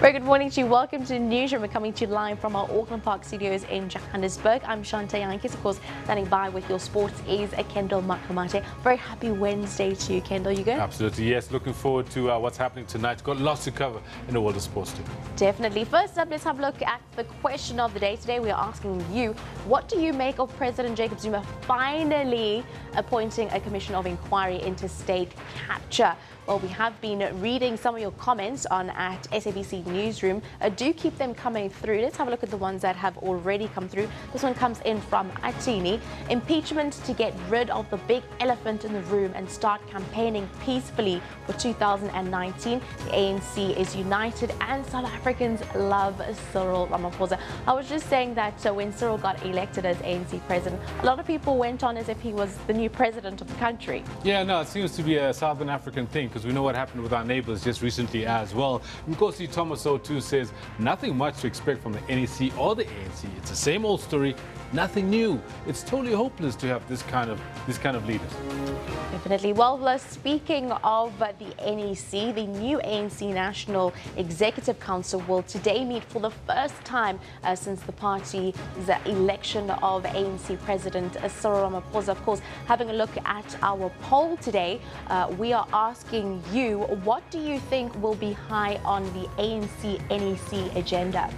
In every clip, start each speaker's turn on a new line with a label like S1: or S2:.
S1: Very good morning to you. Welcome to Newsroom. We're coming to you live from our Auckland Park studios in Johannesburg. I'm Shante Yankis. Of course, standing by with your sports is Kendall Makamate. Very happy Wednesday to you, Kendall. You good?
S2: Absolutely, yes. Looking forward to what's happening tonight. Got lots to cover in the world of sports too.
S1: Definitely. First up, let's have a look at the question of the day. Today, we are asking you, what do you make of President Jacob Zuma finally appointing a commission of inquiry into state capture? Well, we have been reading some of your comments on at SABC Newsroom. Do keep them coming through. Let's have a look at the ones that have already come through. This one comes in from Atini. Impeachment to get rid of the big elephant in the room and start campaigning peacefully for 2019. The ANC is united and South Africans love Cyril Ramaphosa. I was just saying that when Cyril got elected as ANC president, a lot of people went on as if he was the new president of the country.
S2: Yeah, no, it seems to be a Southern African thing, because we know what happened with our neighbors just recently as well. Nkosi Thomas O2 says nothing much to expect from the NEC or the ANC. It's the same old story, nothing new. It's totally hopeless to have this kind of leaders.
S1: Definitely. Well, speaking of the NEC, the new ANC National Executive Council will today meet for the first time since the party's election of ANC President Cyril Ramaphosa. Of course, having a look at our poll today, we are asking you, what do you think will be high on the ANC-NEC agenda?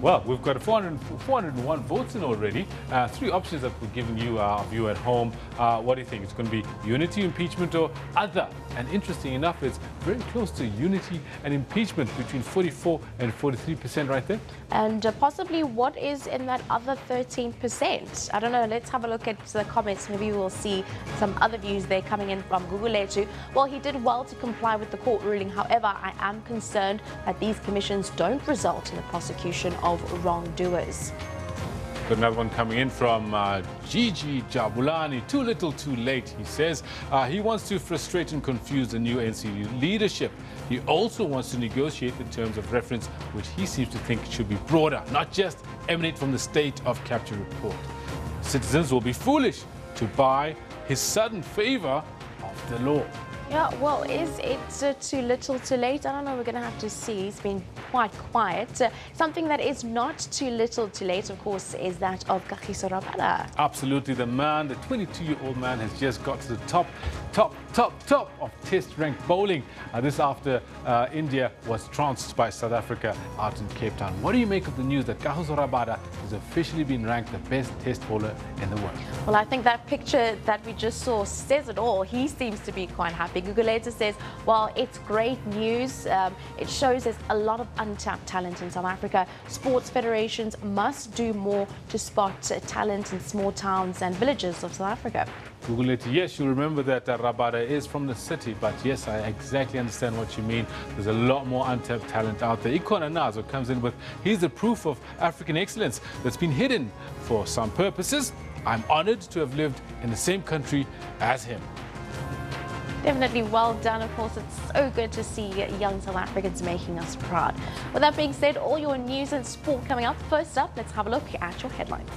S2: Well, we've got 401 votes in already. 3 options that we're giving you, our view at home. What do you think? It's going to be unity, impeachment, or other? And interesting enough, it's very close to unity and impeachment, between 44 and 43% right there.
S1: And possibly what is in that other 13%? I don't know. Let's have a look at the comments. Maybe we'll see some other views there coming in from Guguletu. Well, he did well to comply with the court ruling. However, I am concerned that these commissions don't result in the prosecution of wrongdoers.
S2: Got another one coming in from Gigi Jabulani. Too little, too late, he says. He wants to frustrate and confuse the new ANC leadership. He also wants to negotiate the terms of reference, which he seems to think should be broader, not just emanate from the state of capture report. Citizens will be foolish to buy his sudden favor of the law.
S1: Yeah, well, is it too little, too late? I don't know. We're going to have to see. He's been quite quiet. Something that is not too little, too late, of course, is that of Kagiso Rabada.
S2: Absolutely. The man, the 22-year-old man, has just got to the top of test-ranked bowling. This after India was trounced by South Africa out in Cape Town. What do you make of the news that Kagiso Rabada has officially been ranked the best test bowler in the world?
S1: Well, I think that picture that we just saw says it all. He seems to be quite happy. Guguletu says, well, it's great news. It shows there's a lot of untapped talent in South Africa. Sports federations must do more to spot talent in small towns and villages of South Africa.
S2: Guguletu, yes, you remember that Rabada is from the city, but yes, I exactly understand what you mean. There's a lot more untapped talent out there. Ikona Nazo comes in with, here's the proof of African excellence that's been hidden for some purposes. I'm honored to have lived in the same country as him.
S1: Definitely well done. Of course, it's so good to see young South Africans making us proud. With that being said, all your news and sport coming up. First up, let's have a look at your headlines.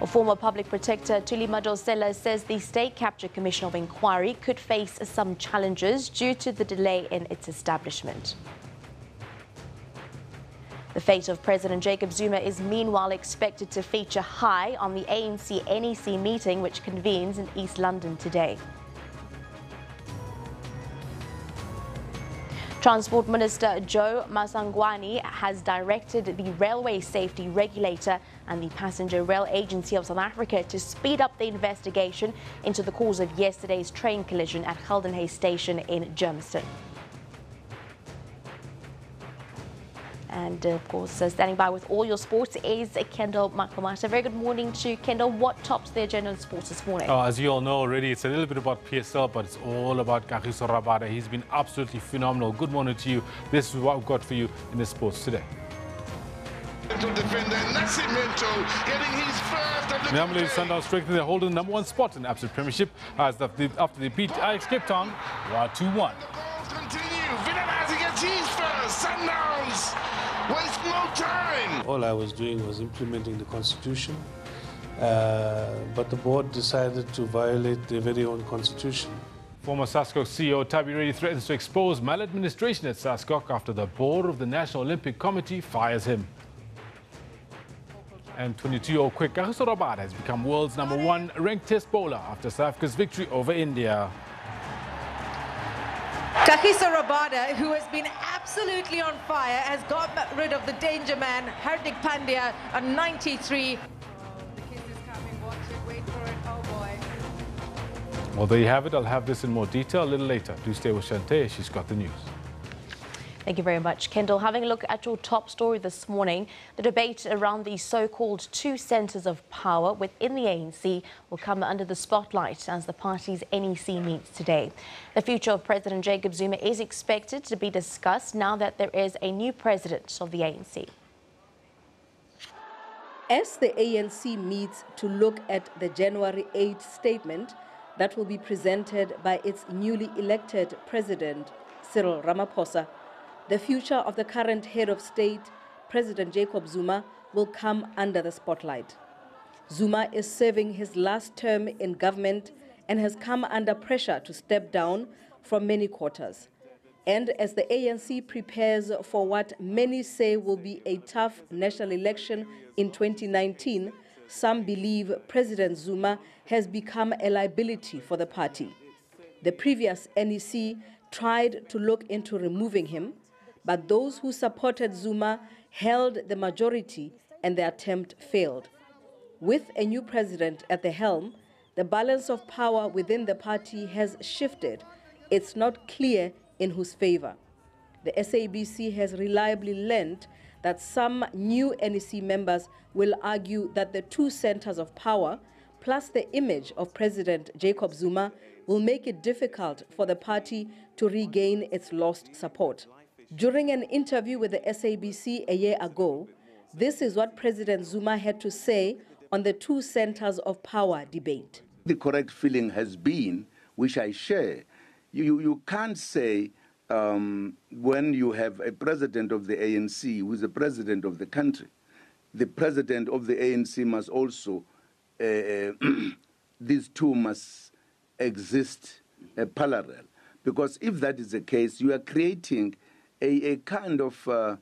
S1: A former public protector, Thuli Madonsela, says the State Capture Commission of Inquiry could face some challenges due to the delay in its establishment. The fate of President Jacob Zuma is meanwhile expected to feature high on the ANC-NEC meeting, which convenes in East London today. Transport Minister Joe Masangwani has directed the Railway Safety Regulator and the Passenger Rail Agency of South Africa to speed up the investigation into the cause of yesterday's train collision at Geldenhuys Station in Germiston. And of course, standing by with all your sports is Kendall Makamata. Very good morning to Kendall. What tops the agenda in sports this morning?
S2: As you all know already, it's a little bit about PSL, but it's all about Kagiso Rabada. He's been absolutely phenomenal. Good morning to you. This is what we've got for you in the sports today.
S3: Defender Nascimento getting his first.
S2: Namely, Sundowns strengthening their hold in the #1 spot in the absolute premiership after they beat Ajax Cape Town 2-1.
S3: Continue. Villanazzi gets his first. Sundowns waste no time.
S4: All I was doing was implementing the Constitution but the board decided to violate their very own constitution.
S2: Former SASCOC CEO Tabi Reddy threatens to expose maladministration at SASCOC after the board of the National Olympic Committee fires him. And 22-year-old quick Kagiso Rabada has become world's #1 ranked test bowler after South Africa's victory over India.
S5: Kagiso Rabada, who has been absolutely on fire, has got rid of the danger man, Hardik Pandya, on 93.
S6: The kiss is coming, watch it, wait for it, oh boy.
S2: Well, there you have it. I'll have this in more detail a little later. Do stay with Shante. She's got the news.
S1: Thank you very much, Kendall. Having a look at your top story this morning, the debate around the so-called two centres of power within the ANC will come under the spotlight as the party's NEC meets today. The future of President Jacob Zuma is expected to be discussed now that there is a new president of the ANC.
S7: As the ANC meets to look at the January 8 statement that will be presented by its newly elected president, Cyril Ramaphosa, the future of the current head of state, President Jacob Zuma, will come under the spotlight. Zuma is serving his last term in government and has come under pressure to step down from many quarters. And as the ANC prepares for what many say will be a tough national election in 2019, some believe President Zuma has become a liability for the party. The previous NEC tried to look into removing him, but those who supported Zuma held the majority and the attempt failed. With a new president at the helm, the balance of power within the party has shifted. It's not clear in whose favor. The SABC has reliably learned that some new NEC members will argue that the two centers of power, plus the image of President Jacob Zuma, will make it difficult for the party to regain its lost support. During an interview with the SABC a year ago, this is what President Zuma had to say on the two centers of power debate.
S8: The correct feeling has been, which I share, you can't say when you have a president of the ANC who is the president of the country, the president of the ANC must also, these two must exist parallel. Because if that is the case, you are creating a kind of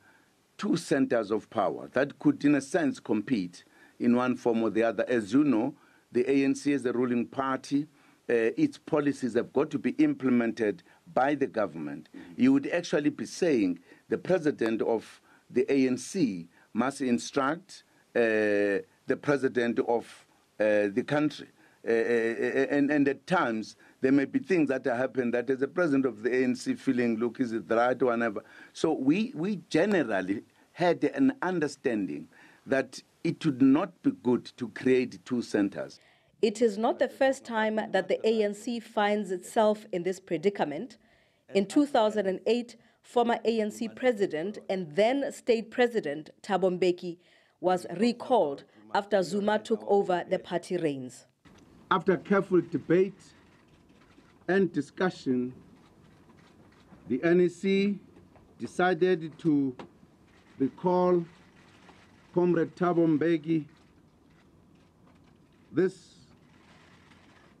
S8: two centers of power that could, in a sense, compete in one form or the other. As you know, the ANC is the ruling party. Its policies have got to be implemented by the government. You would actually be saying the president of the ANC must instruct the president of the country. And at times, there may be things that happen that as a president of the ANC feeling, look, is it right or whatever. So we generally had an understanding that it would not be good to create two centers.
S7: It is not the first time that the ANC finds itself in this predicament. In 2008, former ANC president and then state president Thabo Mbeki was recalled after Zuma took over the party reins.
S9: After careful debate and discussion, the NEC decided to recall Comrade Thabo Mbeki. This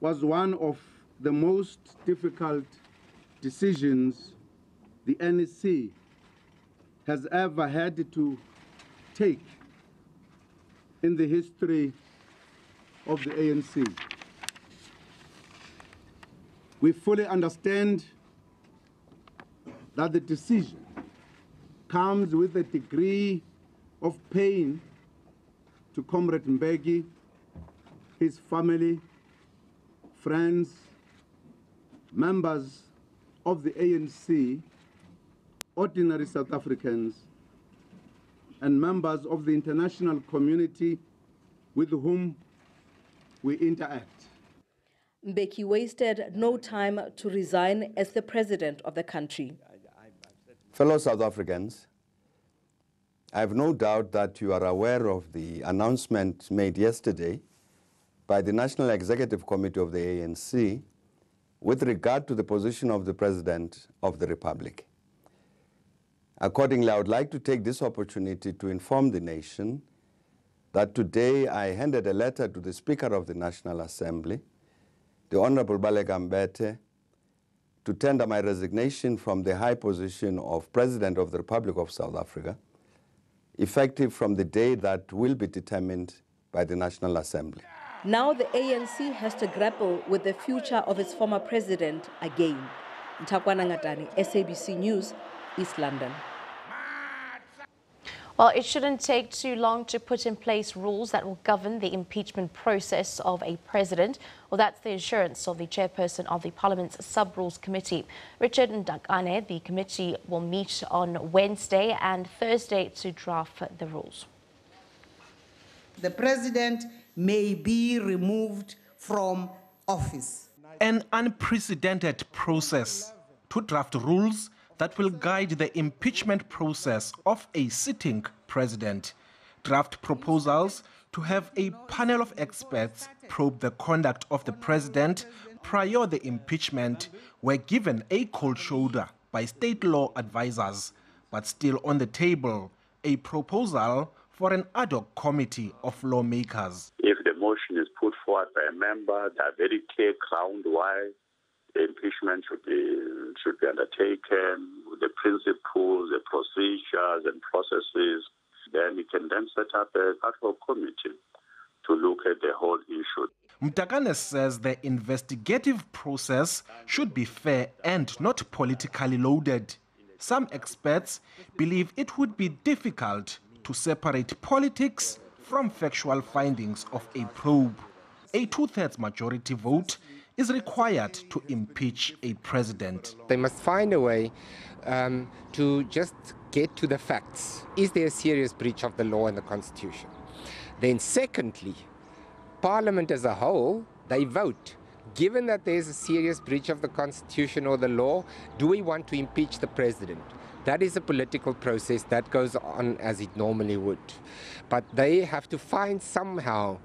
S9: was one of the most difficult decisions the NEC has ever had to take in the history of the ANC. We fully understand that the decision comes with a degree of pain to Comrade Mbeki, his family, friends, members of the ANC, ordinary South Africans, and members of the international community with whom we interact.
S7: Mbeki wasted no time to resign as the president of the country.
S10: Fellow South Africans, I have no doubt that you are aware of the announcement made yesterday by the National Executive Committee of the ANC with regard to the position of the President of the Republic. Accordingly, I would like to take this opportunity to inform the nation that today I handed a letter to the Speaker of the National Assembly, the Honorable Baleka Mbete, to tender my resignation from the high position of President of the Republic of South Africa, effective from the day that will be determined by the National Assembly.
S7: Now the ANC has to grapple with the future of its former president again. Ntakwana Ngatani, SABC News, East London.
S1: Well, it shouldn't take too long to put in place rules that will govern the impeachment process of a president. Well, that's the assurance of the chairperson of the Parliament's Sub-Rules Committee. Richard Ndakane, the committee will meet on Wednesday and Thursday to draft the rules.
S11: The president may be removed from office.
S12: An unprecedented process to draft rules that will guide the impeachment process of a sitting president. Draft proposals to have a panel of experts probe the conduct of the president prior the impeachment were given a cold shoulder by state law advisors, but still on the table, a proposal for an ad hoc committee of lawmakers.
S13: If the motion is put forward by a member, there are very clear grounds why the impeachment should be undertaken, the principles, the procedures and processes. Then we can then set up an ad hoc committee to look at the whole issue.
S12: Mtakane says the investigative process should be fair and not politically loaded. Some experts believe it would be difficult to separate politics from factual findings of a probe. A two-thirds majority vote is required to impeach a president.
S14: They must find a way to just get to the facts. Is there a serious breach of the law and the Constitution? Then secondly, Parliament as a whole, they vote. Given that there's a serious breach of the Constitution or the law, do we want to impeach the president? That is a political process that goes on as it normally would. But they have to find somehow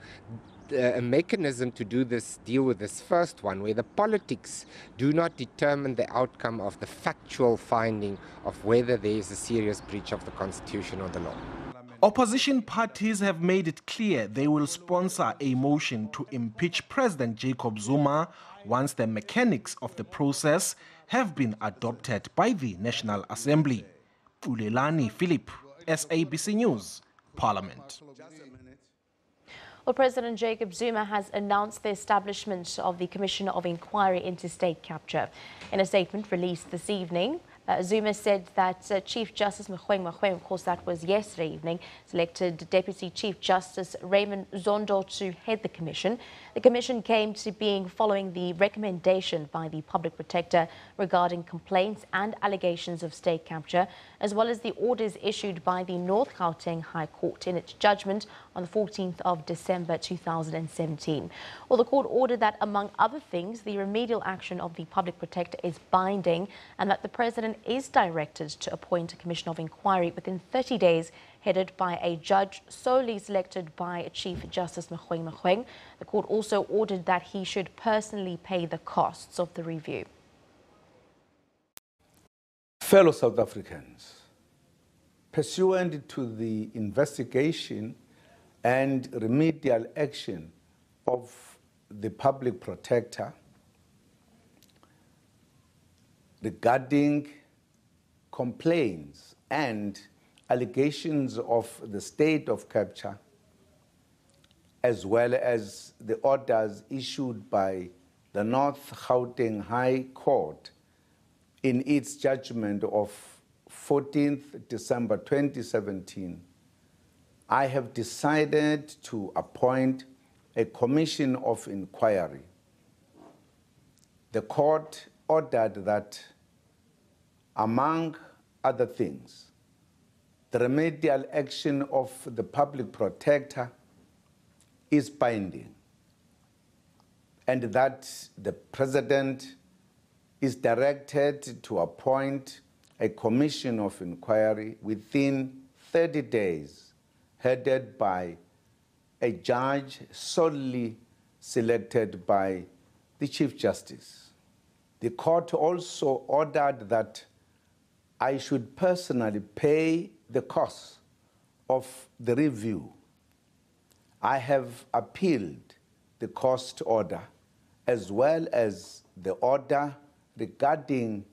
S14: a mechanism to deal with this first one, where the politics do not determine the outcome of the factual finding of whether there is a serious breach of the Constitution or the law.
S12: Opposition parties have made it clear they will sponsor a motion to impeach President Jacob Zuma once the mechanics of the process have been adopted by the National Assembly. Ulelani Philip, SABC News, Parliament.
S1: Well, President Jacob Zuma has announced the establishment of the Commission of Inquiry into State Capture. In a statement released this evening, Zuma said that Chief Justice Mogoeng, of course that was yesterday evening, selected Deputy Chief Justice Raymond Zondo to head the commission. The commission came to being following the recommendation by the Public Protector regarding complaints and allegations of state capture, as well as the orders issued by the North Gauteng High Court in its judgment on the 14th of December 2017. Well, the court ordered that, among other things, the remedial action of the Public Protector is binding and that the President is directed to appoint a commission of inquiry within 30 days, headed by a judge solely selected by Chief Justice Mogoeng. The court also ordered that he should personally pay the costs of the review.
S8: Fellow South Africans, pursuant to the investigation and remedial action of the Public Protector regarding complaints and allegations of the state of capture, as well as the orders issued by the North Gauteng High Court in its judgment of 14th December 2017, I have decided to appoint a commission of inquiry. The court ordered that, among other things, the remedial action of the Public Protector is binding, and that the President is directed to appoint a commission of inquiry within 30 days, headed by a judge solely selected by the Chief Justice. The court also ordered that I should personally pay the cost of the review I have appealed the cost order as well as the order regarding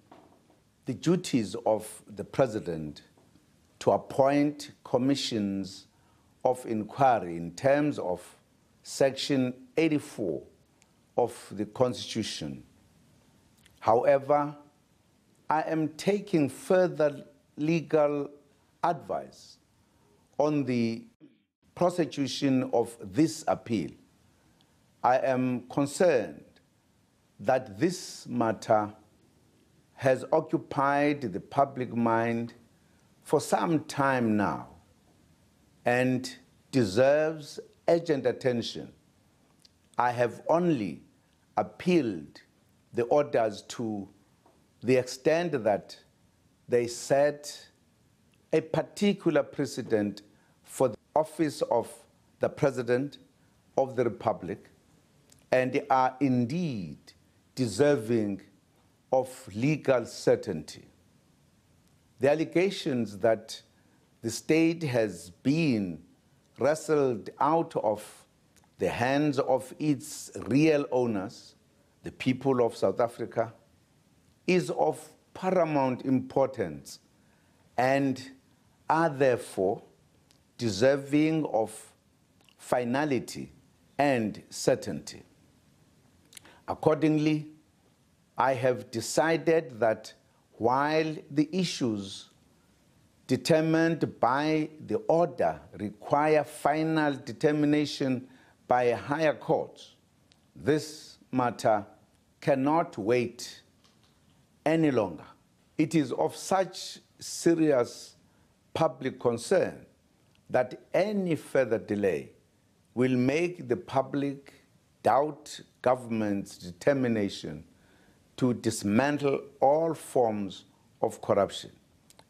S8: the duties of the President to appoint commissions of inquiry in terms of Section 84 of the Constitution. However, I am taking further legal advice on the prosecution of this appeal. I am concerned that this matter has occupied the public mind for some time now and deserves urgent attention. I have only appealed the orders to the extent that they set a particular precedent for the office of the President of the Republic and are indeed deserving of legal certainty. The allegations that the state has been wrestled out of the hands of its real owners, the people of South Africa, is of paramount importance and are therefore deserving of finality and certainty. Accordingly, I have decided that while the issues determined by the order require final determination by a higher court, this matter cannot wait any longer. It is of such serious public concern that any further delay will make the public doubt government's determination to dismantle all forms of corruption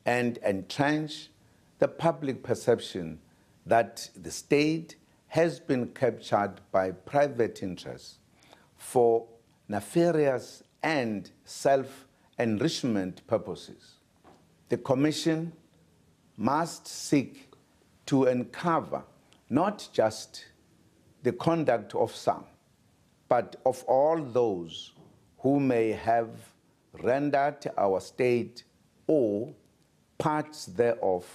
S8: and entrench the public perception that the state has been captured by private interests for nefarious and self-enrichment purposes. The Commission must seek to uncover not just the conduct of some, but of all those who may have rendered our state or parts thereof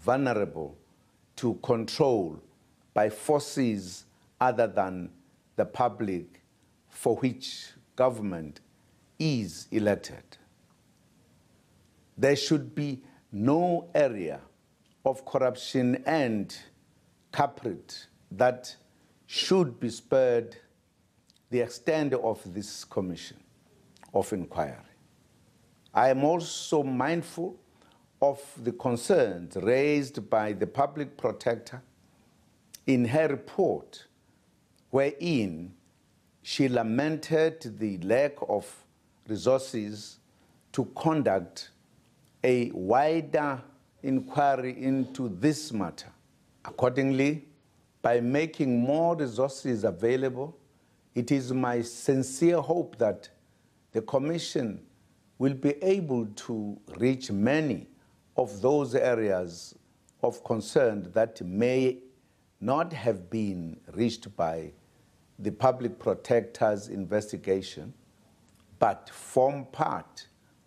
S8: vulnerable to control by forces other than the public for which government is elected. There should be no area of corruption and culprit that should be spared the extent of this commission of inquiry. I am also mindful of the concerns raised by the public protector in her report, wherein she lamented the lack of resources to conduct a wider inquiry into this matter. Accordingly, by making more resources available, it is my sincere hope that the Commission will be able to reach many of those areas of concern that may not have been reached by the public protector's investigation, but form part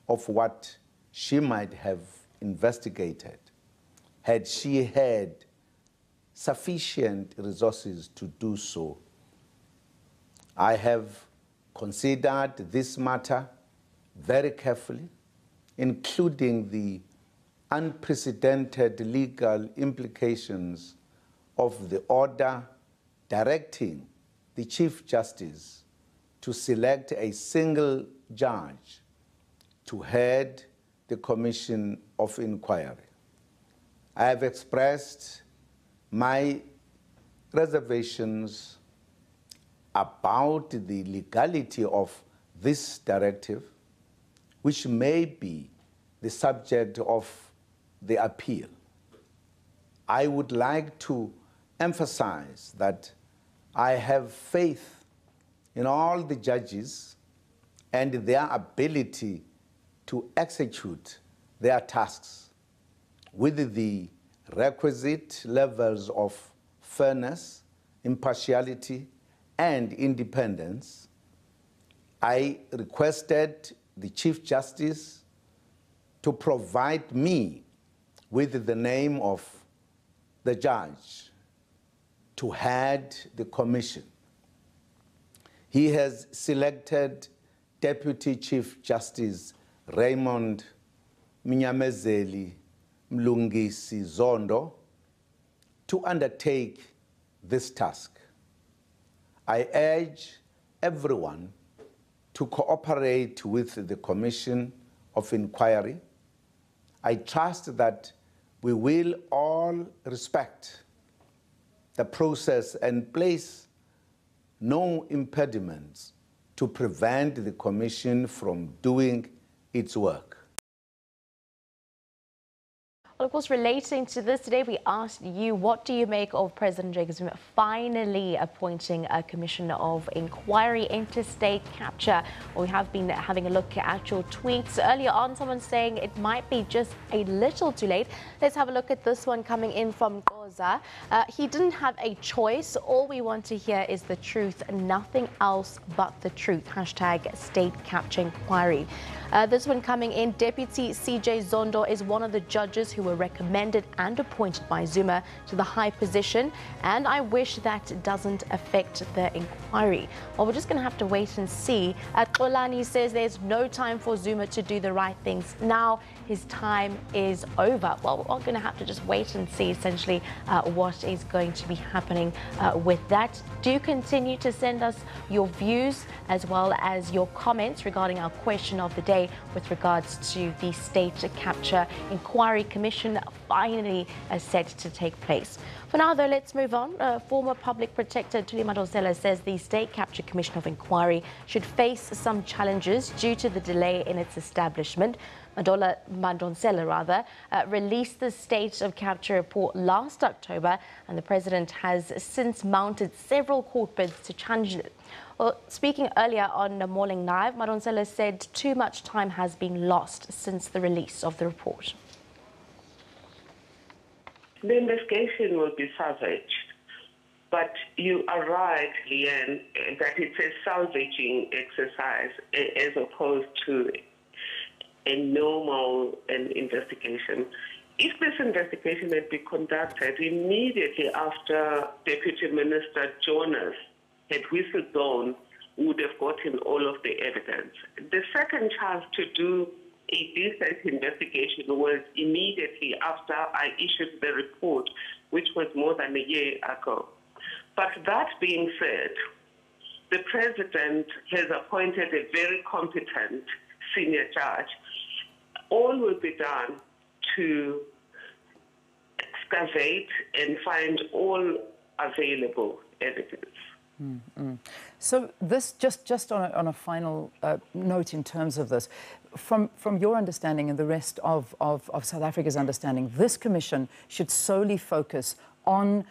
S8: of what she might have investigated had she had sufficient resources to do so. I have considered this matter very carefully, including the unprecedented legal implications of the order directing the Chief Justice to select a single judge to head the Commission of Inquiry. I have expressed my reservations about the legality of this directive, which may be the subject of the appeal. I would like to emphasize that I have faith in all the judges and their ability to execute their tasks with the requisite levels of fairness impartiality, and independence, I requested the Chief Justice to provide me with the name of the judge to head the commission. He has selected Deputy Chief Justice Raymond Mnyamezeli Mlungisi Zondo to undertake this task. I urge everyone to cooperate with the Commission of Inquiry. I trust that we will all respect the process and place no impediments to prevent the Commission from doing its work.
S1: Well, of course, relating to this today, we asked you, what do you make of President Jacob Zuma finally appointing a commission of inquiry into state capture? Well, we have been having a look at actual tweets. Earlier on, someone saying it might be just a little too late. Let's have a look at this one coming in from Goza. He didn't have a choice. All we want to hear is the truth, nothing else but the truth. Hashtag state capture inquiry. This one coming in, Deputy CJ Zondo is one of the judges who were recommended and appointed by Zuma to the high position, and I wish that doesn't affect the inquiry. Well, we're just going to have to wait and see. Xolani says there's no time for Zuma to do the right things now. His time is over. Well, we're all going to have to just wait and see essentially what is going to be happening with that. Do continue to send us your views as well as your comments regarding our question of the day with regards to the State Capture Inquiry Commission finally set to take place. For now, though, let's move on. Former Public Protector Thuli Madonsela says the State Capture Commission of Inquiry should face some challenges due to the delay in its establishment. Madonsela released the State of Capture report last October, and the President has since mounted several court bids to challenge it. Well, speaking earlier on Morning Live, Madonsela said too much time has been lost since the release of the report.
S15: The investigation will be salvaged, but you are right, Leanne, that it's a salvaging exercise as opposed to a normal investigation. If this investigation had been conducted immediately after Deputy Minister Jonas had whistleblown, we would have gotten all of the evidence. The second chance to do a decent investigation was immediately after I issued the report, which was more than a year ago. But that being said, the President has appointed a very competent senior judge. All will be done to excavate and find all available evidence.
S16: So this, just on a final note in terms of this, from your understanding and the rest of South Africa's understanding, this commission should solely focus on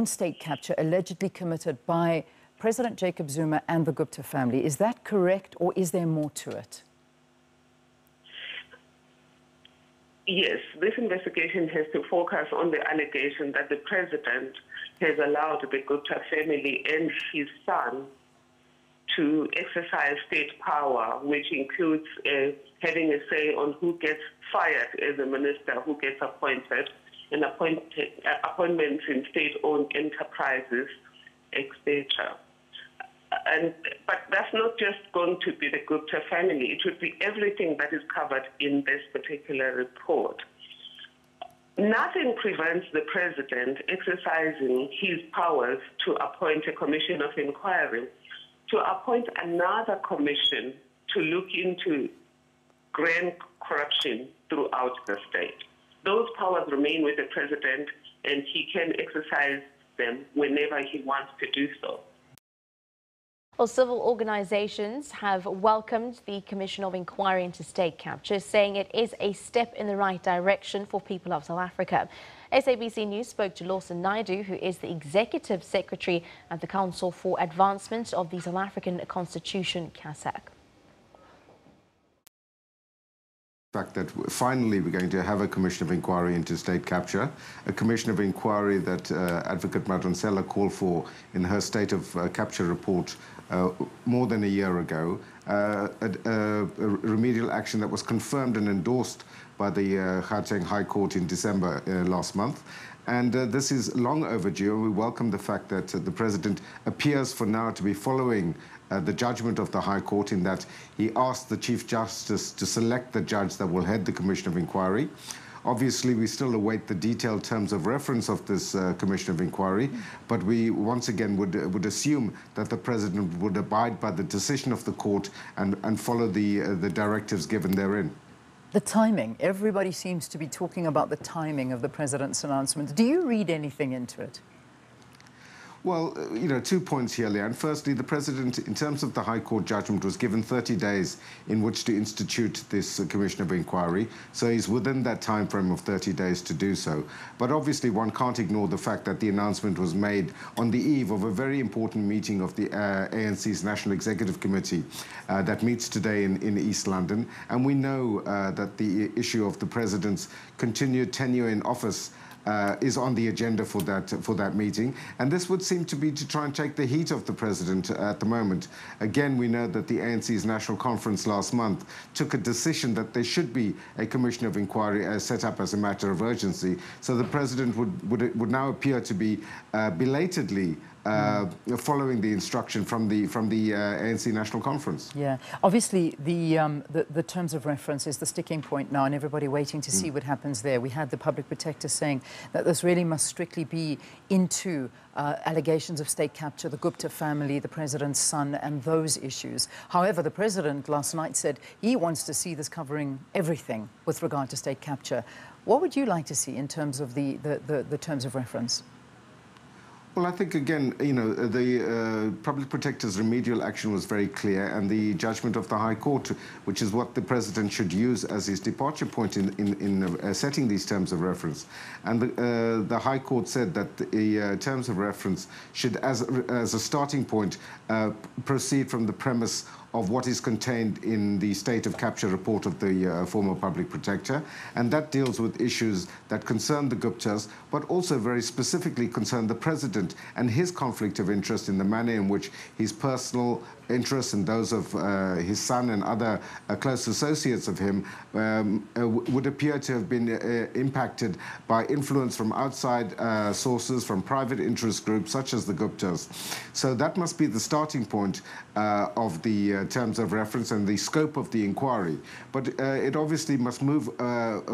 S16: state capture allegedly committed by President Jacob Zuma and the Gupta family. Is that correct, or is there more to it?
S15: Yes, this investigation has to focus on the allegation that the President has allowed the Gupta family and his son to exercise state power, which includes having a say on who gets fired as a minister, who gets appointed, and appointments in state-owned enterprises, etc. But that's not just going to be the Gupta family. It would be everything that is covered in this particular report. Nothing prevents the President exercising his powers to appoint a commission of inquiry, to appoint another commission to look into grand corruption throughout the state. Those powers remain with the President, and he can exercise them whenever he wants to do so.
S1: Well, civil organizations have welcomed the Commission of Inquiry into State Capture, saying it is a step in the right direction for people of South Africa. SABC News spoke to Lawson Naidu, who is the Executive Secretary at the Council for Advancement of the South African Constitution, CASAC.
S17: fact that finally we're going to have a commission of inquiry into state capture, a commission of inquiry that Advocate Madonsela called for in her State of Capture report more than a year ago, a remedial action that was confirmed and endorsed by the Gauteng High Court in December last month. And this is long overdue, and we welcome the fact that the President appears for now to be following the judgment of the High Court, in that he asked the Chief Justice to select the judge that will head the Commission of Inquiry. Obviously, we still await the detailed terms of reference of this Commission of Inquiry, but we once again would assume that the President would abide by the decision of the court and follow the directives given therein.
S16: The timing. Everybody seems to be talking about the timing of the President's announcement. Do you read anything into it?
S17: Well, 2 points here, Leanne. Firstly, the President, in terms of the High Court judgment, was given 30 days in which to institute this Commission of Inquiry, so he's within that time frame of 30 days to do so. But obviously, one can't ignore the fact that the announcement was made on the eve of a very important meeting of the ANC's National Executive Committee that meets today in East London, and we know that the issue of the President's continued tenure in office is on the agenda for that meeting, and this would seem to be to try and take the heat off the President at the moment. Again, we know that the ANC's National Conference last month took a decision that there should be a Commission of Inquiry set up as a matter of urgency. So the President would now appear to be belatedly following the instruction from the ANC National Conference.
S16: Yeah, obviously the terms of reference is the sticking point now, and everybody waiting to see what happens there. We had the Public Protector saying that this really must strictly be into allegations of state capture, the Gupta family, the President's son, and those issues. However, the President last night said he wants to see this covering everything with regard to state capture. What would you like to see in terms of the terms of reference?
S17: Well, I think, again, the Public Protector's remedial action was very clear, and the judgment of the High Court, which is what the President should use as his departure point in setting these terms of reference. And the High Court said that the terms of reference should, as a starting point, proceed from the premise of what is contained in the State of Capture report of the former Public Protector, and that deals with issues that concern the Guptas, but also very specifically concern the President and his conflict of interest in the manner in which his personal interests and those of his son and other close associates of him would appear to have been impacted by influence from outside sources, from private interest groups such as the Guptas. So that must be the starting point of the terms of reference and the scope of the inquiry. But it obviously must move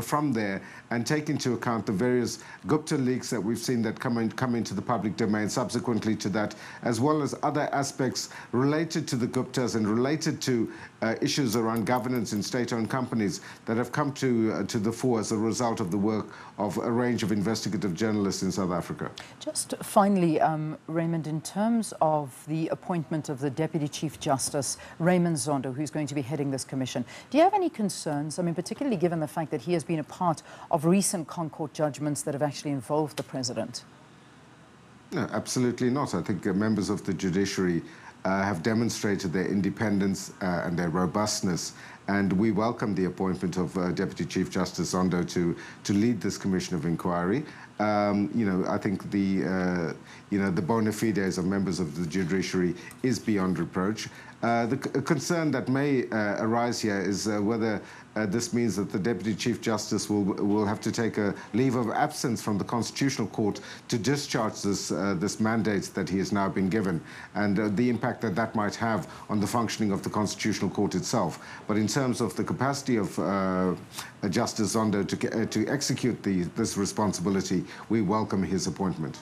S17: from there and take into account the various Gupta leaks that we've seen that come into the public domain subsequently to that, as well as other aspects related to the Guptas and related to issues around governance in state-owned companies that have come to the fore as a result of the work of a range of investigative journalists in South Africa.
S16: Just finally, Raymond, in terms of the appointment of the Deputy Chief Justice, Raymond Zondo, who's going to be heading this commission, do you have any concerns? I mean, particularly given the fact that he has been a part of recent Concourt judgments that have actually involved the President?
S17: No, absolutely not. I think members of the judiciary have demonstrated their independence and their robustness, and we welcome the appointment of Deputy Chief Justice Zondo to lead this Commission of Inquiry. I think the bona fides of members of the judiciary is beyond reproach. The concern that may arise here is whether this means that the Deputy Chief Justice will have to take a leave of absence from the Constitutional Court to discharge this mandate that he has now been given, and the impact that might have on the functioning of the Constitutional Court itself. But in terms of the capacity of Justice Zondo to execute this responsibility, we welcome his appointment.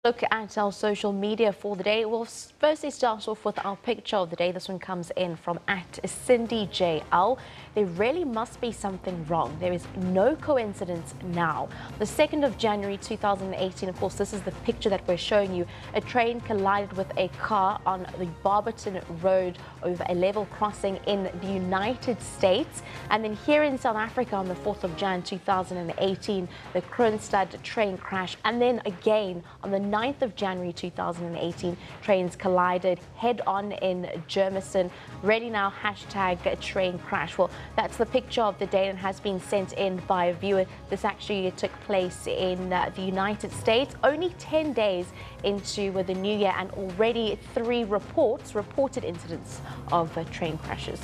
S1: Look at our social media for the day. We'll firstly start off with our picture of the day. This one comes in from @CindyJL. There really must be something wrong. There is no coincidence now. The 2nd of January 2018, of course, this is the picture that we're showing you. A train collided with a car on the Barberton Road over a level crossing in the United States. And then here in South Africa on the 4th of Jan 2018, the Kroonstad train crash. And then again on the 9th of January 2018, trains collided head-on in Germiston. Ready now, #train crash. Well, That's the picture of the day and has been sent in by a viewer. This actually took place in the United States, only 10 days into the new year, and already 3 reported incidents of train crashes.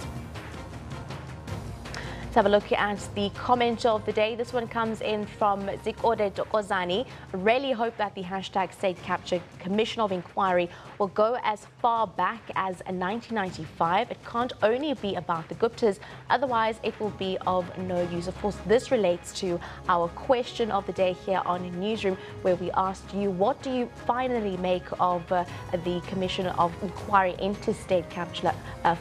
S1: Let's have a look at the comment of the day. This one comes in from Zikode Dokozani. Really hope that the hashtag State Capture Commission of Inquiry will go as far back as 1995. It can't only be about the Guptas, otherwise it will be of no use. Of course, this relates to our question of the day here on Newsroom, where we asked you, what do you finally make of the Commission of Inquiry into State Capture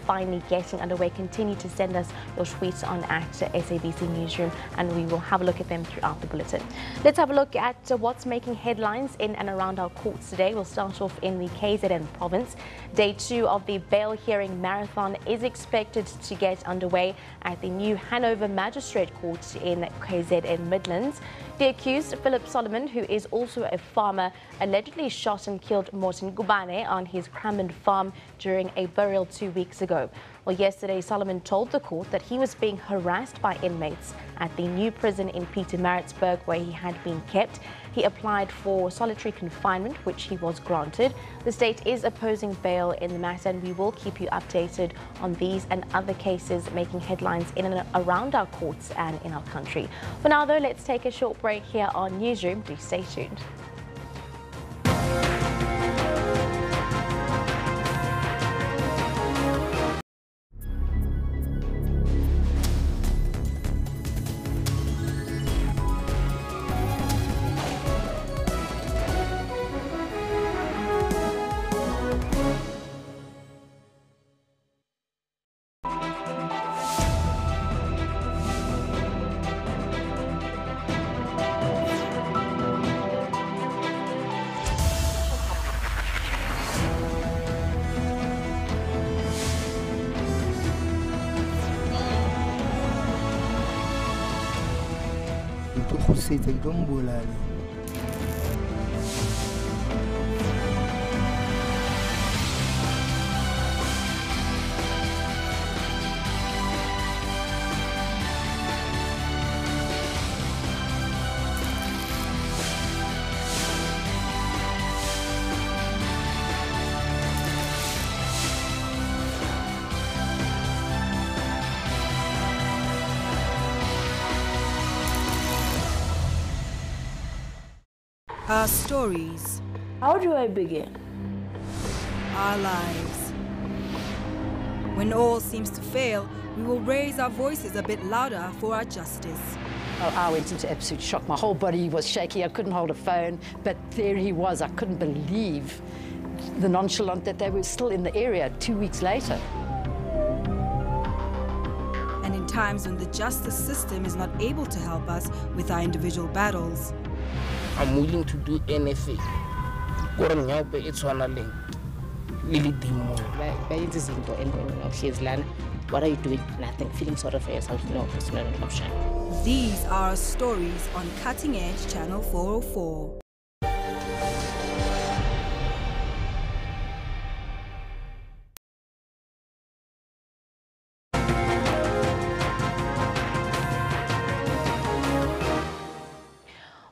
S1: finally getting underway? Continue to send us your tweets on at SABC Newsroom, and we will have a look at them throughout the bulletin. Let's have a look at what's making headlines in and around our courts today. We'll start off in the KZN province. Day 2 of the bail hearing marathon is expected to get underway at the new Hanover Magistrate Court in KZN Midlands. The accused, Philip Solomon, who is also a farmer, allegedly shot and killed Morton Gubane on his Cramond farm during a burial 2 weeks ago. Well, yesterday, Solomon told the court that he was being harassed by inmates at the new prison in Pietermaritzburg, where he had been kept. He applied for solitary confinement, which he was granted. The state is opposing bail in the matter, and we will keep you updated on these and other cases making headlines in and around our courts and in our country. For now, though, let's take a short break here on Newsroom. Please stay tuned.
S18: Our stories.
S19: How do I begin?
S18: Our lives. When all seems to fail, we will raise our voices a bit louder for our justice.
S20: I went into absolute shock. My whole body was shaky. I couldn't hold a phone, but there he was. I couldn't believe the nonchalant that they were still in the area 2 weeks later.
S18: And in times when the justice system is not able to help us with our individual battles,
S19: I'm willing to do anything. What are you doing? Nothing. Feeling sorry for yourself? No, it's not an option.
S18: These are our stories on Cutting Edge Channel 404.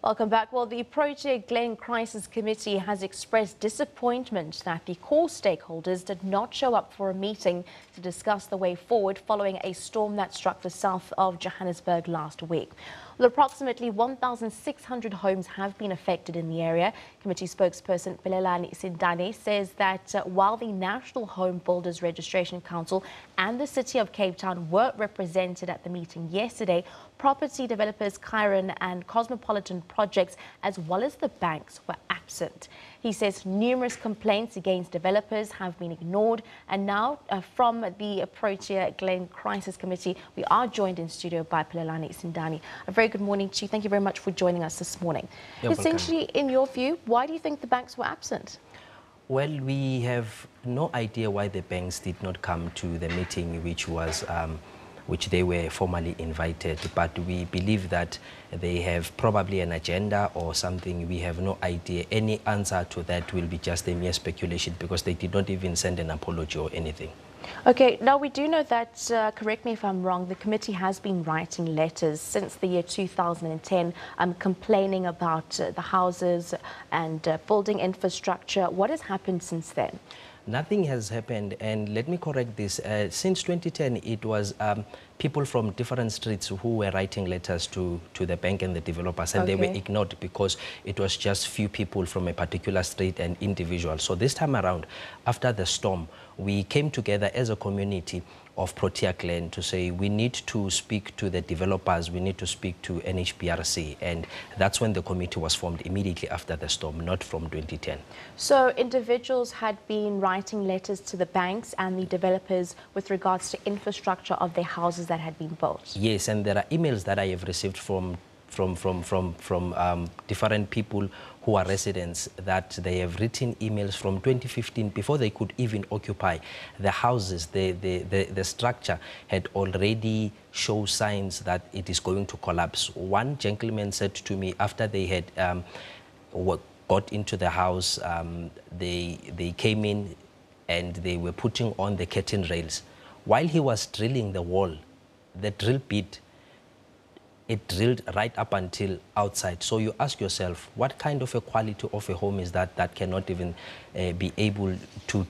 S1: Welcome back. Well, the Project Glen Crisis Committee has expressed disappointment that the core stakeholders did not show up for a meeting to discuss the way forward following a storm that struck the south of Johannesburg last week. Well, approximately 1,600 homes have been affected in the area. Committee spokesperson Pelelani Sindane says that while the National Home Builders Registration Council and the City of Cape Town were represented at the meeting yesterday, property developers Chiron and Cosmopolitan Projects, as well as the banks, were absent. He says numerous complaints against developers have been ignored. And now from the Project Glen Crisis Committee, we are joined in studio by Pelelani Sindane. A very good morning to you. Thank you very much for joining us this morning. Essentially, in your view, why do you think the banks were absent?
S21: Well, we have no idea why the banks did not come to the meeting, which they were formally invited, but we believe that they have probably an agenda or something. We have no idea. Any answer to that will be just a mere speculation because they did not even send an apology or anything.
S1: Okay, now we do know that, correct me if I'm wrong, the committee has been writing letters since the year 2010 complaining about the houses and building infrastructure. What has happened since then?
S21: Nothing has happened, and let me correct this. Since 2010, it was people from different streets who were writing letters to the bank and the developers, and they were ignored because it was just few people from a particular street and individuals. So this time around, after the storm, we came together as a community of Protea Clan to say we need to speak to the developers, we need to speak to NHPRC, and that's when the committee was formed immediately after the storm, not from 2010.
S1: So individuals had been writing letters to the banks and the developers with regards to infrastructure of their houses that had been built?
S21: Yes, and there are emails that I have received from different people who are residents that they have written emails from 2015 before they could even occupy the houses. The structure had already shown signs that it is going to collapse. One gentleman said to me after they had got into the house, they came in and they were putting on the curtain rails. While he was drilling the wall, the drill bit, it drilled right up until outside. So you ask yourself, what kind of a quality of a home is that cannot even be able to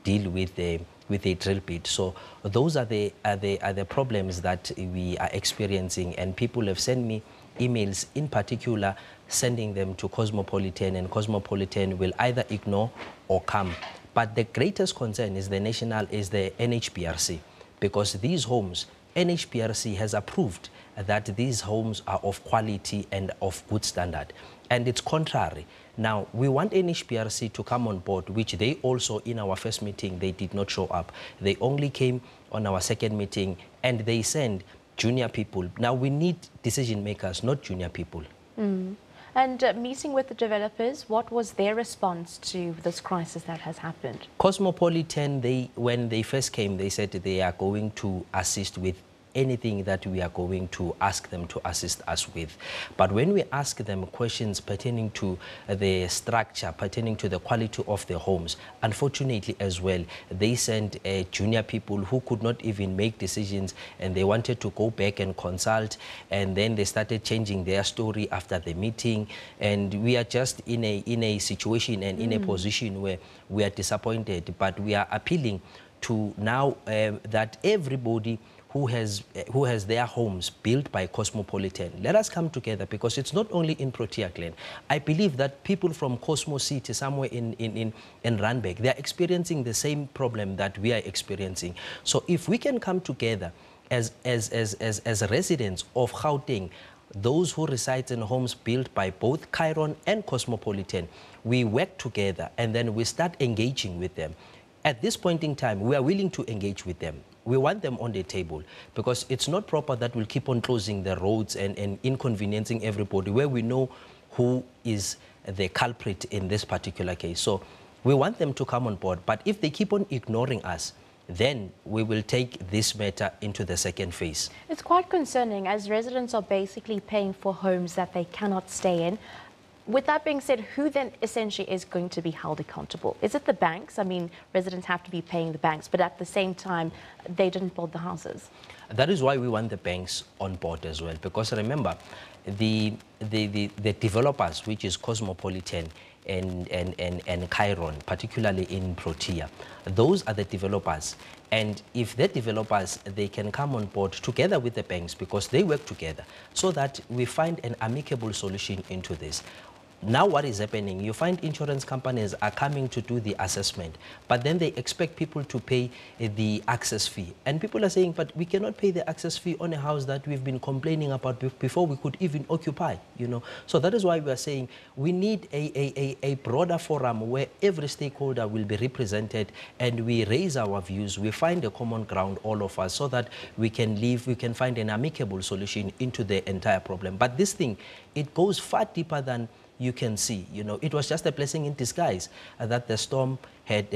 S21: deal with a drill bit? So those are the problems that we are experiencing, and people have sent me emails, in particular sending them to Cosmopolitan, and Cosmopolitan will either ignore or come. But the greatest concern is the NHPRC, because these homes, NHPRC has approved that these homes are of quality and of good standard, and it's contrary. Now, we want NHPRC to come on board, which they also, in our first meeting, they did not show up. They only came on our second meeting, and they sent junior people. Now, we need decision makers, not junior people.
S1: Mm. And meeting with the developers, what was their response to this crisis that has happened?
S21: Cosmopolitan, when they first came, they said they are going to assist with anything that we are going to ask them to assist us with. But when we ask them questions pertaining to the structure, pertaining to the quality of the homes, unfortunately as well, they sent junior people who could not even make decisions, and they wanted to go back and consult, and then they started changing their story after the meeting, and we are just in a situation and in a position where we are disappointed. But we are appealing to now that everybody who has their homes built by Cosmopolitan, let us come together, because it's not only in Protea Clan. I believe that people from Cosmo City, somewhere in Randburg, they are experiencing the same problem that we are experiencing. So if we can come together as residents of Gauteng, those who reside in homes built by both Chiron and Cosmopolitan, we work together and then we start engaging with them. At this point in time, we are willing to engage with them. We want them on the table, because it's not proper that we'll keep on closing the roads and inconveniencing everybody where we know who is the culprit in this particular case. So we want them to come on board. But if they keep on ignoring us, then we will take this matter into the second phase.
S1: It's quite concerning, as residents are basically paying for homes that they cannot stay in. With that being said, who then essentially is going to be held accountable? Is it the banks? I mean, residents have to be paying the banks, but at the same time, they didn't build the houses.
S21: That is why we want the banks on board as well, because remember, the developers, which is Cosmopolitan and Chiron, particularly in Protea, those are the developers. And if the developers, they can come on board together with the banks, because they work together, so that we find an amicable solution into this. Now what is happening, you find insurance companies are coming to do the assessment, but then they expect people to pay the access fee. And people are saying, but we cannot pay the access fee on a house that we've been complaining about before we could even occupy, you know. So that is why we are saying we need a broader forum where every stakeholder will be represented, and we raise our views, we find a common ground, all of us, so that we can find an amicable solution into the entire problem. But this thing, it goes far deeper than you can see. You know, it was just a blessing in disguise that the storm had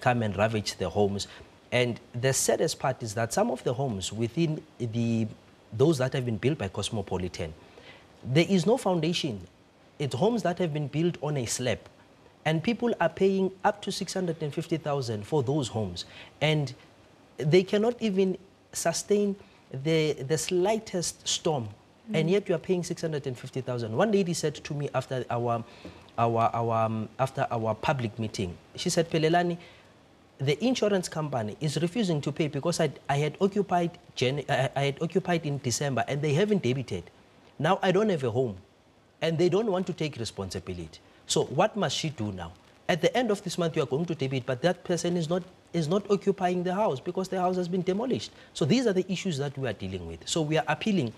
S21: come and ravaged the homes. And the saddest part is that some of the homes within those that have been built by Cosmopolitan, there is no foundation. It's homes that have been built on a slab. And people are paying up to 650,000 for those homes. And they cannot even sustain the slightest storm. And yet you are paying 650,000. One lady said to me after our public meeting, she said, Pelelani, the insurance company is refusing to pay because I had occupied in December and they haven't debited. Now I don't have a home and they don't want to take responsibility. So what must she do now? At the end of this month you are going to debit, but that person is not occupying the house because the house has been demolished. So these are the issues that we are dealing with. So we are appealing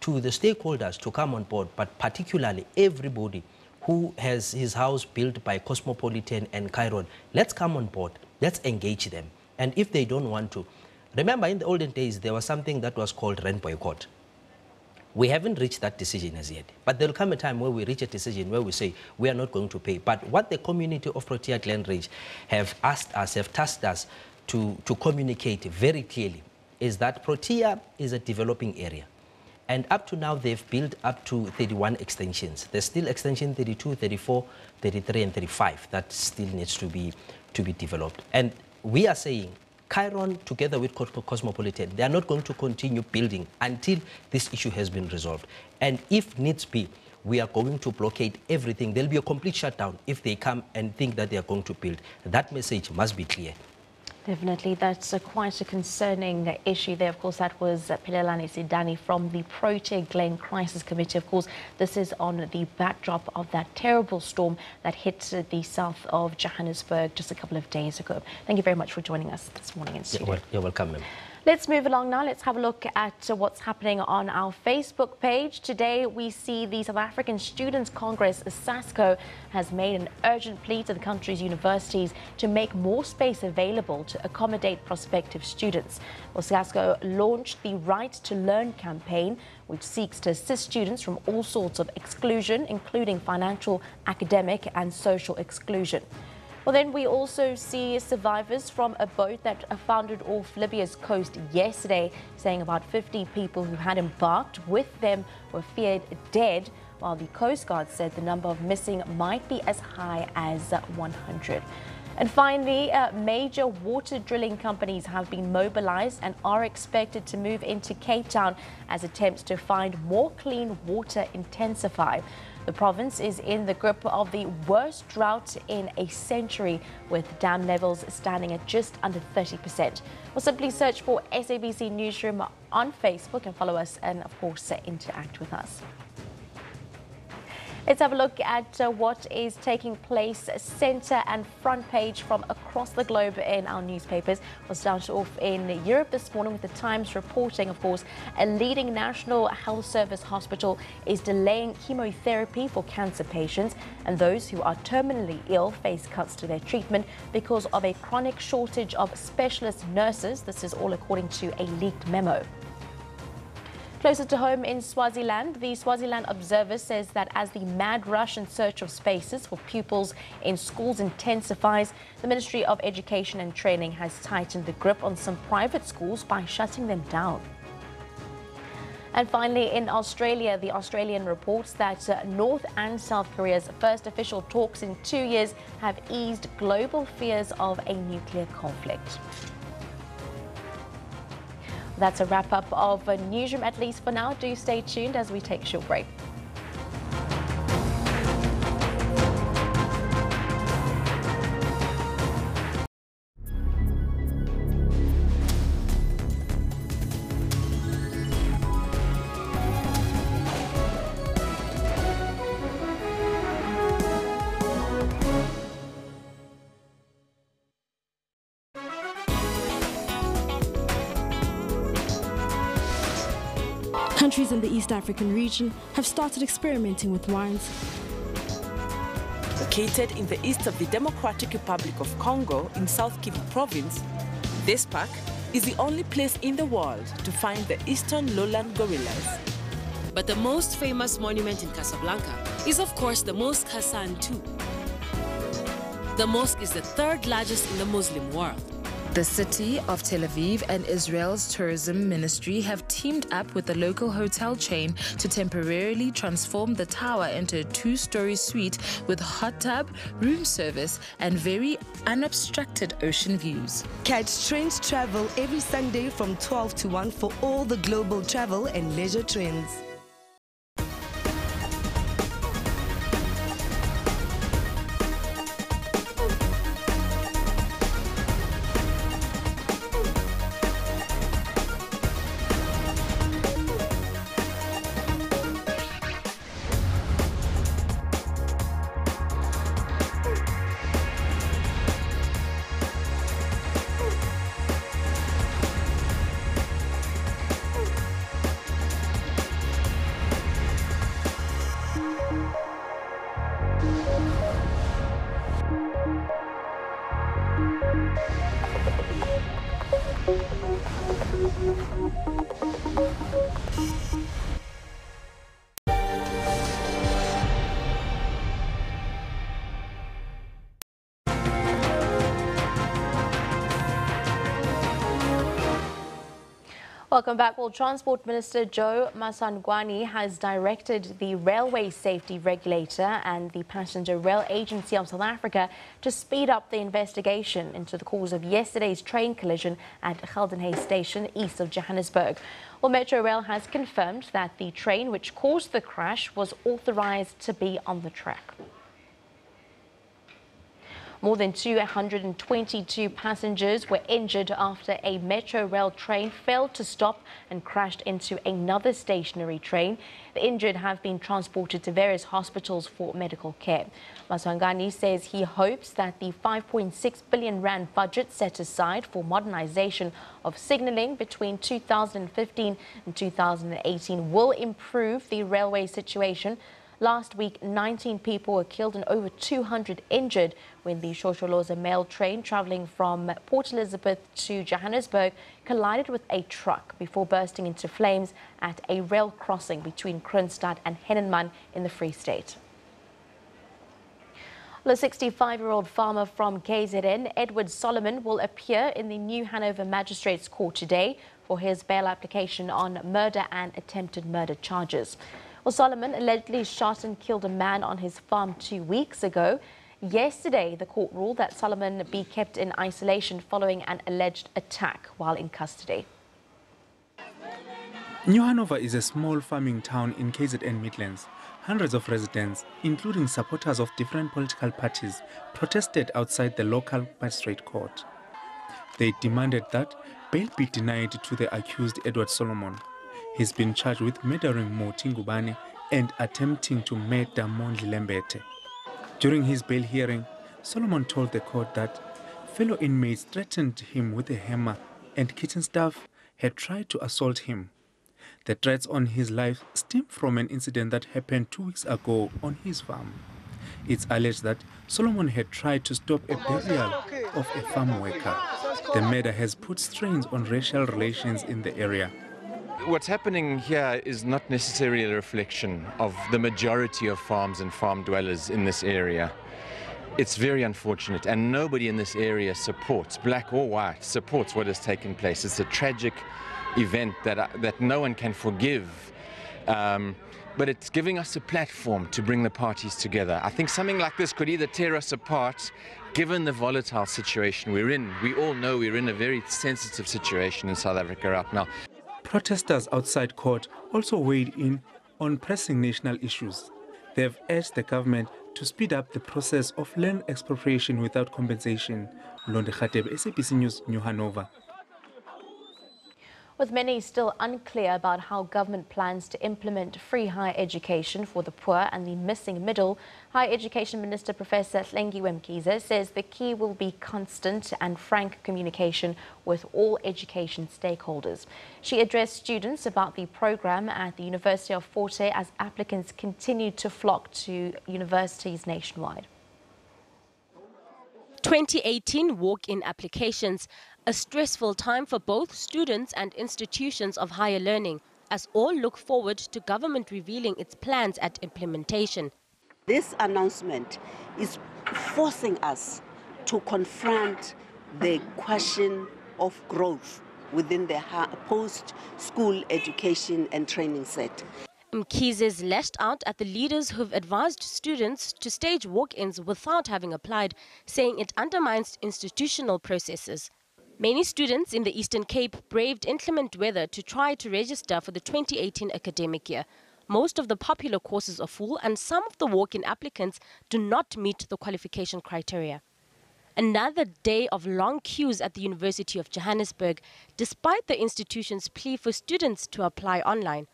S21: to the stakeholders to come on board, but particularly everybody who has his house built by Cosmopolitan and Chiron. Let's come on board. Let's engage them. And if they don't want to, remember in the olden days, there was something that was called rent boycott. We haven't reached that decision as yet. But there will come a time where we reach a decision where we say, we are not going to pay. But what the community of Protea Glen Ridge have asked us, have tasked us to communicate very clearly, is that Protea is a developing area. And up to now, they've built up to 31 extensions. There's still extension 32, 34, 33, and 35 that still needs to be developed. And we are saying, Chiron, together with Cosmopolitan, they are not going to continue building until this issue has been resolved. And if needs be, we are going to blockade everything. There'll be a complete shutdown if they come and think that they are going to build. That message must be clear.
S1: Definitely, that's quite a concerning issue there. Of course, that was Pelelani Sidani from the Protea Glen Crisis Committee. Of course, this is on the backdrop of that terrible storm that hit the south of Johannesburg just a couple of days ago. Thank you very much for joining us this morning in studio.
S21: You're welcome, ma'am.
S1: Let's move along now. Let's have a look at what's happening on our Facebook page. Today, we see the South African Students' Congress, SASCO, has made an urgent plea to the country's universities to make more space available to accommodate prospective students. Well, SASCO launched the Right to Learn campaign, which seeks to assist students from all sorts of exclusion, including financial, academic and social exclusion. Well, then we also see survivors from a boat that foundered off Libya's coast yesterday, saying about 50 people who had embarked with them were feared dead, while the Coast Guard said the number of missing might be as high as 100. And finally, major water drilling companies have been mobilized and are expected to move into Cape Town as attempts to find more clean water intensify. The province is in the grip of the worst drought in a century, with dam levels standing at just under 30%. Or simply search for SABC Newsroom on Facebook and follow us and, of course, interact with us. Let's have a look at what is taking place centre and front page from across the globe in our newspapers. We'll start off in Europe this morning with the Times reporting, of course, a leading national health service hospital is delaying chemotherapy for cancer patients, and those who are terminally ill face cuts to their treatment because of a chronic shortage of specialist nurses. This is all according to a leaked memo. Closer to home in Swaziland, the Swaziland Observer says that as the mad rush in search of spaces for pupils in schools intensifies, the Ministry of Education and Training has tightened the grip on some private schools by shutting them down. And finally, in Australia, the Australian reports that North and South Korea's first official talks in 2 years have eased global fears of a nuclear conflict. That's a wrap-up of Newsroom, at least for now. Do stay tuned as we take a short break.
S3: Countries in the East African region have started experimenting with wines.
S22: Located in the east of the Democratic Republic of Congo in South Kivu province, this park is the only place in the world to find the eastern lowland gorillas.
S23: But the most famous monument in Casablanca is, of course, the Mosque Hassan II. The mosque is the third largest in the Muslim world.
S4: The city of Tel Aviv and Israel's tourism ministry have teamed up with the local hotel chain to temporarily transform the tower into a 2-story suite with hot tub, room service, and very unobstructed ocean views.
S5: Catch Trends Travel every Sunday from 12 to 1 for all the global travel and leisure trends.
S1: Welcome back. Well, Transport Minister Joe Masangwani has directed the Railway Safety Regulator and the Passenger Rail Agency of South Africa to speed up the investigation into the cause of yesterday's train collision at Geldenhuys Station east of Johannesburg. Well, Metro Rail has confirmed that the train which caused the crash was authorized to be on the track. More than 222 passengers were injured after a Metro Rail train failed to stop and crashed into another stationary train. The injured have been transported to various hospitals for medical care. Masangwani says he hopes that the 5.6 billion rand budget set aside for modernization of signalling between 2015 and 2018 will improve the railway situation. Last week, 19 people were killed and over 200 injured when the Shosholoza mail train traveling from Port Elizabeth to Johannesburg collided with a truck before bursting into flames at a rail crossing between Kroonstad and Hennenman in the Free State. The 65-year-old farmer from KZN, Edward Solomon, will appear in the New Hanover Magistrates Court today for his bail application on murder and attempted murder charges. Well, Solomon allegedly shot and killed a man on his farm 2 weeks ago. Yesterday, the court ruled that Solomon be kept in isolation following an alleged attack while in custody.
S6: New Hanover is a small farming town in KZN Midlands. Hundreds of residents, including supporters of different political parties, protested outside the local magistrate court. They demanded that bail be denied to the accused Edward Solomon. He's been charged with murdering Moti Ngubane and attempting to murder Mondli Lembete. During his bail hearing, Solomon told the court that fellow inmates threatened him with a hammer and kitchen staff had tried to assault him. The threats on his life stem from an incident that happened 2 weeks ago on his farm. It's alleged that Solomon had tried to stop a burial of a farm worker. The murder has put strains on racial relations in the area.
S24: What's happening here is not necessarily a reflection of the majority of farms and farm dwellers in this area. It's very unfortunate, and nobody in this area supports, black or white, supports what has taken place. It's a tragic event that no one can forgive, but it's giving us a platform to bring the parties together. I think something like this could either tear us apart, given the volatile situation we're in. We all know we're in a very sensitive situation in South Africa right now.
S6: Protesters outside court also weighed in on pressing national issues. They have urged the government to speed up the process of land expropriation without compensation. Londe Khateb, SABC News, New Hanover.
S1: With many still unclear about how government plans to implement free higher education for the poor and the missing middle, Higher Education Minister Professor Hlengiwe Mkhize says the key will be constant and frank communication with all education stakeholders. She addressed students about the program at the University of Fort Hare as applicants continue to flock to universities nationwide.
S23: 2018 walk-in applications, a stressful time for both students and institutions of higher learning, as all look forward to government revealing its plans at implementation.
S25: This announcement is forcing us to confront
S2: the question of growth within the post-school education and training set.
S23: Mkhize's lashed out at the leaders who've advised students to stage walk-ins without having applied, saying it undermines institutional processes. Many students in the Eastern Cape braved inclement weather to try to register for the 2018 academic year. Most of the popular courses are full and some of the walk-in applicants do not meet the qualification criteria. Another day of long queues at the University of Johannesburg, despite the institution's plea for students to apply online.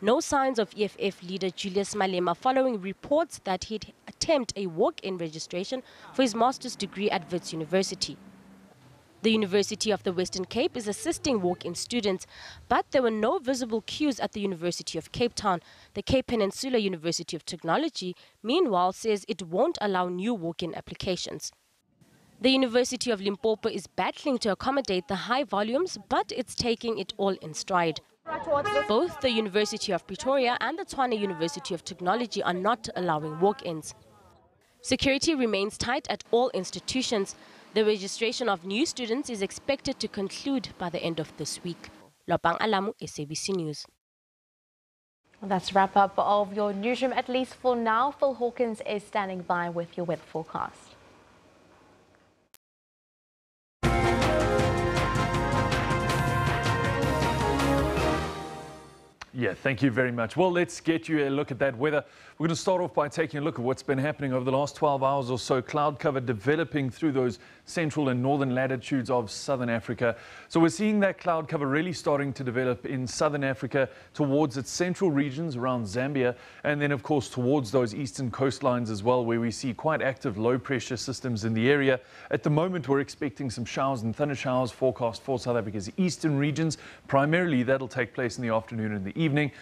S23: No signs of EFF leader Julius Malema following reports that he'd attempt a walk-in registration for his master's degree at Wits University. The University of the Western Cape is assisting walk-in students, but there were no visible queues at the University of Cape Town. The Cape Peninsula University of Technology, meanwhile, says it won't allow new walk-in applications. The University of Limpopo is battling to accommodate the high volumes, but it's taking it all in stride. Both the University of Pretoria and the Tshwane University of Technology are not allowing walk-ins. Security remains tight at all institutions. The registration of new students is expected to conclude by the end of this week. Lopang Alamu, SABC News.
S1: Well, that's a wrap up of your newsroom, at least for now. Phil Hawkins is standing by with your weather forecast.
S7: Yeah, thank you very much. Well, let's get you a look at that weather. We're going to start off by taking a look at what's been happening over the last 12 hours or so. Cloud cover developing through those central and northern latitudes of southern Africa. So we're seeing that cloud cover really starting to develop in southern Africa towards its central regions around Zambia, and then of course towards those eastern coastlines as well, where we see quite active low pressure systems in the area. At the moment, we're expecting some showers and thunder showers forecast for South Africa's eastern regions. Primarily that'll take place in the afternoon and the evening,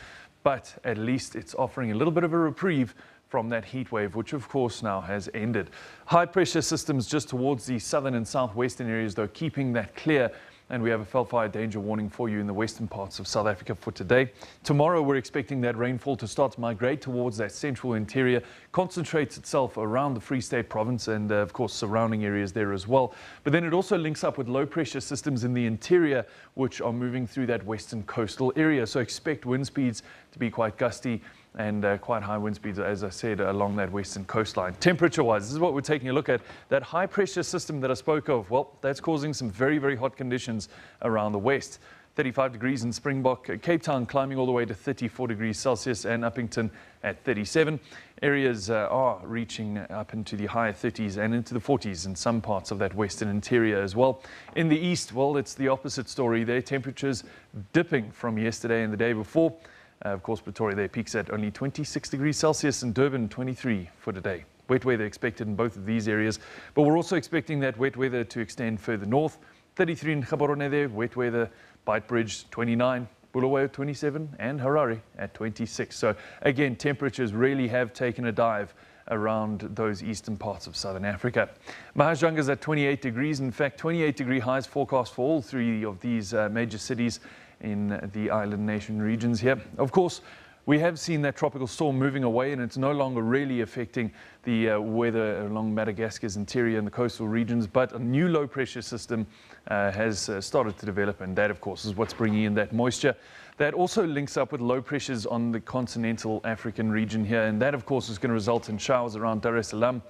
S7: but at least it's offering a little bit of a reprieve from that heat wave, which of course now has ended. High pressure systems just towards the southern and southwestern areas, though, keeping that clear. And we have a fire danger warning for you in the western parts of South Africa for today. Tomorrow, we're expecting that rainfall to start to migrate towards that central interior, concentrates itself around the Free State province and, of course, surrounding areas there as well. But then it also links up with low pressure systems in the interior, which are moving through that western coastal area. So expect wind speeds to be quite gusty and quite high wind speeds, as I said, along that western coastline. Temperature-wise, this is what we're taking a look at. That high-pressure system that I spoke of, well, that's causing some very, very hot conditions around the west. 35 degrees in Springbok, Cape Town climbing all the way to 34 degrees Celsius, and Uppington at 37. Areas are reaching up into the higher 30s and into the 40s in some parts of that western interior as well. In the east, well, it's the opposite story. Their temperatures dipping from yesterday and the day before. Of course, Pretoria there peaks at only 26 degrees Celsius and Durban 23 for today. Wet weather expected in both of these areas, but we're also expecting that wet weather to extend further north. 33 in Gaborone there, wet weather, Beitbridge 29, Bulawayo 27 and Harare at 26. So again, temperatures really have taken a dive around those eastern parts of southern Africa. Mahajanga's at 28 degrees. In fact, 28-degree highs forecast for all three of these major cities in the island nation regions here. Of course, we have seen that tropical storm moving away, and it's no longer really affecting the weather along Madagascar's interior and the coastal regions, but a new low pressure system has started to develop, and that of course is what's bringing in that moisture. That also links up with low pressures on the continental African region here, and that of course is going to result in showers around Dar es Salaam,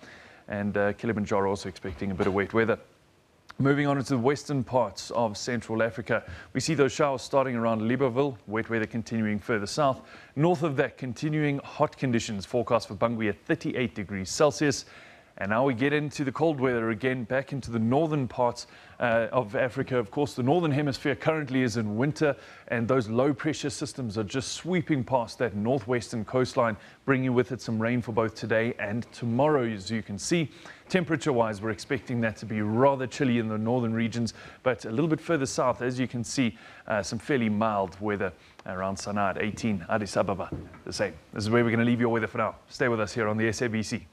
S7: and Kilimanjaro also expecting a bit of wet weather. Moving on into the western parts of Central Africa, we see those showers starting around Libreville, wet weather continuing further south. North of that, continuing hot conditions forecast for Bangui at 38 degrees Celsius. And now we get into the cold weather again, back into the northern parts of Africa. Of course, the northern hemisphere currently is in winter, and those low pressure systems are just sweeping past that northwestern coastline, bringing with it some rain for both today and tomorrow. As you can see, temperature-wise, we're expecting that to be rather chilly in the northern regions, but a little bit further south, as you can see, some fairly mild weather around Sana'a at 18, Addis Ababa the same. This is where we're going to leave your weather for now. Stay with us here on the SABC.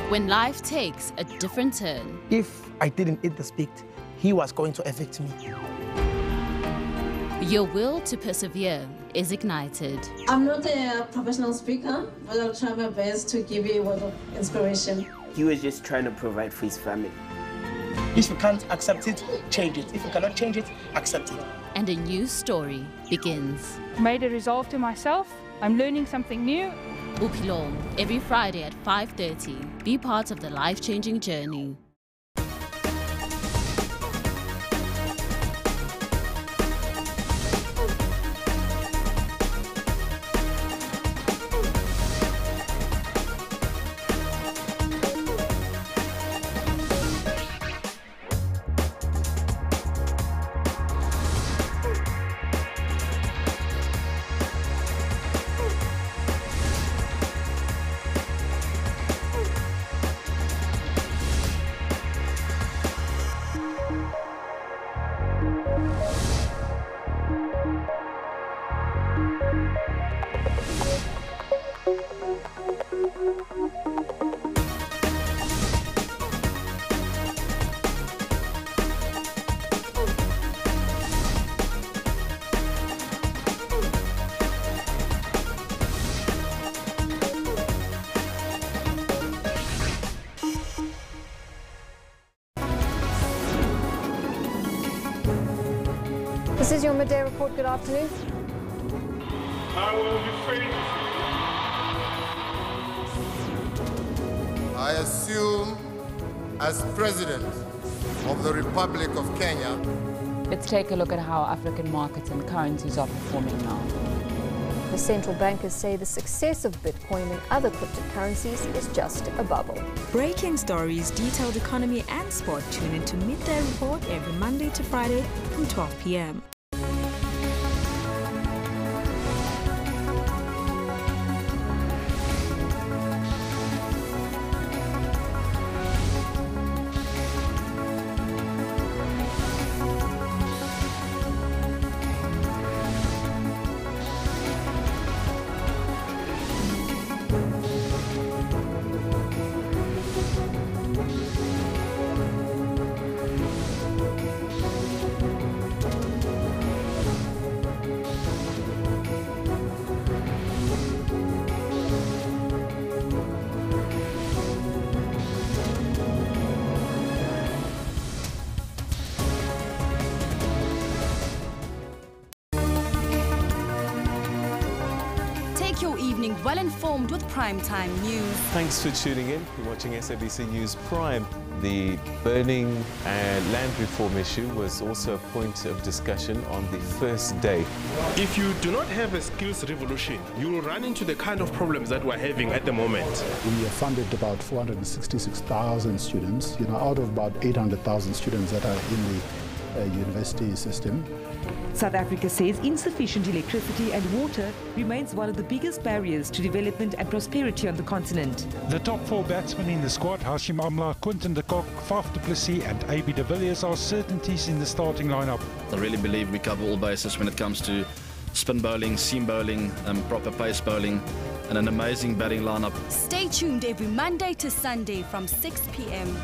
S4: when life takes a different turn.
S9: If I didn't eat the speak, he was going to evict me.
S4: Your will to persevere is ignited.
S10: I'm not a professional speaker, but I'll try my best to give you a word of inspiration.
S11: He was just trying to provide for his family.
S9: If you can't accept it, change it. If you cannot change it, accept it.
S4: And a new story begins.
S13: Made a resolve to myself. I'm learning something new.
S4: Bophelong, every Friday at 5:30. Be part of the life-changing journey.
S25: This is your midday report. Good afternoon.
S26: I will be faithful.
S27: I assume as President of the Republic of Kenya.
S28: Let's take a look at how African markets and currencies are performing now.
S25: The central bankers say the success of Bitcoin and other cryptocurrencies is just a bubble.
S3: Breaking stories, detailed economy and sport. Tune into Midday Report every Monday to Friday from 12 p.m.
S29: Well-informed with primetime news.
S30: Thanks for tuning in. You're watching SABC News Prime. The burning and land reform issue was also a point of discussion on the first day.
S31: If you do not have a skills revolution, you will run into the kind of problems that we're having at the moment.
S32: We have funded about 466,000 students, out of about 800,000 students that are in the university system.
S33: South Africa says insufficient electricity and water remains one of the biggest barriers to development and prosperity on the continent.
S34: The top four batsmen in the squad, Hashim Amla, Quinton de Kock, Faf du Plessis and AB de Villiers, are certainties in the starting lineup.
S35: I really believe we cover all bases when it comes to spin bowling, seam bowling, proper pace bowling, and an amazing batting lineup.
S29: Stay tuned every Monday to Sunday from 6 p.m.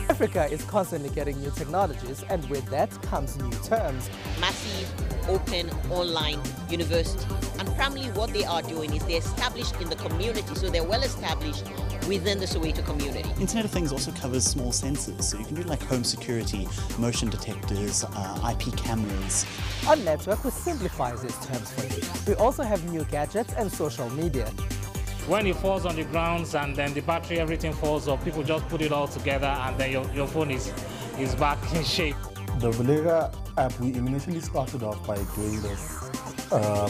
S36: Africa is constantly getting new technologies, and with that comes new terms.
S37: Massive, open, online university. And primarily what they are doing is they're established in the community, so they're well established within the Soweto community.
S38: Internet of Things also covers small sensors, so you can do like home security, motion detectors, IP cameras.
S36: Our network simplifies these terms for you. We also have new gadgets and social media.
S39: When it falls on the grounds and then the battery, everything falls off, people just put it all together and then your phone is back in shape.
S32: The Vlega app, we initially started off by doing this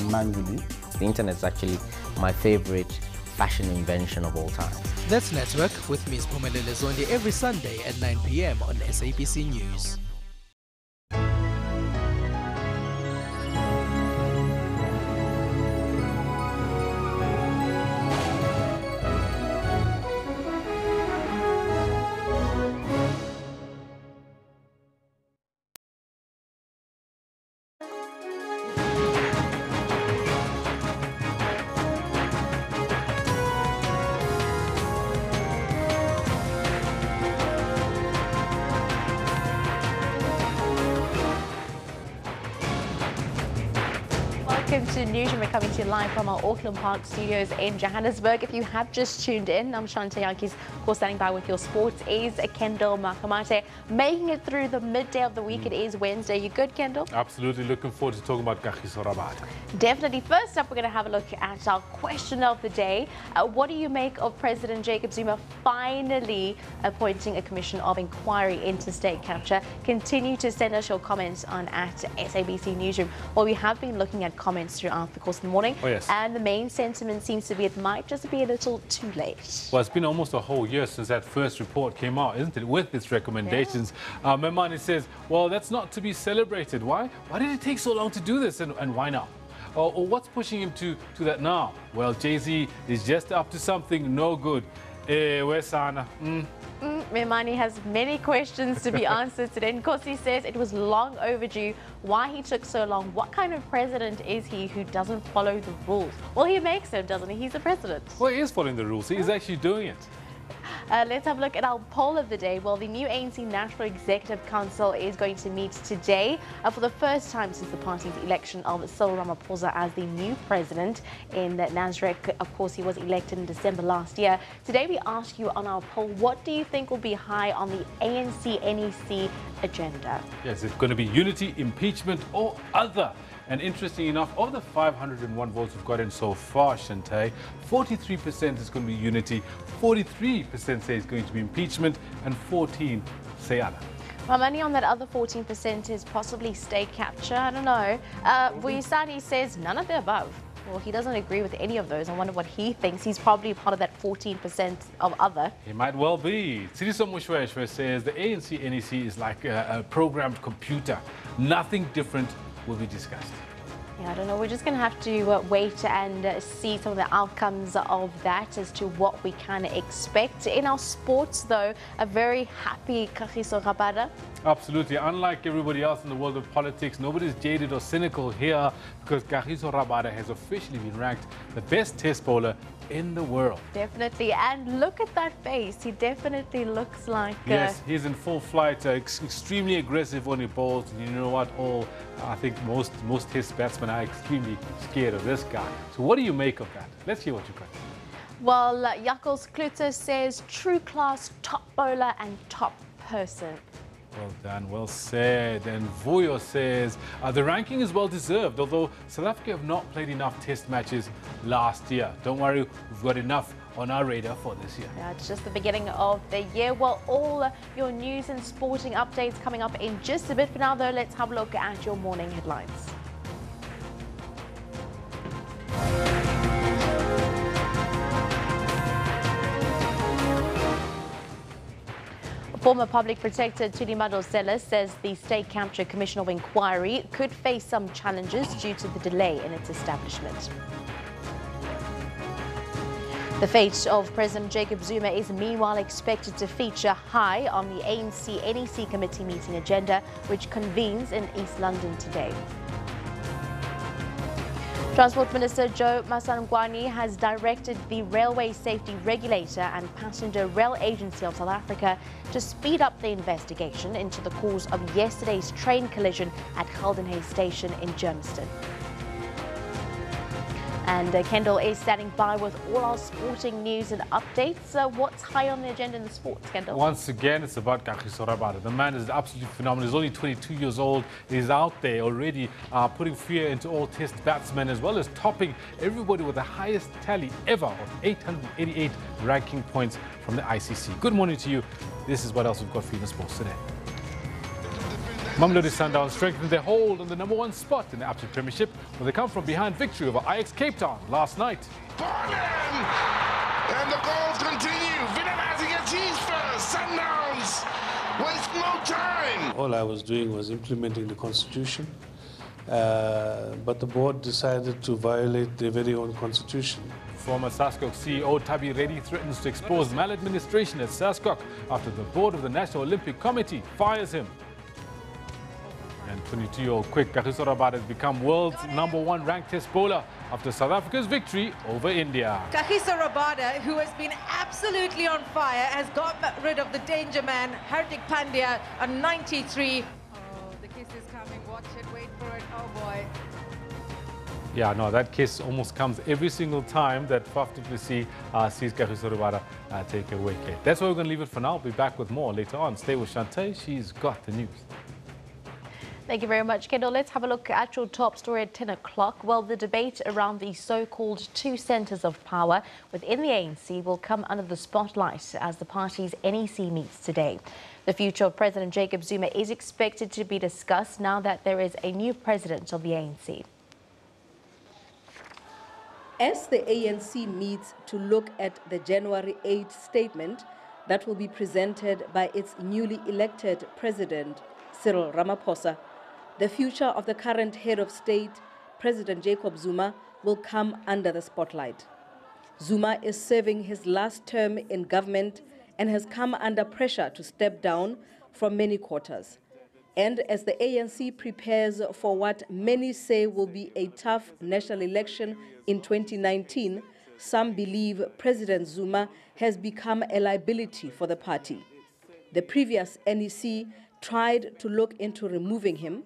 S32: manually.
S21: The internet is actually my favorite fashion invention of all time.
S36: That's Network with Ms. Pumelele Zondi every Sunday at 9 p.m. on SABC News.
S1: to Newsroom. We're coming to you live from our Auckland Park studios in Johannesburg. If you have just tuned in, I'm Shante Yankees, of course, standing by with your sports is Kendall Makamate. Making it through the midday of the week. It is Wednesday. You good, Kendall?
S2: Absolutely. Looking forward to talking about Kagiso Rabada.
S1: Definitely. First up, we're going to have a look at our question of the day. What do you make of President Jacob Zuma finally appointing a commission of inquiry into state capture? Continue to send us your comments on at SABC Newsroom. Well, we have been looking at comments throughout the course of the morning.
S2: Oh, yes.
S1: And the main sentiment seems to be it might just be a little too late.
S2: Well, it's been almost a whole year since that first report came out, isn't it, with its recommendations. Yeah. Memani says, well, that's not to be celebrated. Why? Why did it take so long to do this, and why now? Or what's pushing him to that now? Well, Jay-Z is just up to something no good. Where's Sana?
S1: Memani has many questions to be answered today. Nkosi says it was long overdue. Why he took so long? What kind of president is he who doesn't follow the rules? Well, he makes them, doesn't he? He's the president.
S2: Well, he is following the rules. He is actually doing it.
S1: Let's have a look at our poll of the day. Well, the new ANC National Executive Council is going to meet today for the first time since the party's election of Cyril Ramaphosa as the new president in Nasrec. Of course, he was elected in December last year. Today, we ask you on our poll, what do you think will be high on the ANC-NEC agenda?
S2: Yes, it's going to be unity, impeachment, or other. And interesting enough, of the 501 votes we've gotten so far, Shante, 43% is going to be unity, 43% say it's going to be impeachment, and 14% say other.
S1: My money on that other 14% is possibly state capture. I don't know. Vuisani says none of the above. Well, he doesn't agree with any of those. I wonder what he thinks. He's probably part of that 14% of other.
S2: He might well be. Siriso Mushweshwe says the ANC-NEC is like a programmed computer. Nothing different will be discussed.
S1: Yeah, I don't know. We're just going to have to wait and see some of the outcomes of that as to what we can expect. In our sports, though, a very happy Kagiso Rabada.
S2: Absolutely. Unlike everybody else in the world of politics, nobody's jaded or cynical here because Kagiso Rabada has officially been ranked the best test bowler in the world.
S1: Definitely. And look at that face. He definitely looks like...
S2: Yes, he's in full flight, extremely aggressive when he bowls. And you know what? I think most test batsmen are extremely scared of this guy. So what do you make of that? Let's hear what you got.
S1: Well, Jakkels Klute says true class, top bowler and top person.
S2: Well done, well said. And Vuyo says the ranking is well deserved, although South Africa have not played enough test matches last year. Don't worry, we've got enough on our radar for this year.
S1: Yeah, it's just the beginning of the year. Well, all your news and sporting updates coming up in just a bit. For now, though, let's have a look at your morning headlines. Former Public Protector Tuli Madonsela says the State Capture Commission of Inquiry could face some challenges due to the delay in its establishment. The fate of President Jacob Zuma is meanwhile expected to feature high on the ANC-NEC committee meeting agenda, which convenes in East London today. Transport Minister Joe Masangwani has directed the Railway Safety Regulator and Passenger Rail Agency of South Africa to speed up the investigation into the cause of yesterday's train collision at Geldenhuys Station in Germiston. And Kendall is standing by with all our sporting news and updates. What's high on the agenda in the sports, Kendall?
S2: Once again, it's about Kagiso Rabada. The man is absolutely phenomenal. He's only 22 years old. He's out there already putting fear into all test batsmen, as well as topping everybody with the highest tally ever of 888 ranking points from the ICC. Good morning to you. This is what else we've got for you in the sports today. Mamelodi Sundowns strengthened their hold on the #1 spot in the Absa Premiership, where they come from behind victory over Ajax Cape Town last night.
S26: And the goals continue. Vinalazi gets his first. Sundowns waste no time.
S5: All I was doing was implementing the constitution, but the board decided to violate their very own constitution.
S2: Former SASCOC CEO Tabi Reddy threatens to expose maladministration at SASCOC after the board of the National Olympic Committee fires him. And 22-year-old quick Kagiso Rabada has become world's #1 ranked test bowler after South Africa's victory over India.
S6: Kagiso Rabada, who has been absolutely on fire, has got rid of the danger man, Hardik Pandya, on 93. Oh, the kiss is coming. Watch it. Wait for it. Oh, boy.
S2: Yeah, no, that kiss almost comes every single time that Faf du Plessis sees Kagiso Rabada take a wicket. That's where we're going to leave it for now. I'll be back with more later on. Stay with Shantae. She's got the news.
S1: Thank you very much, Kendall. Let's have a look at your top story at 10 o'clock. Well, the debate around the so-called two centres of power within the ANC will come under the spotlight as the party's NEC meets today. The future of President Jacob Zuma is expected to be discussed now that there is a new president of the ANC.
S4: As the ANC meets to look at the January 8 statement that will be presented by its newly elected president, Cyril Ramaphosa, the future of the current head of state, President Jacob Zuma, will come under the spotlight. Zuma is serving his last term in government and has come under pressure to step down from many quarters. And as the ANC prepares for what many say will be a tough national election in 2019, some believe President Zuma has become a liability for the party. The previous NEC tried to look into removing him,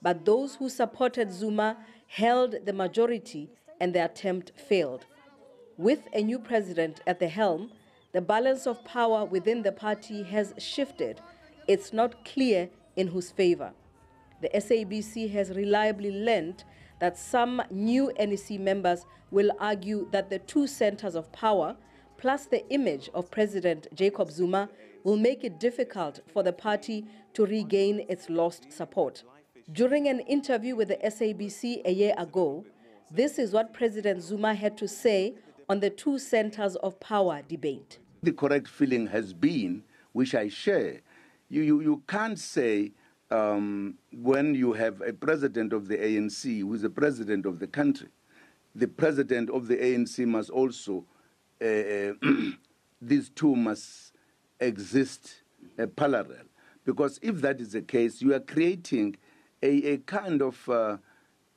S4: but those who supported Zuma held the majority and the attempt failed. With a new president at the helm, the balance of power within the party has shifted. It's not clear in whose favor. The SABC has reliably learned that some new NEC members will argue that the two centers of power, plus the image of President Jacob Zuma, will make it difficult for the party to regain its lost support. During an interview with the SABC a year ago, this is what President Zuma had to say on the two centers of power debate.
S7: The correct feeling has been, which I share, you can't say when you have a president of the ANC who is the president of the country, the president of the ANC must also, these two must exist parallel. Because if that is the case, you are creating a kind of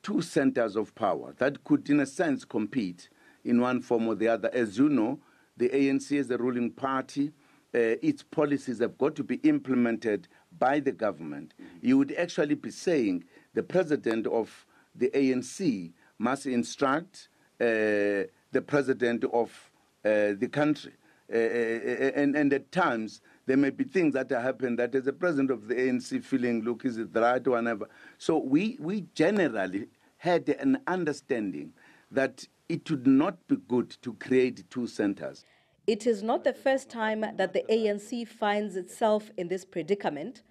S7: two centers of power that could, in a sense, compete in one form or the other. As you know, the ANC is the ruling party. Its policies have got to be implemented by the government. You would actually be saying the president of the ANC must instruct the president of the country. And at times, there may be things that happen that as the president of the ANC feeling, look, is it the right or whatever. So we generally had an understanding that it would not be good to create two centers.
S4: It is not the first time that the ANC finds itself in this predicament.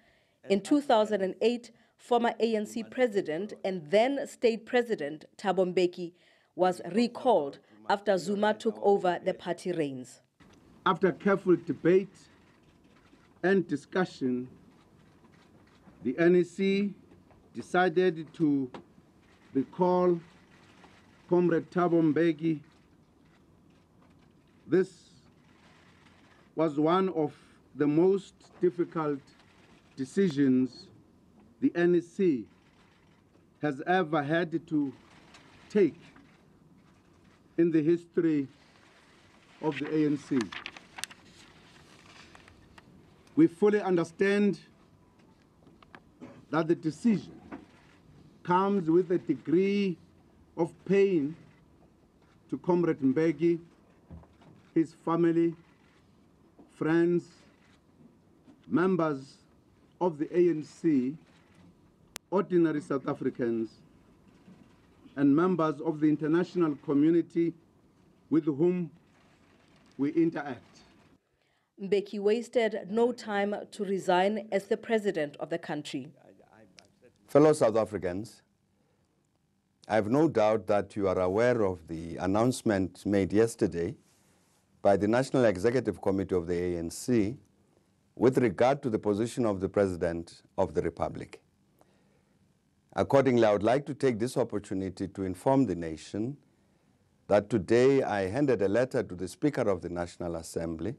S4: In 2008, former ANC president and then state president Thabo Mbeki was recalled after Zuma took over the party reins.
S7: After careful debate and discussion, the NEC decided to recall Comrade Thabo Mbeki. This was one of the most difficult decisions the NEC has ever had to take in the history of the ANC. We fully understand that the decision comes with a degree of pain to Comrade Mbeki, his family, friends, members of the ANC, ordinary South Africans, and members of the international community with whom we interact.
S4: Mbeki wasted no time to resign as the president of the country.
S8: Fellow South Africans, I have no doubt that you are aware of the announcement made yesterday by the National Executive Committee of the ANC with regard to the position of the President of the Republic. Accordingly, I would like to take this opportunity to inform the nation that today I handed a letter to the Speaker of the National Assembly,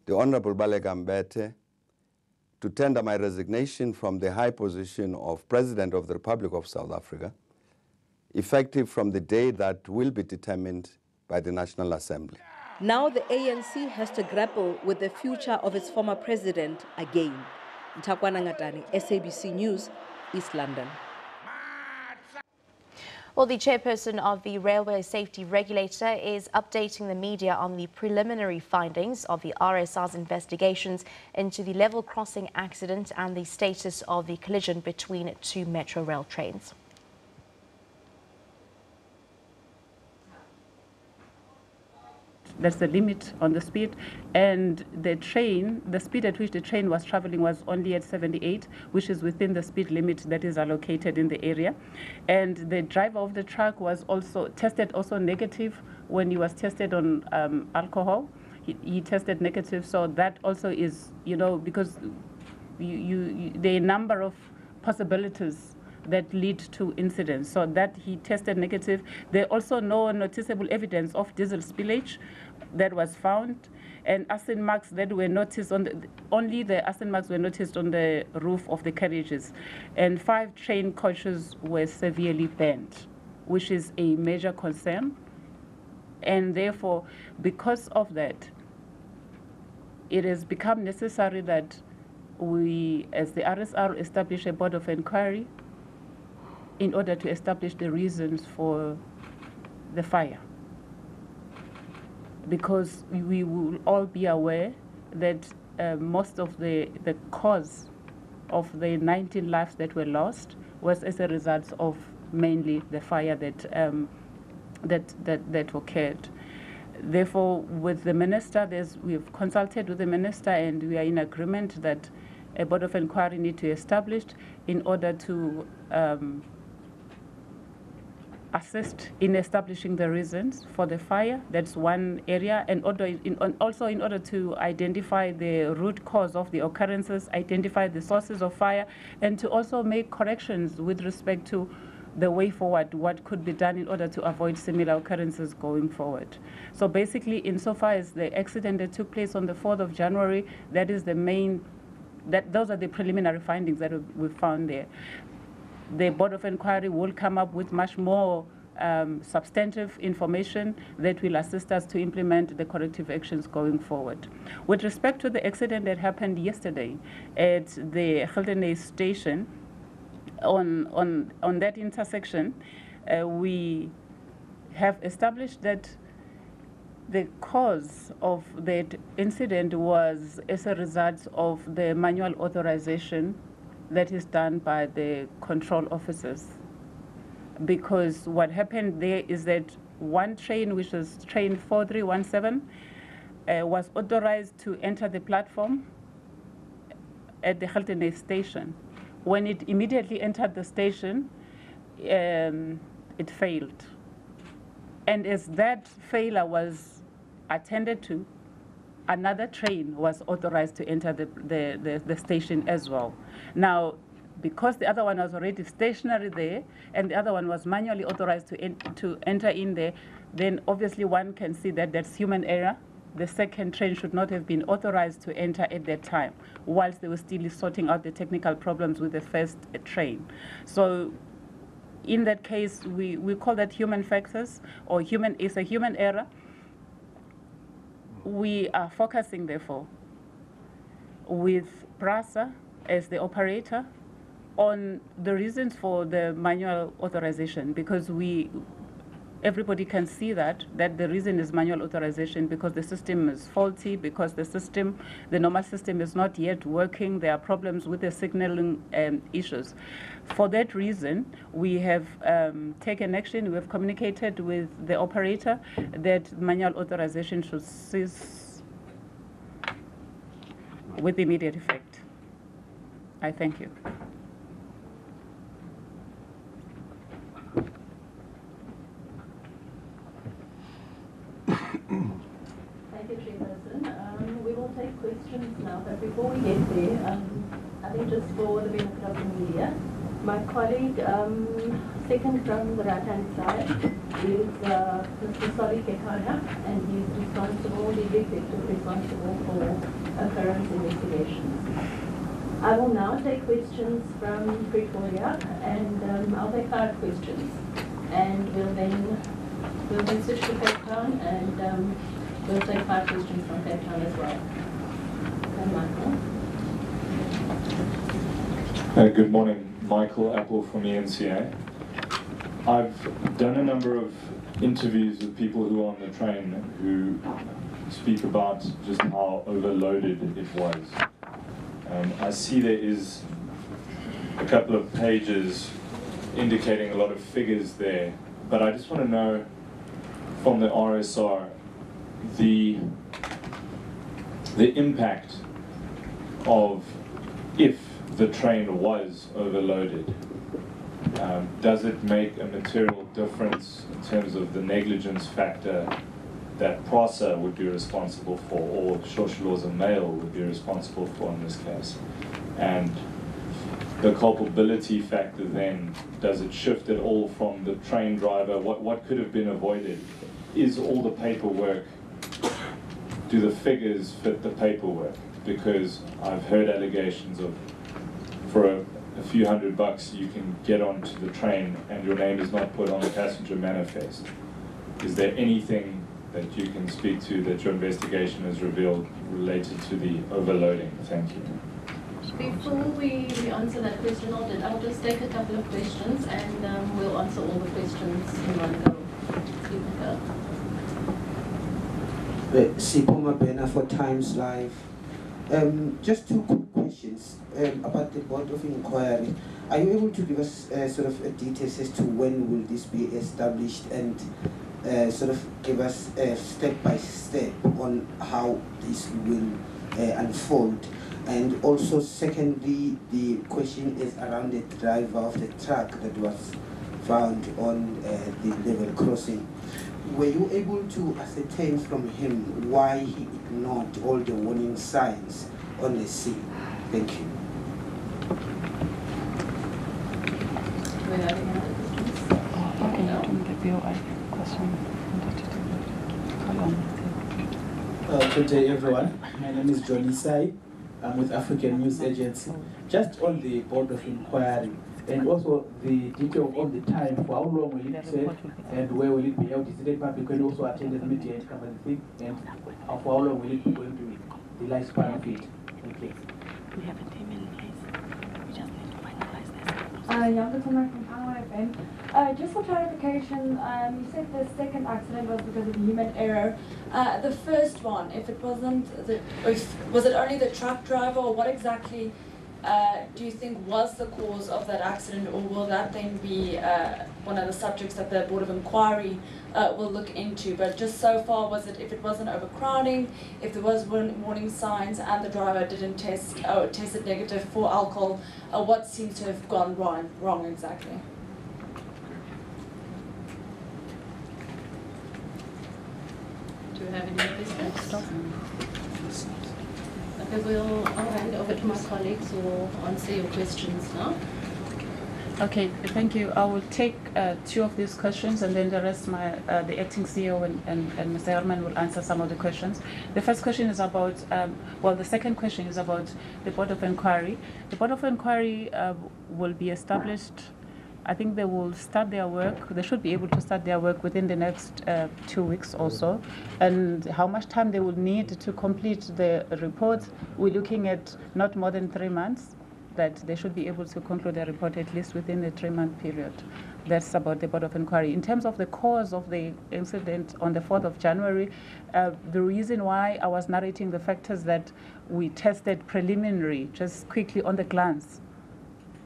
S8: the Honorable Baleka Mbete, to tender my resignation from the high position of President of the Republic of South Africa, effective from the day that will be determined by the National Assembly.
S4: Now the ANC has to grapple with the future of its former president again. Ntakwana Ngatani, SABC News, East London.
S1: Well, the chairperson of the Railway Safety Regulator is updating the media on the preliminary findings of the RSR's investigations into the level crossing accident and the status of the collision between two Metro Rail trains.
S3: That's the limit on the speed, and the speed at which the train was traveling was only at 78, which is within the speed limit that is allocated in the area. And the driver of the truck was also tested negative when he was tested on alcohol. He tested negative, so that also is, because there are a number of possibilities that lead to incidents. So that he tested negative. There also no noticeable evidence of diesel spillage that was found, and acid marks that were noticed only the acid marks were noticed on the roof of the carriages, and 5 train coaches were severely bent, which is a major concern. And therefore, because of that, it has become necessary that we, as the RSR, establish a board of inquiry in order to establish the reasons for the fire. Because we will all be aware that most of the cause of the 19 lives that were lost was as a result of mainly the fire that occurred. Therefore, with the minister, we've consulted with the minister, and we are in agreement that a board of inquiry needs to be established in order to assist in establishing the reasons for the fire. That's one area, and also in order to identify the root cause of the occurrences, identify the sources of fire, and to also make corrections with respect to the way forward, what could be done in order to avoid similar occurrences going forward. So basically, insofar as the accident that took place on the 4th of January, that is the main, those are the preliminary findings that we found there. The Board of Inquiry will come up with much more substantive information that will assist us to implement the corrective actions going forward. With respect to the accident that happened yesterday at the Hilton station, on that intersection, we have established that the cause of that incident was as a result of the manual authorization that is done by the control officers. Because what happened there is that one train, which was train 4317, was authorized to enter the platform at the Hilton station. When it immediately entered the station, it failed. And as that failure was attended to, another train was authorized to enter the station as well. Now, because the other one was already stationary there, and the other one was manually authorized to enter in there, then obviously one can see that that's human error. The second train should not have been authorized to enter at that time, whilst they were still sorting out the technical problems with the first train. So in that case, we call that human factors, or it's a human error. We are focusing, therefore, with PRASA as the operator on the reasons for the manual authorization, because everybody can see that the reason is manual authorization because the system is faulty, because the normal system is not yet working. There are problems with the signaling issues. For that reason, we have taken action. We have communicated with the operator that manual authorization should cease with immediate effect. I thank you.
S9: Thank you, Chairperson. We will take questions now, but before we get there, I think just for the benefit of the media, my colleague, second from the right-hand side, is Mr. Soli Kekana, and he's responsible, the executive responsible for occurrence investigations. I will now take questions from Pretoria, and I'll take 5 questions, and we'll then switch to Cape Town, and we'll take 5 questions from Cape Town as well. And Michael.
S10: Good morning, Michael Apple from the NCA. I've done a number of interviews with people who are on the train who speak about just how overloaded it was. I see there is a couple of pages indicating a lot of figures there, but I just want to know from the RSR the impact of if the train was overloaded. Does it make a material difference in terms of the negligence factor that PROSA would be responsible for, or Shosholoza Mail would be responsible for in this case? And the culpability factor then, does it shift at all from the train driver? What could have been avoided? Is all the paperwork, do the figures fit the paperwork? Because I've heard allegations of, for a few $100 you can get onto the train and your name is not put on the passenger manifest. Is there anything that you can speak to that your investigation has revealed related to the overloading? Thank you.
S9: Before we answer that question, I'll just take a couple of questions and we'll answer all the questions in one go.
S11: Sipoma Bena for Times Live. Just two quick questions about the Board of Inquiry. Are you able to give us sort of a details as to when will this be established, and sort of give us step by step on how this will unfold? And also, secondly, the question is around the driver of the truck that was found on the level crossing. Were you able to ascertain from him why he ignored all the warning signs on the scene? Thank you.
S12: Good day, everyone. My name is Johnny Sai. I'm with African News Agency. Just on the Board of Inquiry, and also the detail of the time, for how long will it take and where will it be held? Is it a public and also attend the media and cover the thing? And for how long will it be going to be, the lifespan of it? Thank you.
S13: We have a team in place. We just need to finalize this. Younger Tomer from Panama FM. Just for clarification, you said the second accident was because of human error. The first one, if it wasn't, was it only the truck driver, or what exactly do you think was the cause of that accident, or will that then be one of the subjects that the Board of Inquiry will look into? But just so far, was it, if it wasn't overcrowding, if there was warning signs and the driver didn't tested negative for alcohol, what seems to have gone wrong exactly?
S9: Do you have any questions? Okay, I'll hand over to my colleagues who will answer your questions now.
S3: Okay, thank you. I will take two of these questions, and then the rest, the acting CEO and Mr. Herman will answer some of the questions. The first question is about, the second question is about the Board of Inquiry. The Board of Inquiry will be established. I think they will start their work. They should be able to start their work within the next 2 weeks or so. And how much time they will need to complete the report, we're looking at not more than 3 months, that they should be able to conclude their report at least within the 3-month period. That's about the Board of Inquiry. In terms of the cause of the incident on the 4th of January, the reason why I was narrating the factors that we tested preliminary, just quickly on the glance,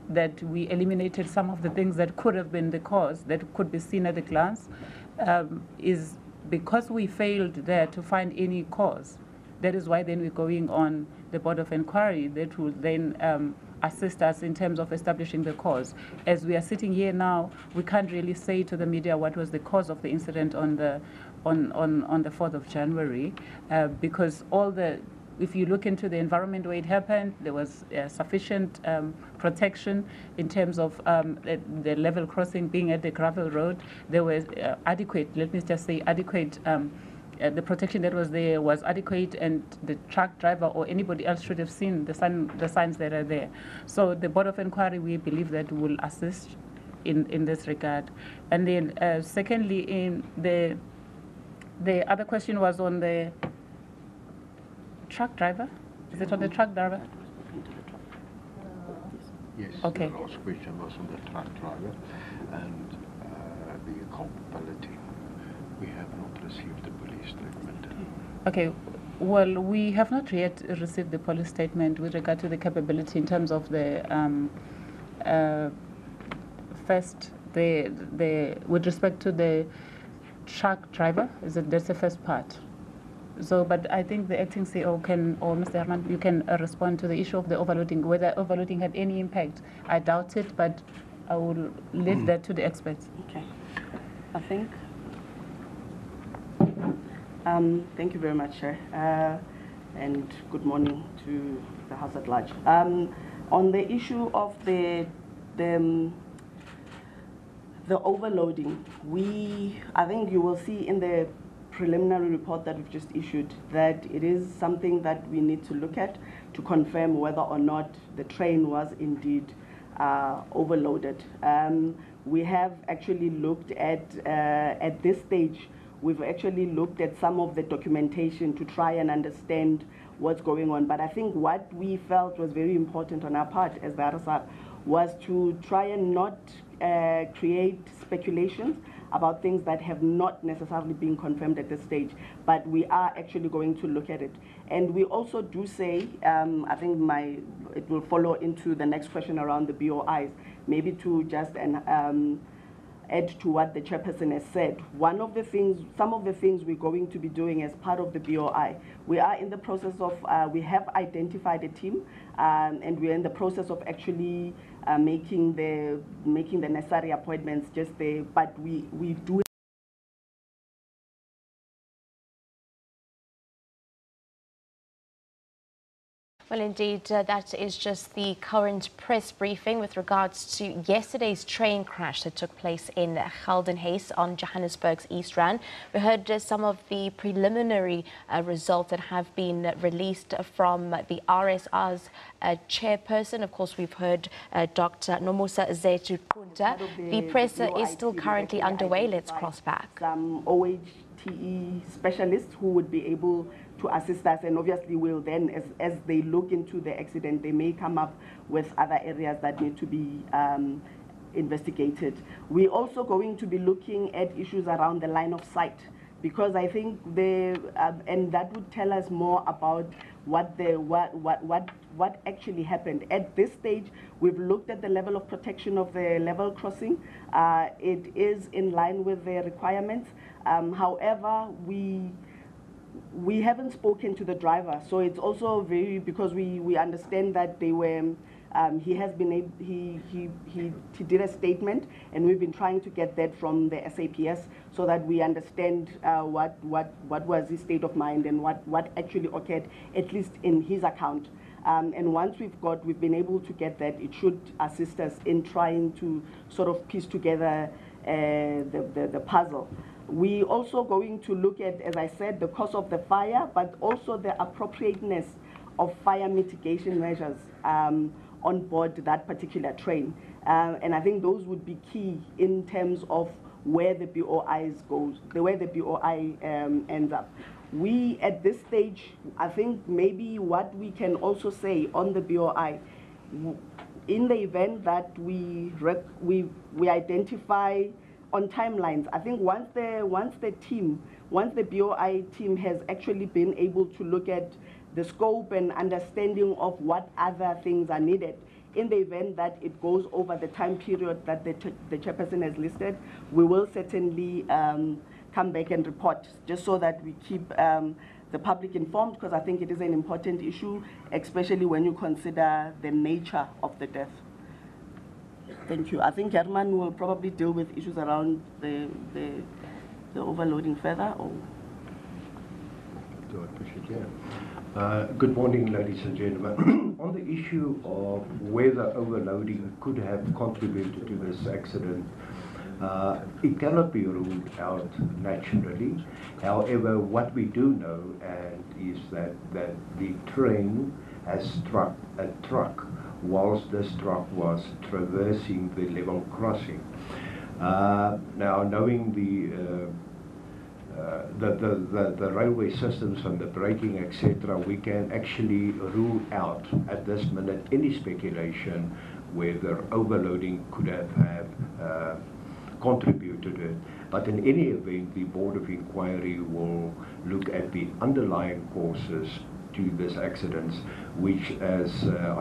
S3: that we eliminated some of the things that could have been the cause, that could be seen at a glance, is because we failed there to find any cause. That is why then we're going on the Board of Inquiry that will then assist us in terms of establishing the cause. As we are sitting here now, we can't really say to the media what was the cause of the incident on the 4th of January, because if you look into the environment where it happened, there was sufficient protection in terms of the level crossing being at the gravel road. There was adequate, let me just say adequate, the protection that was there was adequate, and the truck driver or anybody else should have seen the signs that are there. So the Board of Inquiry, we believe that will assist in this regard. And then secondly, in the other question was on the truck driver? Is it on the truck driver?
S14: Yes.
S3: Okay.
S14: The last question was on the truck driver, and the culpability. We have not received the police statement.
S3: Okay. Well, we have not yet received the police statement with regard to the capability in terms of the first, with respect to the truck driver. That's the first part. So, but I think the acting CEO can, or Mr. Herman, you can respond to the issue of the overloading, whether overloading had any impact. I doubt it, but I will leave that to the experts.
S15: Okay. I think. Thank you very much, Chair, and good morning to the House at large. On the issue of the overloading, I think you will see in the preliminary report that we've just issued that it is something that we need to look at to confirm whether or not the train was indeed overloaded. We have actually looked at this stage, we've actually looked at some of the documentation to try and understand what's going on. But I think what we felt was very important on our part as the RSR was to try and not create speculations about things that have not necessarily been confirmed at this stage, but we are actually going to look at it. And we also do say, I think it will follow into the next question around the BOIs, maybe to just add to what the chairperson has said. Some of the things we're going to be doing as part of the BOI, we are in the process of, we have identified a team, and we're in the process of actually making the necessary appointments just there, but we do.
S1: Well, indeed, that is just the current press briefing with regards to yesterday's train crash that took place in Geldenhuys on Johannesburg's East Rand. We heard some of the preliminary results that have been released from the RSR's chairperson. Of course, we've heard Dr. Nomusa Zethu Kunta. The press is still currently underway. Let's cross back.
S15: Some OHTE specialists who would be able to assist us, and obviously will then, as they look into the accident, they may come up with other areas that need to be investigated. We're also going to be looking at issues around the line of sight, because I think and that would tell us more about what actually happened. At this stage, we've looked at the level of protection of the level crossing. It is in line with the requirements. However, we haven't spoken to the driver, so it's also because we understand that they were he did a statement, and we've been trying to get that from the SAPS so that we understand what was his state of mind and what actually occurred, at least in his account. And once we've been able to get that, it should assist us in trying to sort of piece together the puzzle. We also going to look at, as I said, the cause of the fire, but also the appropriateness of fire mitigation measures on board that particular train. And I think those would be key in terms of where the BOIs goes, where the BOI ends up. We, at this stage, I think maybe what we can also say on the BOI, in the event that we identify on timelines, I think once the BOI team has actually been able to look at the scope and understanding of what other things are needed, in the event that it goes over the time period that the chairperson has listed, we will certainly come back and report, just so that we keep the public informed, because I think it is an important issue, especially when you consider the nature of the death. Thank you. I think Herman will probably deal with issues around the overloading further. Or?
S16: Do I push it? Yeah. Good morning, ladies and gentlemen. On the issue of whether overloading could have contributed to this accident, it cannot be ruled out naturally. However, what we do know is that the train has struck a truck whilst this truck was traversing the level crossing. Now, knowing the railway systems and the braking, etc., we can actually rule out at this minute any speculation whether overloading could have contributed to it. But in any event, the Board of Inquiry will look at the underlying causes to this accidents, which, as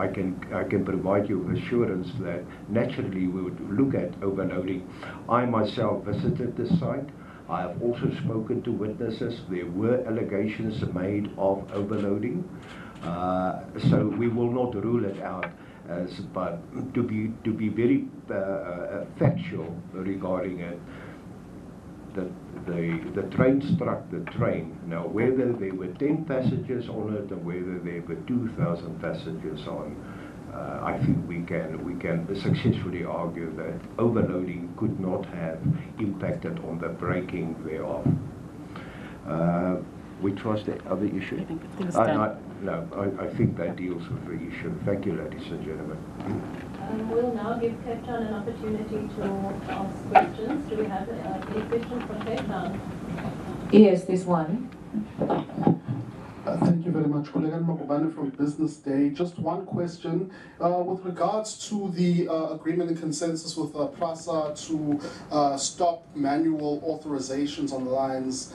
S16: I can provide you assurance that naturally we would look at overloading. I myself visited the site. I have also spoken to witnesses. There were allegations made of overloading, so we will not rule it out. But to be very factual regarding it, the train struck the train. Now, whether there were 10 passengers on it or whether there were 2,000 passengers on, I think we can successfully argue that overloading could not have impacted on the braking thereof. Which was the other issue? I think that deals with the issue. Thank you, ladies and gentlemen.
S9: We'll now give Cape Town an opportunity to ask questions. Do we have any questions from Cape Town?
S17: Yes, there's one.
S18: Thank you very much. Kolegan Magubane from Business Day. Just one question. With regards to the agreement and consensus with PRASA to stop manual authorizations on the lines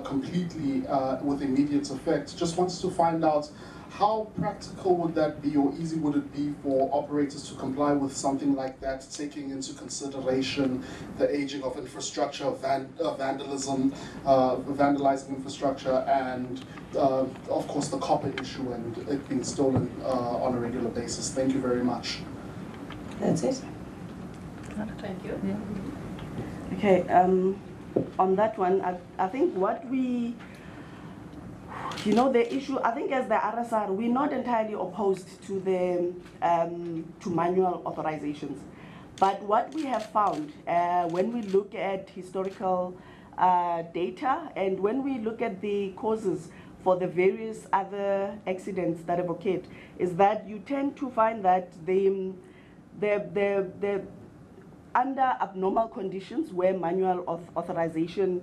S18: completely with immediate effect, just wanted to find out how practical would that be, or easy would it be for operators to comply with something like that, taking into consideration the aging of infrastructure, vandalism, vandalizing infrastructure, and of course the copper issue and it being stolen on a regular basis? Thank you very much.
S15: That's it.
S9: Thank you.
S15: Yeah. Okay, on that one, I think what we, the issue, I think as the RSR, we're not entirely opposed to the to manual authorizations. But what we have found when we look at historical data and when we look at the causes for the various other accidents that have occurred, is that you tend to find that the under abnormal conditions where manual authorization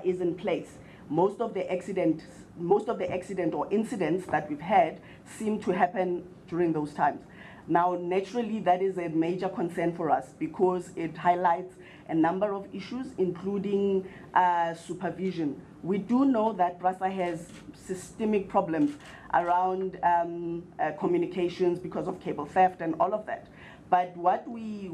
S15: is in place, most of the accident or incidents that we've had seem to happen during those times. Now, naturally, that is a major concern for us because it highlights a number of issues, including supervision. We do know that PRASA has systemic problems around communications because of cable theft and all of that. But what we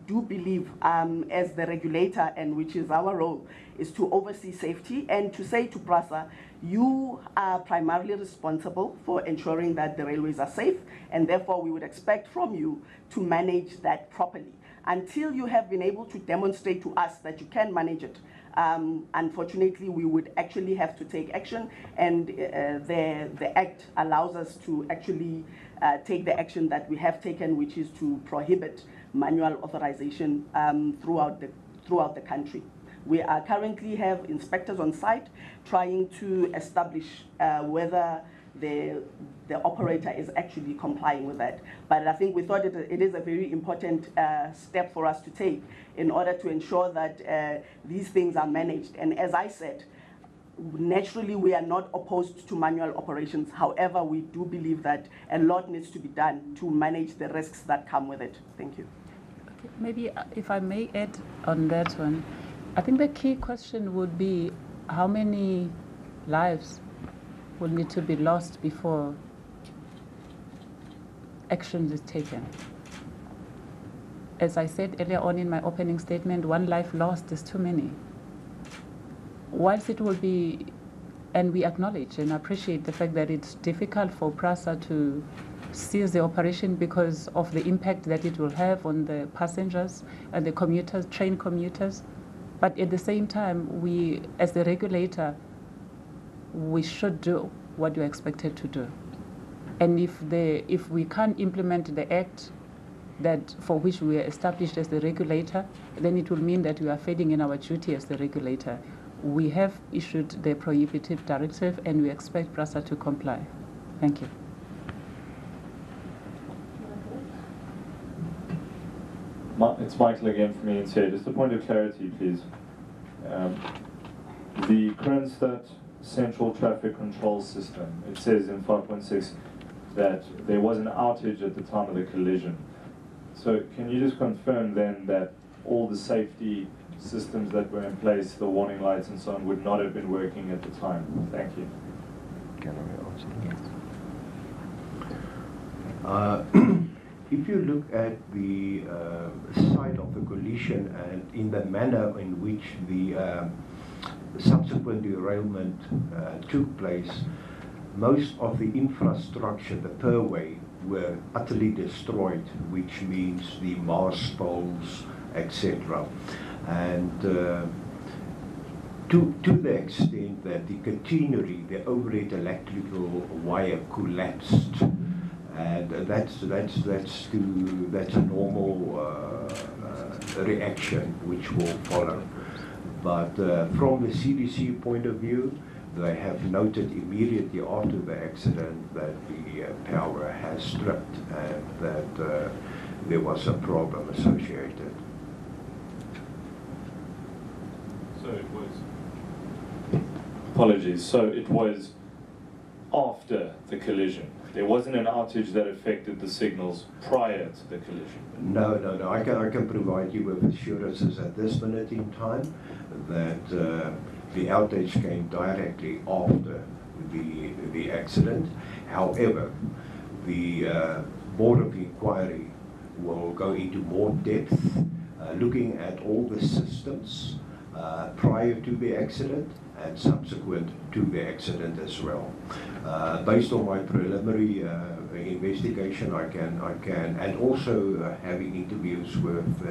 S15: do believe as the regulator, and which is our role, is to oversee safety and to say to PRASA, you are primarily responsible for ensuring that the railways are safe, and therefore we would expect from you to manage that properly. Until you have been able to demonstrate to us that you can manage it, unfortunately, we would actually have to take action, and the Act allows us to actually take the action that we have taken, which is to prohibit manual authorization throughout the country. We are currently have inspectors on site trying to establish whether the operator is actually complying with that. But I think we thought it is a very important step for us to take in order to ensure that these things are managed. And as I said, naturally we are not opposed to manual operations. However, we do believe that a lot needs to be done to manage the risks that come with it. Thank you.
S3: Okay, maybe if I may add on that one, I think the key question would be how many lives will need to be lost before action is taken. As I said earlier on in my opening statement, one life lost is too many. Whilst it will be, and we acknowledge and appreciate the fact that it's difficult for PRASA to cease the operation because of the impact that it will have on the passengers and the commuters, train commuters, but at the same time, we, as the regulator, we should do what you're expected to do. And if we can't implement the act that for which we are established as the regulator, then it will mean that we are failing in our duty as the regulator. We have issued the prohibitive directive and we expect PRASA to comply. Thank you.
S10: It's Michael again from ENTA. Just a point of clarity, please. The Kroonstad Central Traffic Control System, it says in 5.6 that there was an outage at the time of the collision. So can you just confirm then that all the safety systems that were in place, the warning lights and so on, would not have been working at the time? Thank you.
S16: Can I answer that? If you look at the site of the collision and in the manner in which the subsequent derailment took place, most of the infrastructure, the purway, were utterly destroyed, which means the mast poles, etc. And to the extent that the catenary, the overhead electrical wire collapsed, and that's a normal reaction which will follow. But from the CDC point of view, they have noted immediately after the accident that the power has stripped and that there was a problem associated.
S10: So it was. Apologies. So it was after the collision. There wasn't an outage that affected the signals prior to the collision.
S16: No. I can provide you with assurances at this minute in time that the outage came directly after the accident. However, the Board of Inquiry will go into more depth, looking at all the systems prior to the accident and subsequent to the accident as well. Based on my preliminary investigation, I can, and also having interviews with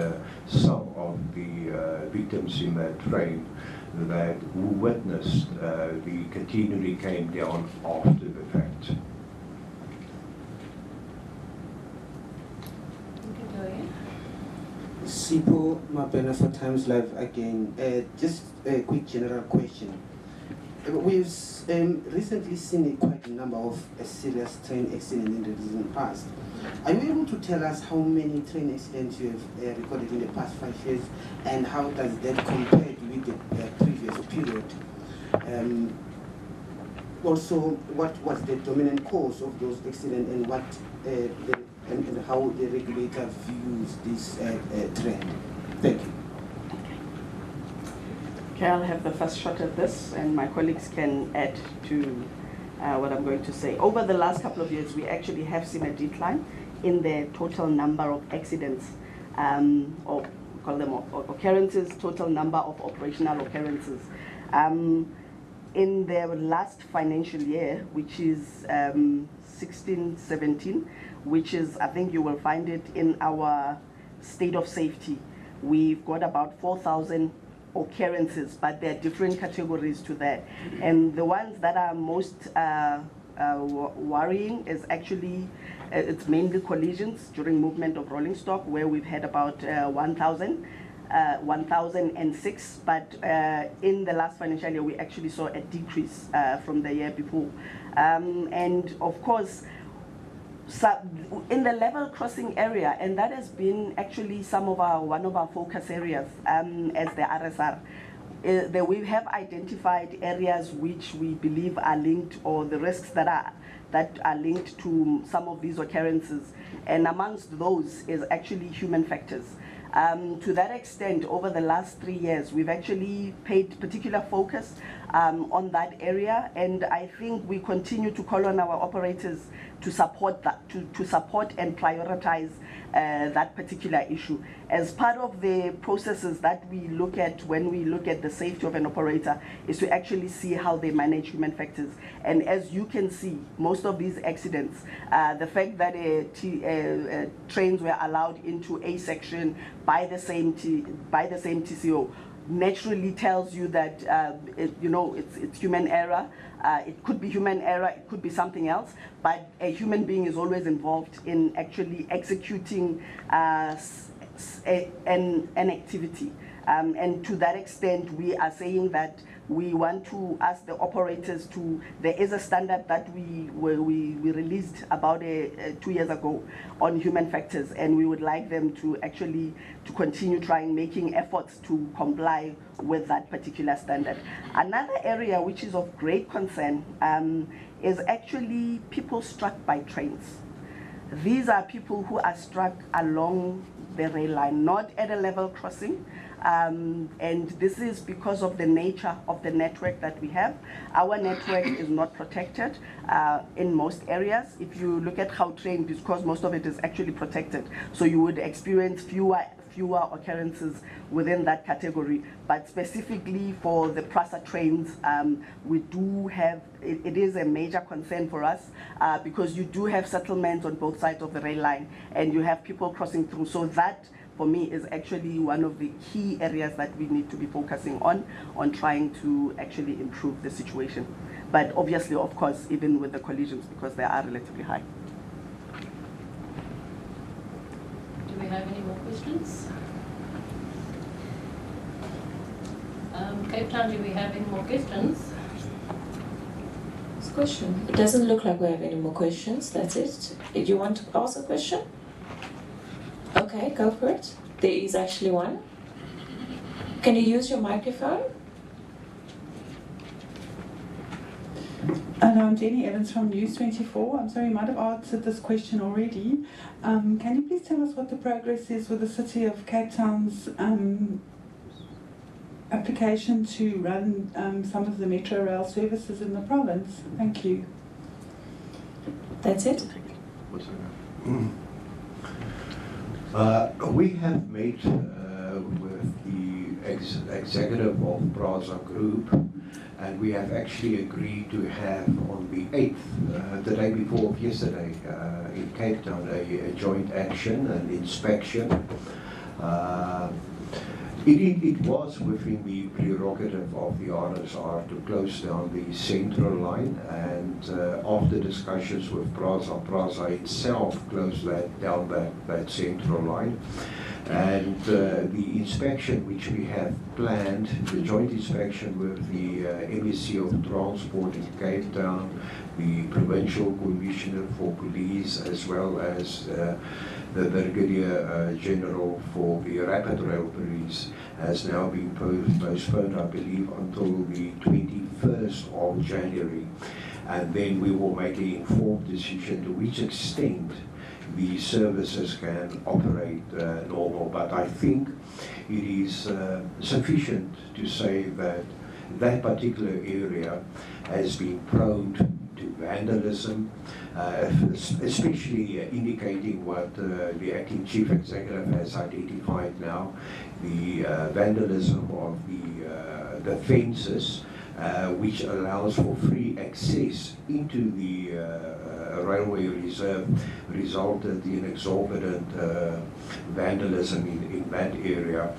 S16: some of the victims in that train that who witnessed the catenary came down after the fact.
S11: Sipo Mapena for Times Live again. Just a quick general question. We've recently seen quite a number of serious train accidents in the recent past. Are you able to tell us how many train accidents you have recorded in the past 5 years, and how does that compare with the previous period? Also, what was the dominant cause of those accidents, and what and how the regulator views this trend? Thank you.
S15: Okay, I'll have the first shot at this, and my colleagues can add to what I'm going to say. Over the last couple of years, we actually have seen a decline in the total number of accidents, or call them occurrences, total number of operational occurrences. In the last financial year, which is 16-17, which is, I think you will find it in our state of safety, we've got about 4,000 occurrences, but there are different categories to that. And the ones that are most worrying is actually, it's mainly collisions during movement of rolling stock, where we've had about 1,006, but in the last financial year, we actually saw a decrease from the year before. And of course, in the level crossing area, and that has been actually one of our focus areas as the RSR, that we have identified areas which we believe are linked, or the risks that are linked to some of these occurrences, and amongst those is actually human factors. To that extent, over the last 3 years, we've actually paid particular focus on that area, and I think we continue to call on our operators to support that, to support and prioritize that particular issue. As part of the processes that we look at when we look at the safety of an operator is to actually see how they manage human factors. And as you can see, most of these accidents, the fact that trains were allowed into a section by the same TCO naturally tells you that it's human error. It could be human error, it could be something else, but a human being is always involved in actually executing an activity. And to that extent, we are saying that we want to ask the operators to, there is a standard that we released about 2 years ago on human factors, and we would like them to actually continue making efforts to comply with that particular standard. Another area which is of great concern is actually people struck by trains. These are people who are struck along the rail line, not at a level crossing. And this is because of the nature of the network that we have. Our network is not protected in most areas. If you look at Gautrain, because most of it is actually protected, so you would experience fewer occurrences within that category. But specifically for the PRASA trains, we do have, it is a major concern for us because you do have settlements on both sides of the rail line and you have people crossing through. So that, for me, is actually one of the key areas that we need to be focusing on trying to actually improve the situation. But obviously, of course, even with the collisions, because they are relatively high.
S9: Do we have any more questions? Cape Town, do we have any more questions?
S17: This question. It doesn't look like we have any more questions. That's it. Did you want to ask a question? Okay, go for it. There is actually one. Can you use your microphone?
S19: I'm Jenny Evans from News 24. I'm sorry, you might have answered this question already. Can you please tell us what the progress is with the City of Cape Town's application to run some of the Metro Rail services in the province? Thank you.
S17: That's it.
S16: We have met with the executive of PRASA Group, and we have actually agreed to have on the 8th, the day before of yesterday, in Cape Town, a joint action and inspection. It was within the prerogative of the RSR to close down the central line, and after discussions with PRASA itself closed down that central line. And the inspection which we have planned, the joint inspection with the MSC of Transport in Cape Town, the Provincial Commissioner for Police, as well as the Brigadier General for the Rapid Rail Police, has now been postponed, I believe, until the 21st of January. And then we will make an informed decision to which extent the services can operate normal. But I think it is sufficient to say that that particular area has been prone to vandalism, especially indicating what the acting chief executive has identified now, the vandalism of the fences, which allows for free access into the railway reserve, resulted in exorbitant vandalism in that area.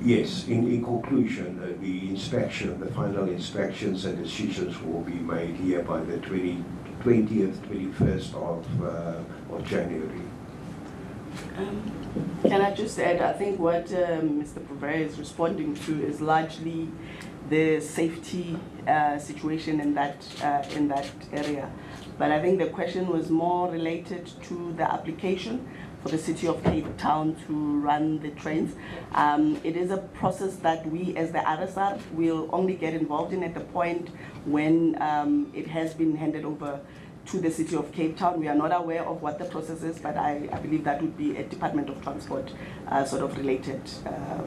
S16: Yes, in conclusion, the inspection, the final inspections and decisions will be made here by the 21st of January.
S15: Can I just add, I think what Mr. Purveyor is responding to is largely the safety situation in that area. But I think the question was more related to the application for the City of Cape Town to run the trains. It is a process that we as the RSR will only get involved in at the point when it has been handed over to the City of Cape Town. We are not aware of what the process is, but I believe that would be a Department of Transport sort of related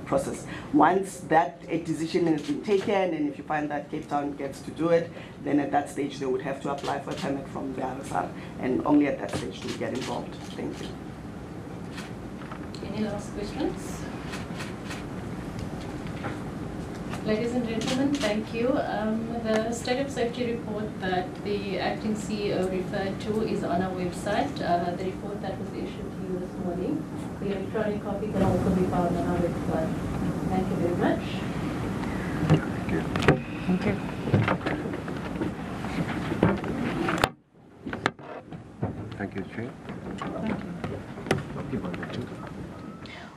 S15: process. Once that a decision has been taken, and if you find that Cape Town gets to do it, then at that stage they would have to apply for a permit from the RSR, and only at that stage do we get involved. Thank you.
S9: Any last questions? Ladies and gentlemen, thank you. The state of safety report that the acting CEO referred to is on our website. The report that was issued to you this morning. The electronic copy can also be found on our website. Thank you very much.
S14: Thank you.
S19: Thank you.
S14: Thank you, Chair.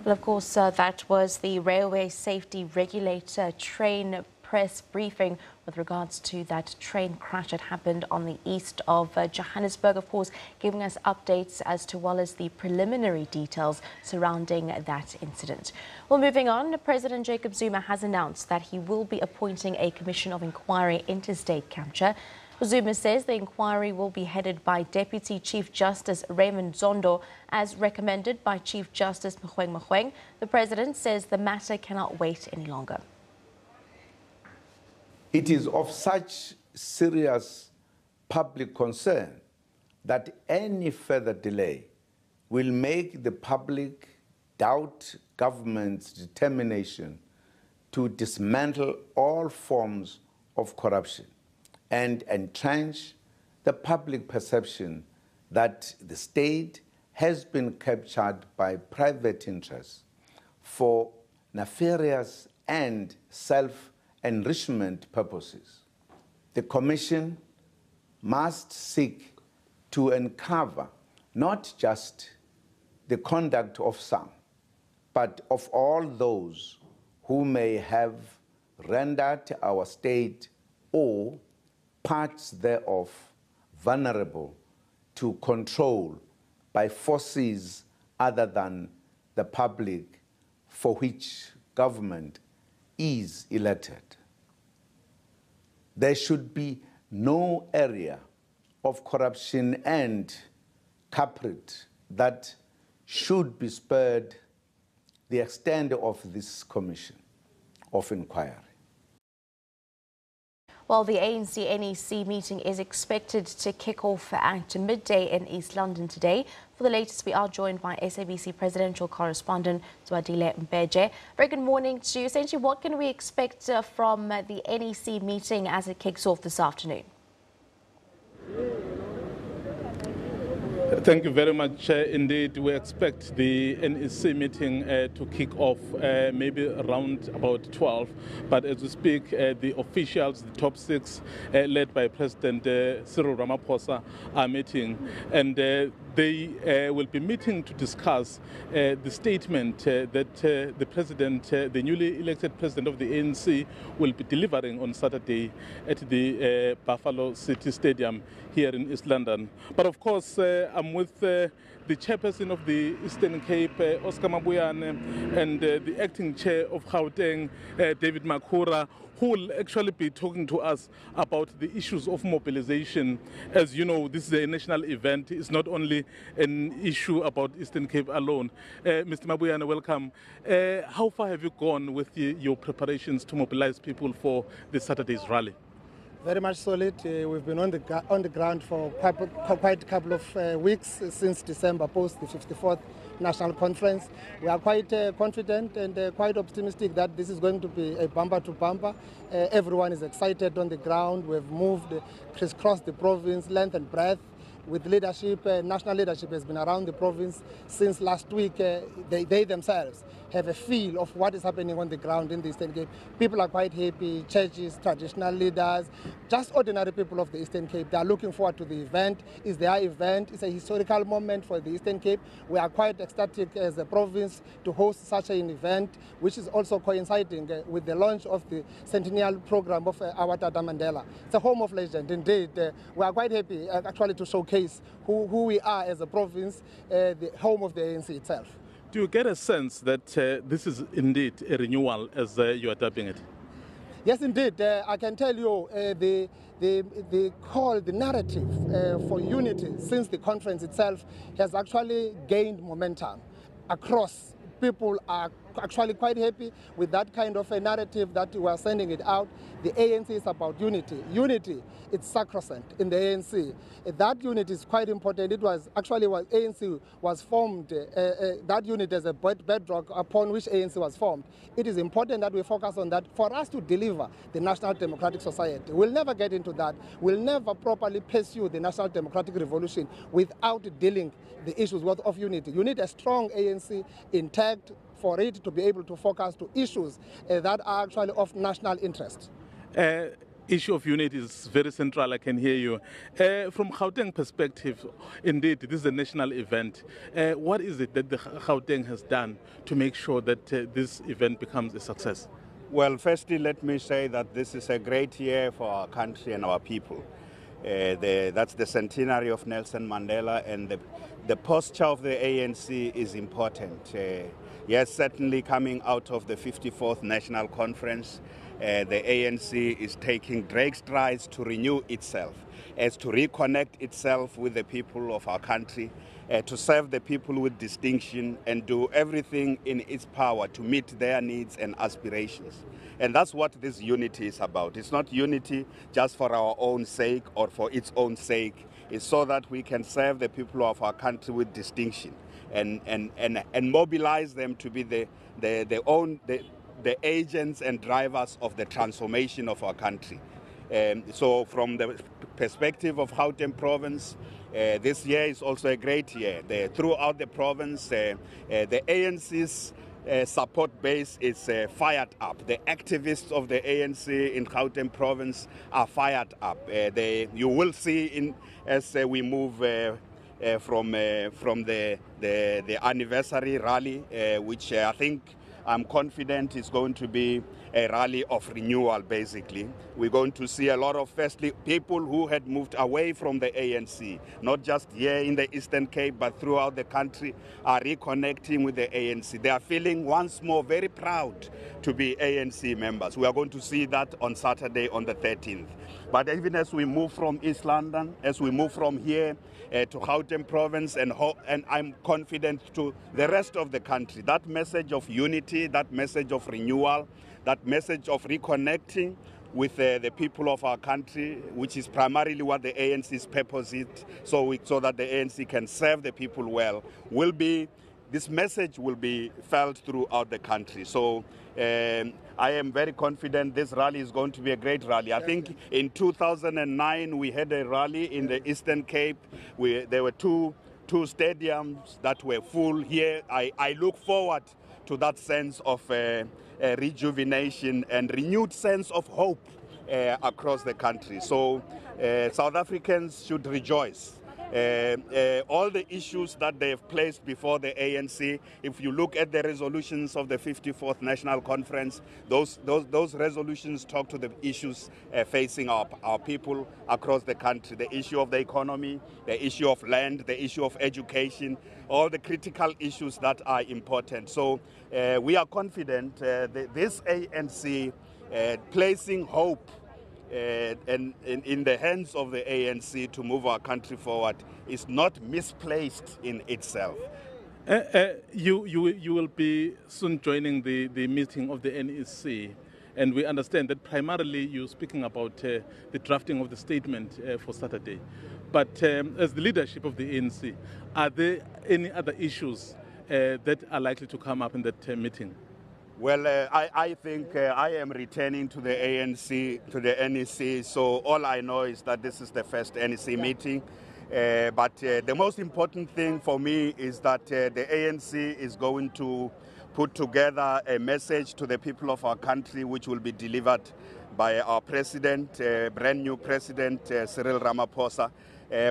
S1: Well, of course, that was the Railway Safety Regulator train press briefing with regards to that train crash that happened on the east of Johannesburg, of course, giving us updates as to well as the preliminary details surrounding that incident. Well, moving on, President Jacob Zuma has announced that he will be appointing a commission of inquiry into state capture. Zuma says the inquiry will be headed by Deputy Chief Justice Raymond Zondo as recommended by Chief Justice Mogoeng. The President says the matter cannot wait any longer.
S7: It is of such serious public concern that any further delay will make the public doubt government's determination to dismantle all forms of corruption and entrench the public perception that the state has been captured by private interests for nefarious and self-enrichment purposes. The Commission must seek to uncover not just the conduct of some, but of all those who may have rendered our state or parts thereof vulnerable to control by forces other than the public for which government is elected. There should be no area of corruption and culprit that should be spared the extent of this commission of inquiry.
S1: Well, the ANC-NEC meeting is expected to kick off at midday in East London today. For the latest, we are joined by SABC presidential correspondent Zwadile Mbeje. Very good morning to you. Essentially, what can we expect from the NEC meeting as it kicks off this afternoon?
S20: Thank you very much. Indeed, we expect the NEC meeting to kick off maybe around about 12. But as we speak, the officials, the top six, led by President Cyril Ramaphosa, are meeting. And they will be meeting to discuss the statement that the president, the newly elected president of the ANC, will be delivering on Saturday at the Buffalo City Stadium here in East London. But of course, I'm with the chairperson of the Eastern Cape, Oscar Mabuyane, and the acting chair of Gauteng, David Makhura, who will actually be talking to us about the issues of mobilization. As you know, this is a national event. It's not only an issue about Eastern Cape alone. Mr. Mabuyane, welcome. How far have you gone with your preparations to mobilize people for this Saturday's rally?
S21: Very much solid. We've been on the ground for quite a couple of weeks since December, post the 54th National Conference. We are quite confident and quite optimistic that this is going to be a bumper to bumper. Everyone is excited on the ground. We've moved, crisscrossed the province, length and breadth. With leadership, national leadership has been around the province since last week. They themselves have a feel of what is happening on the ground in the Eastern Cape. People are quite happy, churches, traditional leaders, just ordinary people of the Eastern Cape. They are looking forward to the event. It's their event. It's a historical moment for the Eastern Cape. We are quite ecstatic as a province to host such an event, which is also coinciding with the launch of the centennial program of our Tata Mandela. It's a home of legend, indeed. We are quite happy actually to showcase who we are as a province, the home of the ANC itself.
S20: Do you get a sense that this is indeed a renewal, as you are dubbing it?
S21: Yes, indeed. I can tell you the call, the narrative for unity since the conference itself has actually gained momentum across. People are actually quite happy with that kind of a narrative that we are sending it out. The ANC is about unity. Unity, it's sacrosanct in the ANC. That unity is quite important. It was actually what ANC was formed, that unit as a bedrock upon which ANC was formed. It is important that we focus on that for us to deliver the National Democratic Society. We'll never get into that. We'll never properly pursue the National Democratic Revolution without dealing the issues of unity. You need a strong ANC intact for it to be able to focus to issues that are actually of national interest.
S20: Issue of unity is very central, I can hear you. From Gauteng perspective, indeed, this is a national event. What is it that the Gauteng has done to make sure that this event becomes a success?
S22: Well, firstly, let me say that this is a great year for our country and our people. That's the centenary of Nelson Mandela, and the posture of the ANC is important. Yes, certainly coming out of the 54th National Conference, the ANC is taking great strides to renew itself. as to reconnect itself with the people of our country, to serve the people with distinction and do everything in its power to meet their needs and aspirations. And that's what this unity is about. It's not unity just for our own sake or for its own sake. It's so that we can serve the people of our country with distinction and mobilize them to be the agents and drivers of the transformation of our country. So from the perspective of Gauteng province, this year is also a great year. Throughout the province, the ANC's support base is fired up. The activists of the ANC in Gauteng province are fired up. You will see as we move from the anniversary rally, which I think I'm confident is going to be a rally of renewal, basically. We're going to see a lot of, firstly, people who had moved away from the ANC, not just here in the Eastern Cape, but throughout the country, are reconnecting with the ANC. They are feeling once more very proud to be ANC members. We are going to see that on Saturday, on the 13th. But even as we move from East London, as we move from here to Gauteng province, and I'm confident to the rest of the country, that message of unity, that message of renewal, that message of reconnecting with the people of our country, which is primarily what the ANC's purpose is, so that the ANC can serve the people well, this message will be felt throughout the country. So I am very confident this rally is going to be a great rally. I think in 2009 we had a rally in the Eastern Cape. There were two stadiums that were full here. I look forward to that sense of rejuvenation and renewed sense of hope across the country. So South Africans should rejoice. All the issues that they have placed before the ANC, if you look at the resolutions of the 54th National Conference, those resolutions talk to the issues facing our people across the country, the issue of the economy, the issue of land, the issue of education, all the critical issues that are important. So we are confident that this ANC placing hope and in the hands of the ANC to move our country forward is not misplaced in itself.
S20: You will be soon joining the meeting of the NEC, and we understand that primarily you're speaking about the drafting of the statement for Saturday. But as the leadership of the ANC, are there any other issues that are likely to come up in that meeting?
S22: Well, I think I am returning to the ANC, to the NEC, so all I know is that this is the first NEC meeting. But the most important thing for me is that the ANC is going to put together a message to the people of our country which will be delivered by our president, brand new president, Cyril Ramaphosa.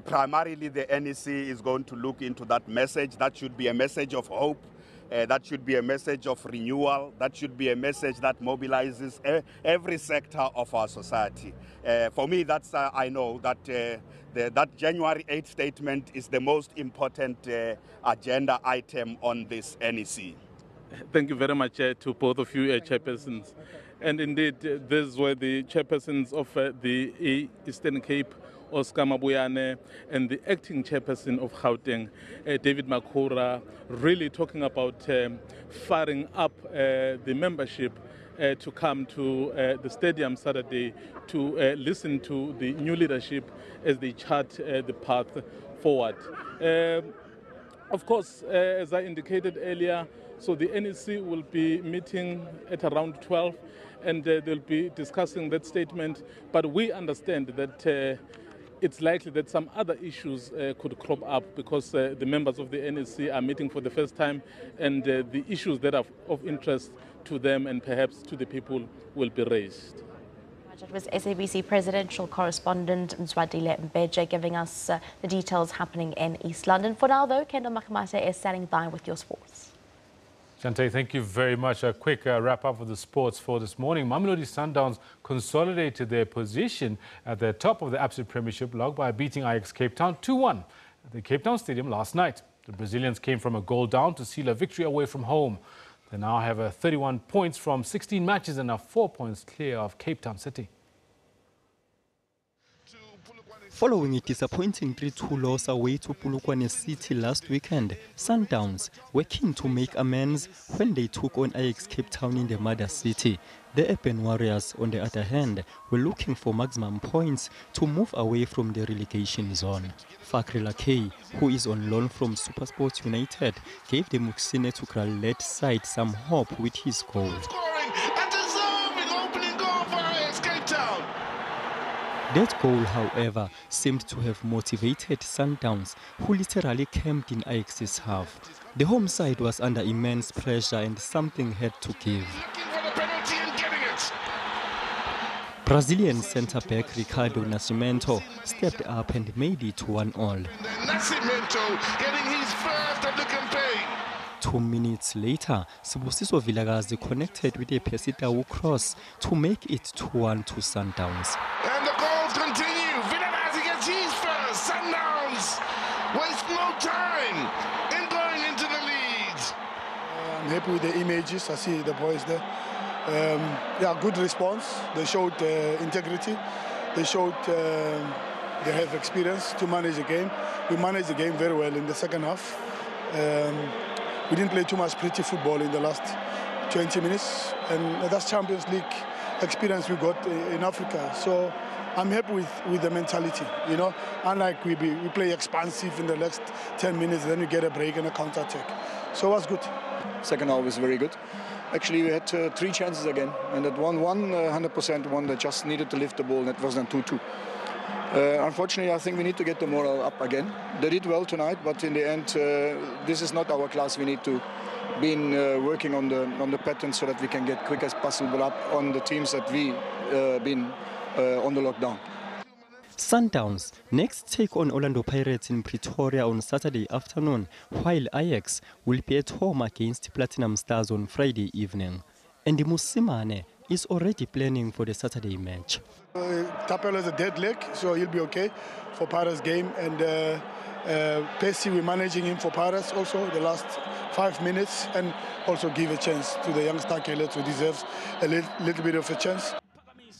S22: Primarily the NEC is going to look into that message. That should be a message of hope. That should be a message of renewal. That should be a message that mobilizes every sector of our society. For me, that's I know that that January 8th statement is the most important agenda item on this NEC.
S20: Thank you very much to both of you, chairpersons. And indeed, these were the chairpersons of the Eastern Cape, Oscar Mabuyane, and the acting chairperson of Gauteng, David Makura, really talking about firing up the membership to come to the stadium Saturday to listen to the new leadership as they chart the path forward. Of course, as I indicated earlier, so the NEC will be meeting at around 12, and they'll be discussing that statement. But we understand that it's likely that some other issues could crop up because the members of the NEC are meeting for the first time, and the issues that are of interest to them and perhaps to the people will be raised.
S1: It was SABC presidential correspondent Mswadile Mbeje giving us the details happening in East London. For now, though, Kendall Makamate is standing by with your sports.
S2: Shante, thank you very much. A quick wrap-up of the sports for this morning. Mamelodi Sundowns consolidated their position at the top of the Absolute Premiership log by beating Ajax Cape Town 2-1 at the Cape Town Stadium last night. The Brazilians came from a goal down to seal a victory away from home. They now have 31 points from 16 matches and are 4 points clear of Cape Town City.
S5: Following a disappointing 3-2 loss away to Polokwane City last weekend, Sundowns were keen to make amends when they took on Ajax Cape Town in the mother city. The Urban Warriors, on the other hand, were looking for maximum points to move away from the relegation zone. Fakri Lakay, who is on loan from SuperSport United, gave the Muksine Tukral-led side some hope with his goal. That goal, however, seemed to have motivated Sundowns, who literally camped in Ajax's half. The home side was under immense pressure and something had to give. Brazilian centre-back Ricardo Nascimento stepped up and made it 1-1.
S6: Nascimento getting his first of the campaign.
S5: 2 minutes later, Sibusiso Vilakazi connected with a Pesitawu cross to make it 2-1 to Sundowns.
S6: And the goals continue. Vilakazi gets his first. Sundowns waste no time in going into the lead.
S23: I'm happy with the images. I see the boys there. Yeah, good response. They showed integrity. They showed they have experience to manage the game. We managed the game very well in the second half. We didn't play too much pretty football in the last 20 minutes, and that's Champions League experience we got in Africa. So I'm happy with the mentality, you know. Unlike we play expansive in the next 10 minutes, then we get a break and a counter-attack. So it was good.
S24: Second half was very good. Actually, we had 3 chances again, and that 100% one that just needed to lift the ball, and that was then 2-2. Unfortunately, I think we need to get the morale up again. They did well tonight, but in the end, this is not our class. We need to be working on the pattern so that we can get quick as possible up on the teams that we been on the lockdown.
S5: Sundowns next take on Orlando Pirates in Pretoria on Saturday afternoon, while Ajax will be at home against Platinum Stars on Friday evening. And Musimane is already planning for the Saturday match.
S23: Tapelo is a dead leg, so he'll be okay for Pirates game. And Pesci, we're managing him for Pirates also the last 5 minutes, and also give a chance to the young star Kelet, who deserves a little bit of a chance.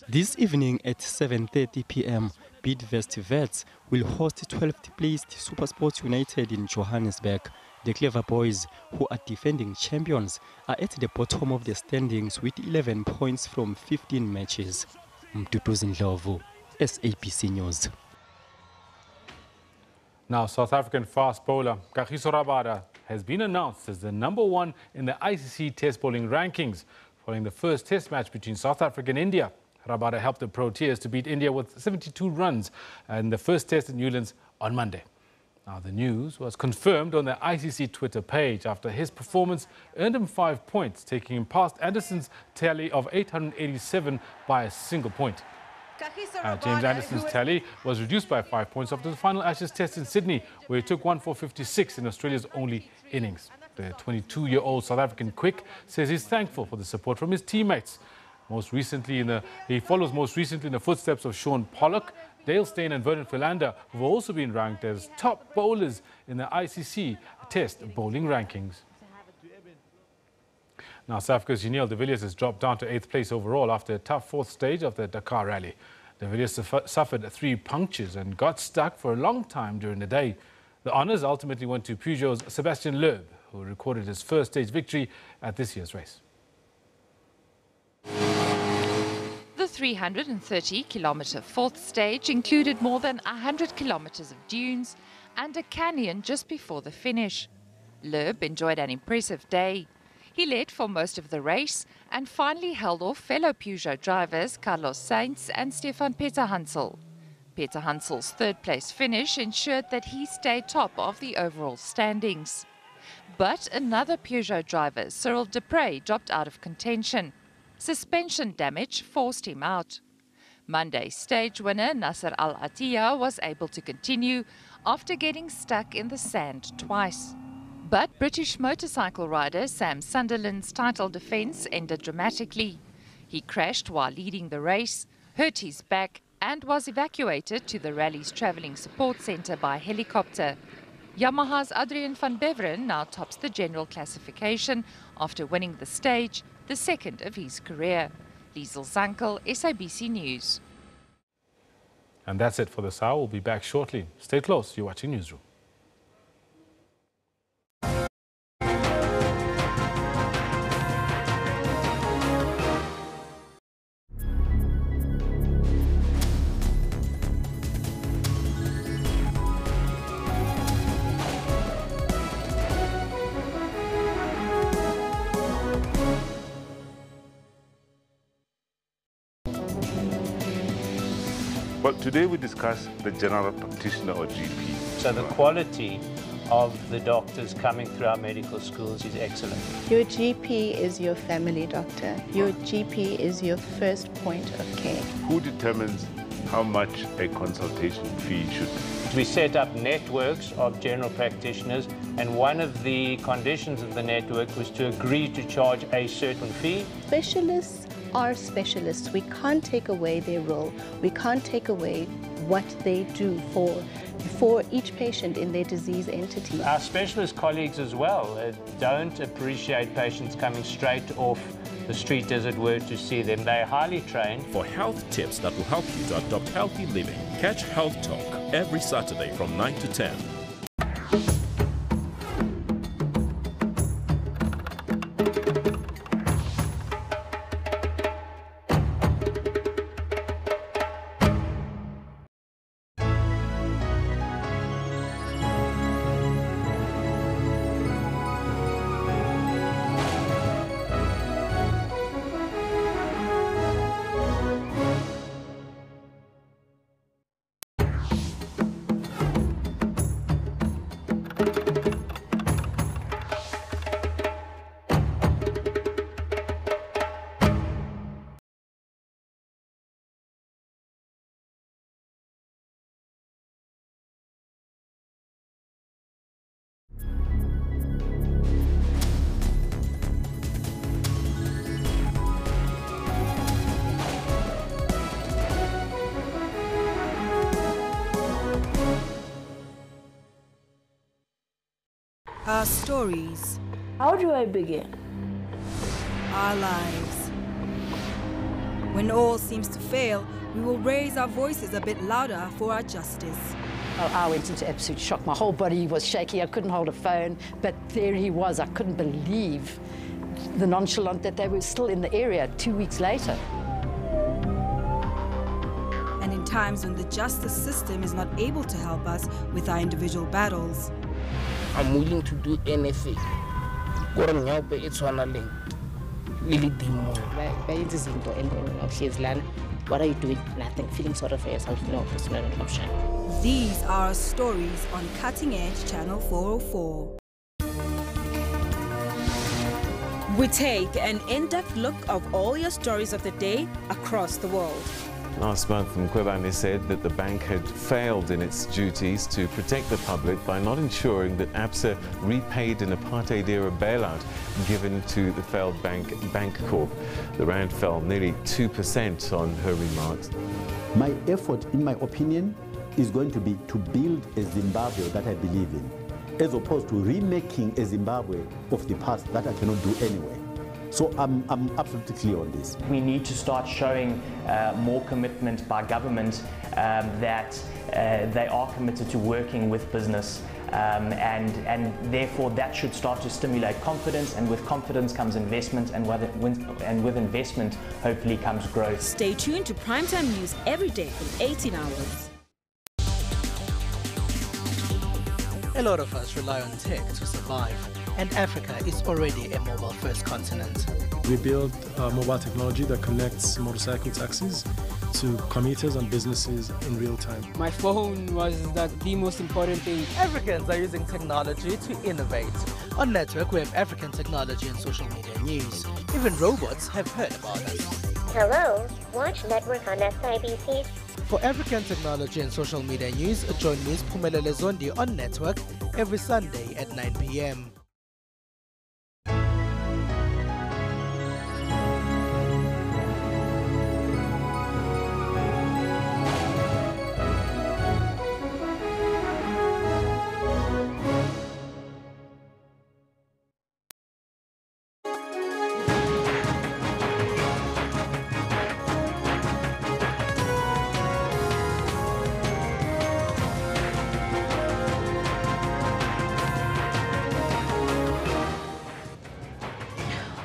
S5: This evening at 7:30 p.m, Bidvest Vets will host 12th placed SuperSport United in Johannesburg. The Clever Boys, who are defending champions, are at the bottom of the standings with 11 points from 15 matches. Mtutuzi Ndlovu, SABC News.
S2: Now, South African fast bowler Kagiso Rabada has been announced as the #1 in the ICC Test bowling rankings following the first Test match between South Africa and India. Rabada helped the Proteas to beat India with 72 runs in the first Test at Newlands on Monday. Now, the news was confirmed on the ICC Twitter page after his performance earned him 5 points, taking him past Anderson's tally of 887 by a single point. James Anderson's tally was reduced by 5 points after the final Ashes Test in Sydney, where he took 1 for 56 in Australia's only innings. The 22-year-old South African quick says he's thankful for the support from his teammates. He follows most recently in the footsteps of Sean Pollock, Dale Steyn and Vernon Philander, who have also been ranked as top bowlers in the ICC Test bowling rankings. Now, South Africa's Janelle de Villiers has dropped down to 8th place overall after a tough 4th stage of the Dakar Rally. De Villiers suffered 3 punctures and got stuck for a long time during the day. The honours ultimately went to Peugeot's Sébastien Loeb, who recorded his first stage victory at this year's race.
S25: The 330-kilometre 4th stage included more than 100 kilometres of dunes and a canyon just before the finish. Loeb enjoyed an impressive day. He led for most of the race and finally held off fellow Peugeot drivers Carlos Sainz and Stefan Peter-Hansel. Peter-Hansel's 3rd place finish ensured that he stayed top of the overall standings. But another Peugeot driver, Cyril Dupre, dropped out of contention. Suspension damage forced him out. Monday's stage winner Nasser Al-Attiyah was able to continue after getting stuck in the sand twice. But British motorcycle rider Sam Sunderland's title defence ended dramatically. He crashed while leading the race, hurt his back and was evacuated to the rally's travelling support centre by helicopter. Yamaha's Adrian van Beveren now tops the general classification after winning the stage, the 2nd of his career. Liesel Zankel, SABC News.
S2: And that's it for this hour. We'll be back shortly. Stay close. You're watching Newsroom.
S4: Well, today we discuss the general practitioner or GP.
S8: So the quality of the doctors coming through our medical schools is excellent.
S12: Your GP is your family doctor. Your GP is your first point of care.
S4: Who determines how much a consultation fee should be?
S8: We set up networks of general practitioners, and one of the conditions of the network was to agree to charge a certain fee.
S12: Specialists are specialists. We can't take away their role. We can't take away what they do for each patient in their disease entity.
S8: Our specialist colleagues as well don't appreciate patients coming straight off the street, as it were, to see them. They're highly trained.
S13: For health tips that will help you to adopt healthy living, catch Health Talk every Saturday from 9 to 10.
S18: Our stories.
S26: How do I begin?
S18: Our lives. When all seems to fail, we will raise our voices a bit louder for our justice.
S27: I went into absolute shock. My whole body was shaky. I couldn't hold a phone, but there he was. I couldn't believe the nonchalant that they were still in the area 2 weeks later.
S18: And in times when the justice system is not able to help us with our individual battles,
S26: I'm willing to do anything. What are you doing? Nothing. Feeling sorry for yourself? No, it's not an option.
S18: These are our stories on Cutting Edge Channel 404. We take an in-depth look of all your stories of the day across the world.
S28: Last month, Mkhwebane said that the bank had failed in its duties to protect the public by not ensuring that ABSA repaid an apartheid-era bailout given to the failed bank, Bancorp. The rand fell nearly 2% on her remarks.
S29: My effort, in my opinion, is going to be to build a Zimbabwe that I believe in, as opposed to remaking a Zimbabwe of the past that I cannot do anyway. So I'm absolutely clear on this.
S30: We need to start showing more commitment by government that they are committed to working with business, and therefore that should start to stimulate confidence, and with confidence comes investment, and with investment hopefully comes growth.
S18: Stay tuned to Primetime News every day for 18 hours.
S31: A lot of us rely on tech to survive, and Africa is already a mobile-first continent.
S32: We build mobile technology that connects motorcycle taxis to commuters and businesses in real time.
S33: My phone was the most important thing.
S31: Africans are using technology to innovate. On Network, we have African technology and social media news. Even robots have heard about us.
S34: Hello, watch Network on SABC.
S31: For African technology and social media news, join Ms. Phumelele Zondi on Network every Sunday at 9 p.m.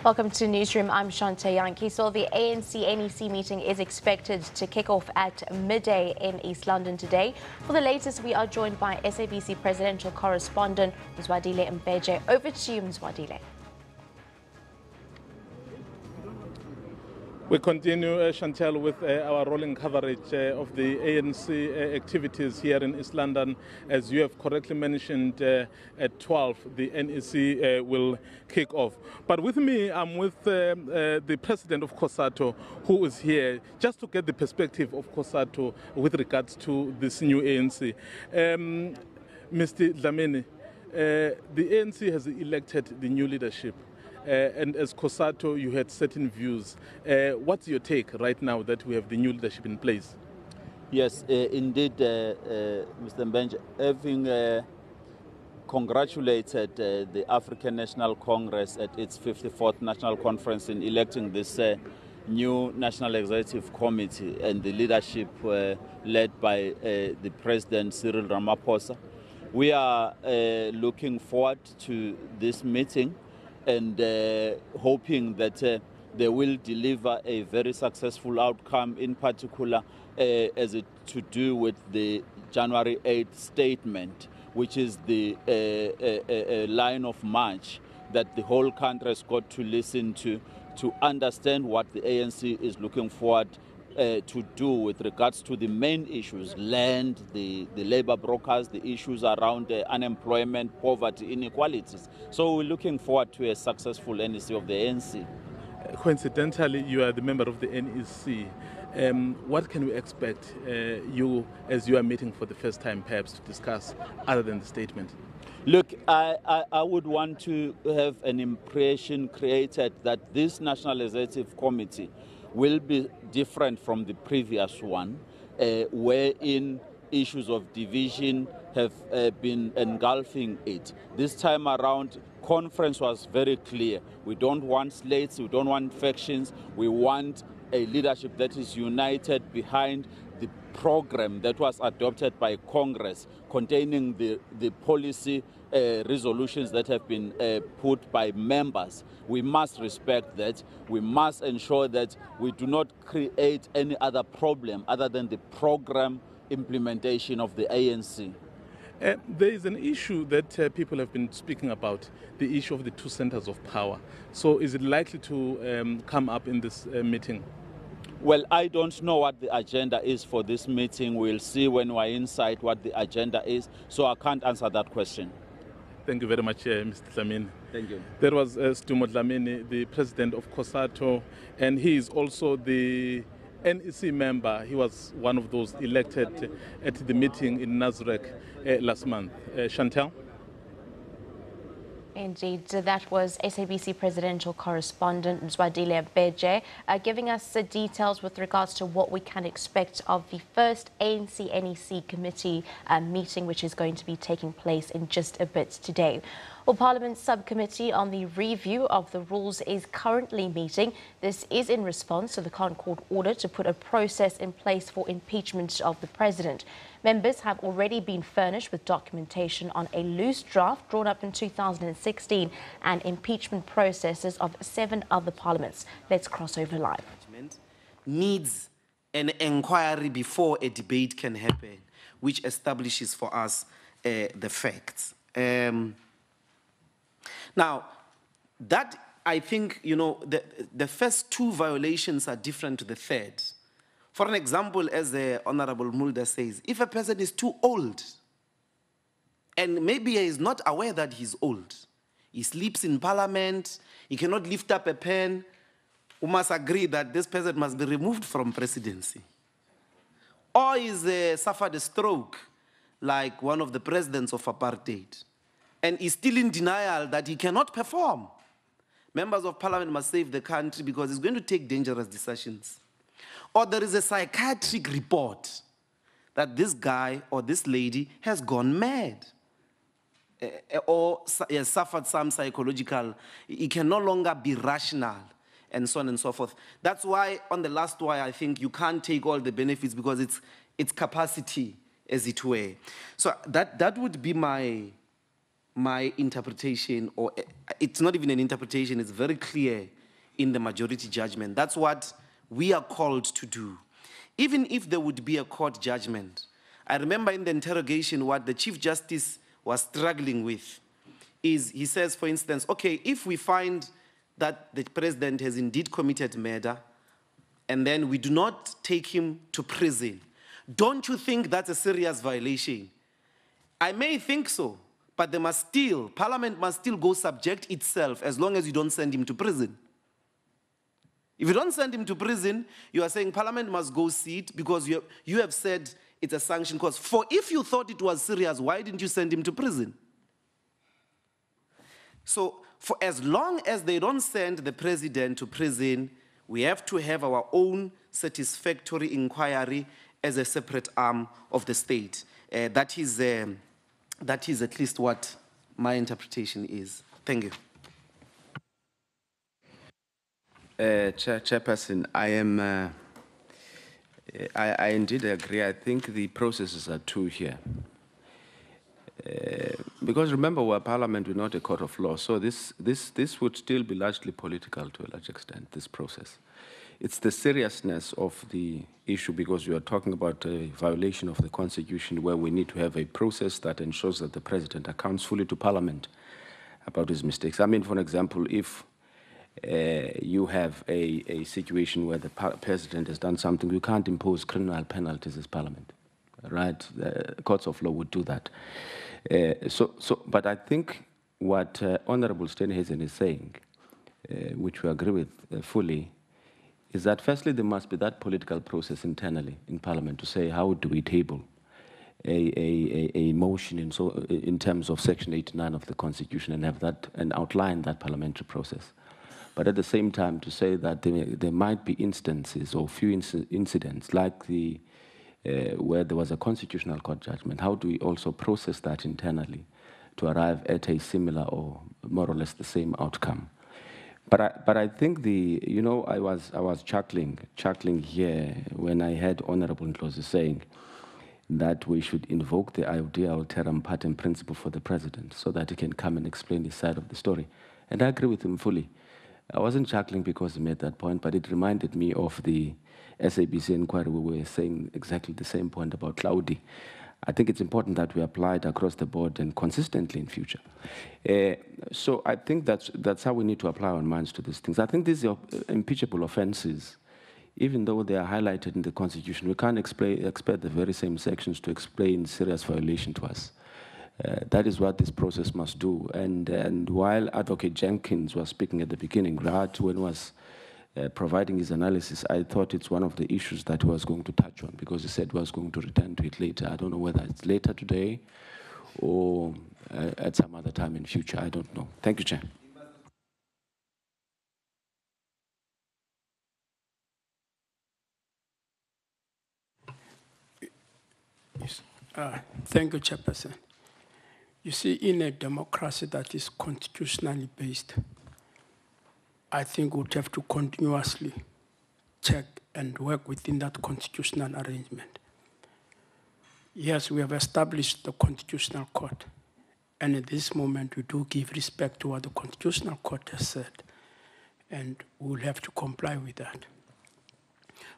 S1: Welcome to Newsroom. I'm Shante Yankee. So the ANC-NEC meeting is expected to kick off at midday in East London today. For the latest, we are joined by SABC presidential correspondent Mzwadile Mbeje. Over to you, Mzwadile.
S3: We continue, Chantel, with our rolling coverage of the ANC activities here in East London. As you have correctly mentioned, at 12, the NEC will kick off. But with me, I'm with the president of COSATU, who is here, just to get the perspective of COSATU with regards to this new ANC. Mr. Dlamini, the ANC has elected the new leadership. And as COSATU, you had certain views. What's your take right now that we have the new leadership in place?
S7: Yes, indeed, Mr. Mbenje, having congratulated the African National Congress at its 54th National Conference in electing this new National Executive Committee and the leadership led by the President Cyril Ramaphosa. We are looking forward to this meeting and hoping that they will deliver a very successful outcome, in particular as it to do with the January 8th statement, which is the line of march that the whole country has got to listen to understand what the ANC is looking forward to do with regards to the main issues, land, the labor brokers, the issues around unemployment, poverty, inequalities. So we're looking forward to a successful NEC of the ANC.
S3: Coincidentally, you are the member of the NEC. What can we expect, you as you are meeting for the first time perhaps to discuss other than the statement?
S7: Look, I would want to have an impression created that this National Executive Committee will be different from the previous one, wherein issues of division have been engulfing it. This time around, conference was very clear. We don't want slates, we don't want factions, we want a leadership that is united behind the program that was adopted by Congress, containing the policy resolutions that have been put by members. We must respect that. We must ensure that we do not create any other problem other than the program implementation of the ANC.
S3: There is an issue that people have been speaking about, the issue of the two centers of power. So is it likely to come up in this meeting?
S7: Well, I don't know what the agenda is for this meeting. We'll see when we're inside what the agenda is, so I can't answer that question.
S3: Thank you very much, Mr. Dlamini.
S7: Thank you.
S3: That was Stumo Dlamini, the president of COSATU, and he is also the NEC member. He was one of those elected at the meeting in Nasrec last month. Chantel?
S1: Indeed, that was SABC presidential correspondent Mzwadile Mbeje giving us the details with regards to what we can expect of the first ANC-NEC committee meeting, which is going to be taking place in just a bit today. Well, Parliament's subcommittee on the review of the rules is currently meeting. This is in response to the Court order to put a process in place for impeachment of the president. Members have already been furnished with documentation on a loose draft drawn up in 2016 and impeachment processes of 7 other parliaments. Let's cross over live.
S9: Needs an inquiry before a debate can happen, which establishes for us the facts. Now, that, I think, you know, the first 2 violations are different to the third. For an example, as the Honorable Mulder says, if a person is too old, and maybe he is not aware that he's old, he sleeps in parliament, he cannot lift up a pen, we must agree that this person must be removed from presidency. Or he's suffered a stroke, like one of the presidents of apartheid, and is still in denial that he cannot perform. Members of parliament must save the country because it's going to take dangerous decisions. Or there is a psychiatric report that this guy or this lady has gone mad or has suffered some psychological, he can no longer be rational, and so on and so forth. That's why on the last why I think you can't take all the benefits because it's capacity, as it were. So that would be my my interpretation, or it's not even an interpretation, it's very clear in the majority judgment. That's what we are called to do. Even if there would be a court judgment, I remember in the interrogation what the Chief Justice was struggling with is, he says, for instance, okay, if we find that the president has indeed committed murder, and then we do not take him to prison, don't you think that's a serious violation? I may think so, but they must still, Parliament must still go subject itself as long as you don't send him to prison. If you don't send him to prison, you are saying Parliament must go sit because you have said it's a sanction cause. For if you thought it was serious, why didn't you send him to prison? So for as long as they don't send the president to prison, we have to have our own satisfactory inquiry as a separate arm of the state. That is at least what my interpretation is. Thank you.
S5: Chairperson, I indeed agree. I think the processes are two here. Because remember, we're a parliament, we're not a court of law, so this would still be largely political to a large extent, this process. It's the seriousness of the issue, because you are talking about a violation of the Constitution where we need to have a process that ensures that the president accounts fully to Parliament about his mistakes. I mean, for example, if you have a situation where the president has done something, you can't impose criminal penalties as Parliament, right? The courts of law would do that. But I think what Honorable Steenhuisen is saying, which we agree with fully, is that firstly there must be that political process internally in Parliament to say how do we table a motion in terms of Section 89 of the Constitution and have that and outline that parliamentary process. But at the same time to say that there might be instances or few incidents like the where there was a constitutional court judgment. How do we also process that internally to arrive at a similar or more or less the same outcome? But I think I was chuckling here when I heard Honorable Ndlozi saying that we should invoke the idea alteram partem principle for the president so that he can come and explain his side of the story. And I agree with him fully. I wasn't chuckling because he made that point, but it reminded me of the SABC inquiry where we were saying exactly the same point about Claudi. I think it's important that we apply it across the board and consistently in future. So I think that's how we need to apply our minds to these things. I think these are impeachable offenses. Even though they are highlighted in the Constitution, we can't expect the very same sections to explain serious violation to us. That is what this process must do. And while Advocate Jenkins was speaking at the beginning, right, when he was providing his analysis, I thought it's one of the issues that he was going to touch on because he said he was going to return to it later. I don't know whether it's later today or at some other time in future. I don't know. Thank you, Chair.
S6: Yes. Thank you, Chairperson. You see, in a democracy that is constitutionally based, I think we would have to continuously check and work within that constitutional arrangement. Yes, we have established the Constitutional Court, and at this moment we do give respect to what the Constitutional Court has said, and we will have to comply with that.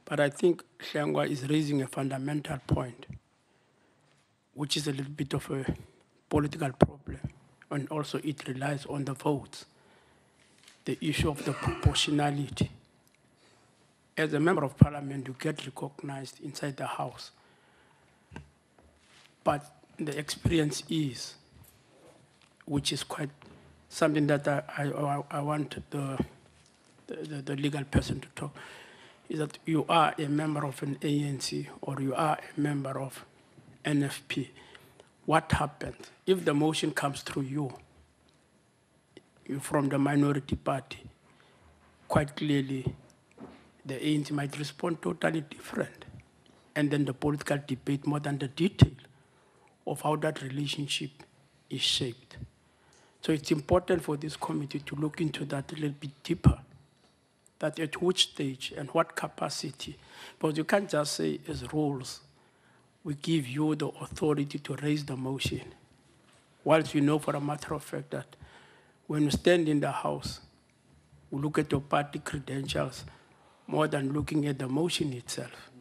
S6: But I think Hlengwa is raising a fundamental point, which is a little bit of a political problem, and also it relies on the votes. The issue of the proportionality. As a member of parliament, you get recognized inside the House. But the experience is, which is quite something that I want the legal person to talk, is that you are a member of an ANC or you are a member of NFP. What happens if the motion comes through you from the minority party? Quite clearly, the ANC might respond totally different. And then the political debate more than the detail of how that relationship is shaped. So it's important for this committee to look into that a little bit deeper, that at which stage and what capacity, because you can't just say as rules, we give you the authority to raise the motion. whilst you know for a matter of fact that when you stand in the House, we look at your party credentials more than looking at the motion itself.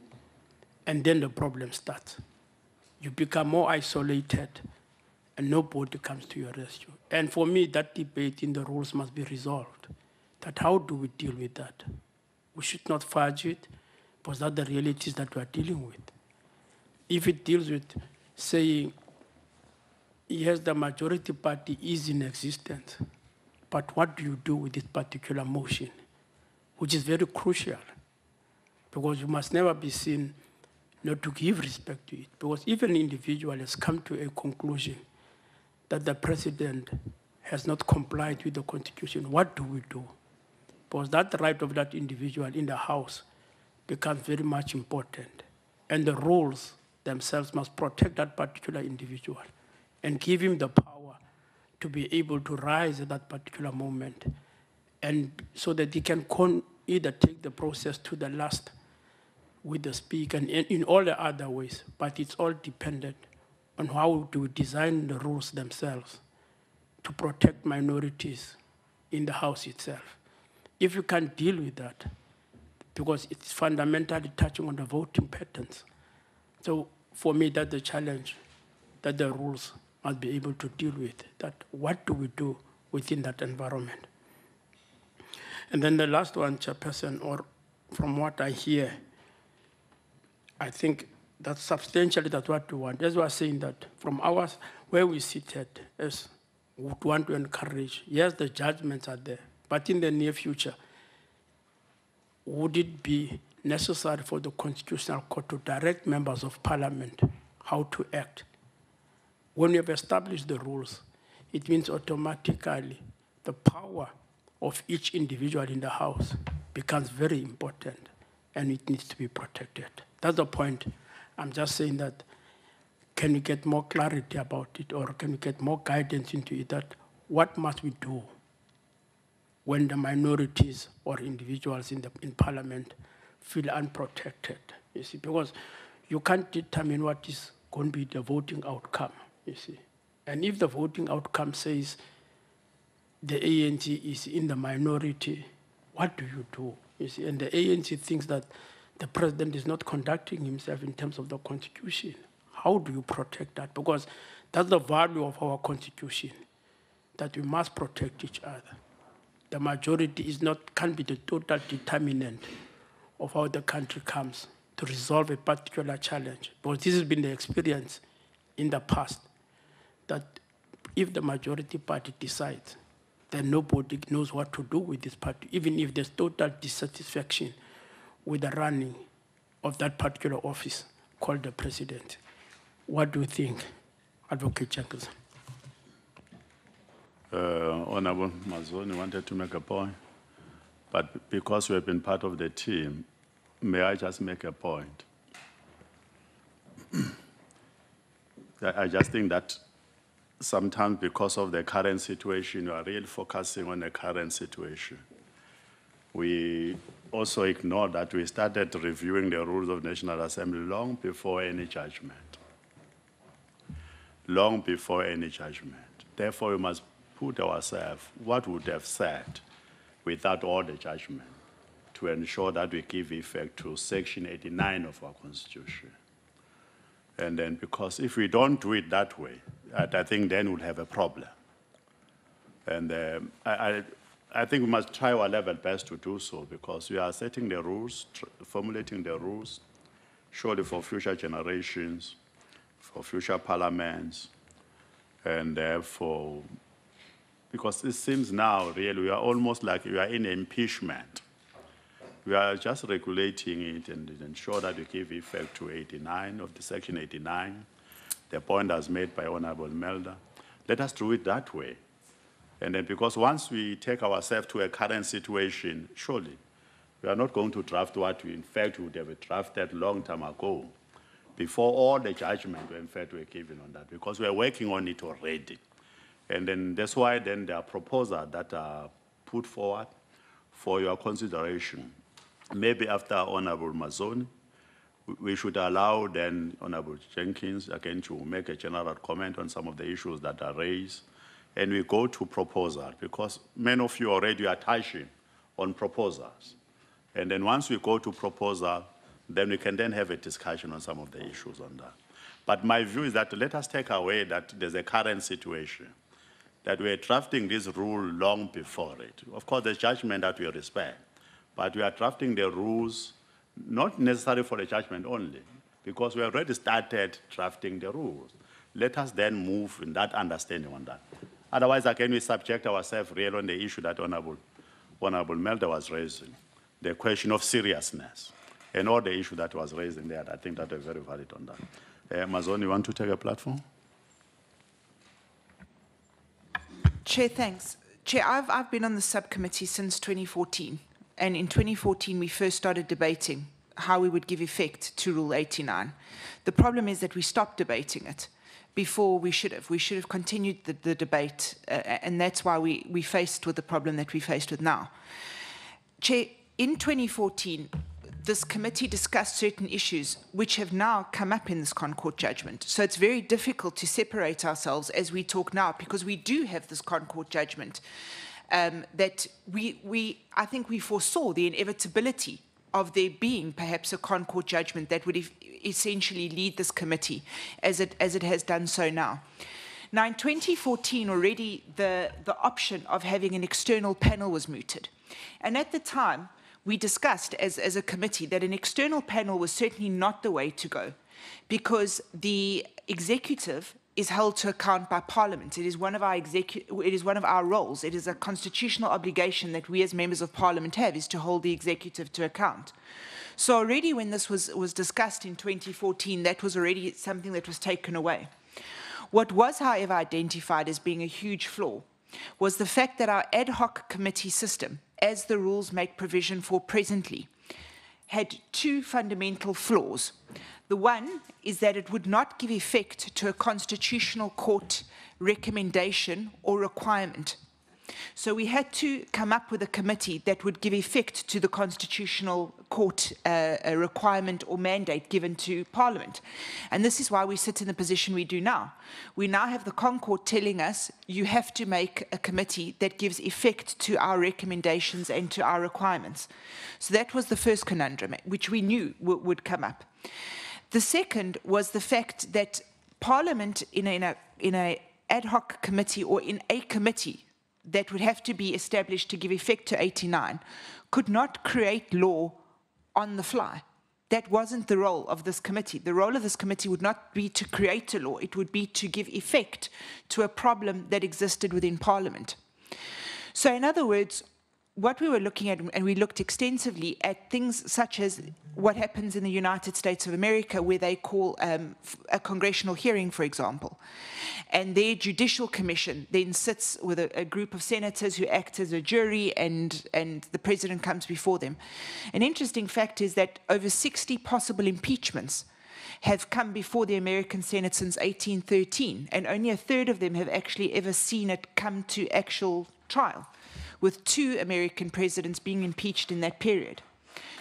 S6: And then the problem starts. You become more isolated and nobody comes to your rescue. And for me, that debate in the rules must be resolved. That how do we deal with that? We should not fudge it, because that's the realities that we are dealing with. If it deals with saying, yes, the majority party is in existence, but what do you do with this particular motion, which is very crucial, because you must never be seen not to give respect to it, because if an individual has come to a conclusion that the president has not complied with the Constitution, what do we do? Because that right of that individual in the House becomes very much important. And the rules themselves must protect that particular individual and give him the power to be able to rise at that particular moment, and so that he can either take the process to the last with the speaker and in all the other ways, but it's all dependent on how do we design the rules themselves to protect minorities in the House itself. If you can't deal with that, because it's fundamentally touching on the voting patterns. So for me, that's the challenge that the rules must be able to deal with, that what do we do within that environment? And then the last one, Chairperson, or from what I hear, I think that's substantially that's what we want. As we are saying that from ours, where we sit at, as we would want to encourage, yes, the judgments are there, but in the near future, would it be necessary for the Constitutional Court to direct members of Parliament how to act? When we have established the rules, it means automatically the power of each individual in the House becomes very important, and it needs to be protected. That's the point. I'm just saying that, can we get more clarity about it, or can we get more guidance into it, that what must we do when the minorities or individuals in Parliament feel unprotected, you see, because you can't determine what is going to be the voting outcome, you see. And if the voting outcome says the ANC is in the minority, what do you do, you see? And the ANC thinks that the president is not conducting himself in terms of the Constitution. How do you protect that? Because that's the value of our Constitution, that we must protect each other. The majority can't be the total determinant of how the country comes to resolve a particular challenge. Because this has been the experience in the past, that if the majority party decides, then nobody knows what to do with this party, even if there's total dissatisfaction with the running of that particular office called the president. What do you think, Advocate Jenkins?
S2: Honorable Mazoni wanted to make a point, but because we have been part of the team, may I just make a point? I just think that sometimes because of the current situation, you are really focusing on the current situation. We also ignore that we started reviewing the rules of National Assembly long before any judgment. Long before any judgment. Therefore, we must put ourselves, what would have said without all the judgment, to ensure that we give effect to Section 89 of our Constitution. And then, because if we don't do it that way, I think then we'll have a problem. And I think we must try our level best to do so, because we are setting the rules, formulating the rules, surely for future generations, for future parliaments, and therefore, because it seems now really we are almost like we are in impeachment. We are just regulating it and ensure that we give effect to 89 of the Section 89. The point as made by Honorable Melda. Let us do it that way. And then, because once we take ourselves to a current situation, surely we are not going to draft what we in fact would have drafted long time ago, before all the judgment were in fact were given on that, because we are working on it already. And then that's why then there are proposals that are put forward for your consideration. Maybe after Honorable Mazoni, we should allow then Honorable Jenkins again to make a general comment on some of the issues that are raised. And we go to proposal, because many of you already are touching on proposals. And then once we go to proposal, then we can then have a discussion on some of the issues on that. But my view is that let us take away that there's a current situation, that we're drafting this rule long before it. Of course, there's judgment that we respect, but we are drafting the rules not necessarily for the judgment only, because we already started drafting the rules. Let us then move in that understanding on that. Otherwise, again, we subject ourselves really on the issue that Honorable Melder was raising, the question of seriousness, and all the issue that was raised in there. I think that is very valid on that. Mazon, you want to take a platform?
S4: Chair, thanks. Chair, I've been on the subcommittee since 2014, and in 2014 we first started debating how we would give effect to Rule 89. The problem is that we stopped debating it before we should have. We should have continued the debate, and that's why we faced with the problem that we faced with now. Chair, in 2014, this committee discussed certain issues which have now come up in this Concord judgment. So it's very difficult to separate ourselves as we talk now, because we do have this Concord judgment that I think we foresaw the inevitability of there being perhaps a Concord judgment that would essentially lead this committee as it has done so now. Now, in 2014, already the option of having an external panel was mooted. And at the time, we discussed as a committee that an external panel was certainly not the way to go, because the executive is held to account by Parliament. It is one of our roles. It is a constitutional obligation that we as members of Parliament have, is to hold the executive to account. So already when this was discussed in 2014, that was already something that was taken away. What was, however, identified as being a huge flaw was the fact that our ad hoc committee system, as the rules make provision for presently, had two fundamental flaws. The one is that it would not give effect to a constitutional court recommendation or requirement. So we had to come up with a committee that would give effect to the constitutional court requirement or mandate given to Parliament. And this is why we sit in the position we do now. We now have the Concord telling us you have to make a committee that gives effect to our recommendations and to our requirements. So that was the first conundrum, which we knew would come up. The second was the fact that Parliament in a ad hoc committee, or in a committee that would have to be established to give effect to 89, could not create law on the fly. That wasn't the role of this committee. The role of this committee would not be to create a law. It would be to give effect to a problem that existed within Parliament. So in other words, what we were looking at, and we looked extensively at things such as what happens in the United States of America, where they call a congressional hearing, for example. And their judicial commission then sits with a group of senators who act as a jury, and the president comes before them. An interesting fact is that over 60 possible impeachments have come before the American Senate since 1813, and only a third of them have actually ever seen it come to actual trial, with 2 American presidents being impeached in that period.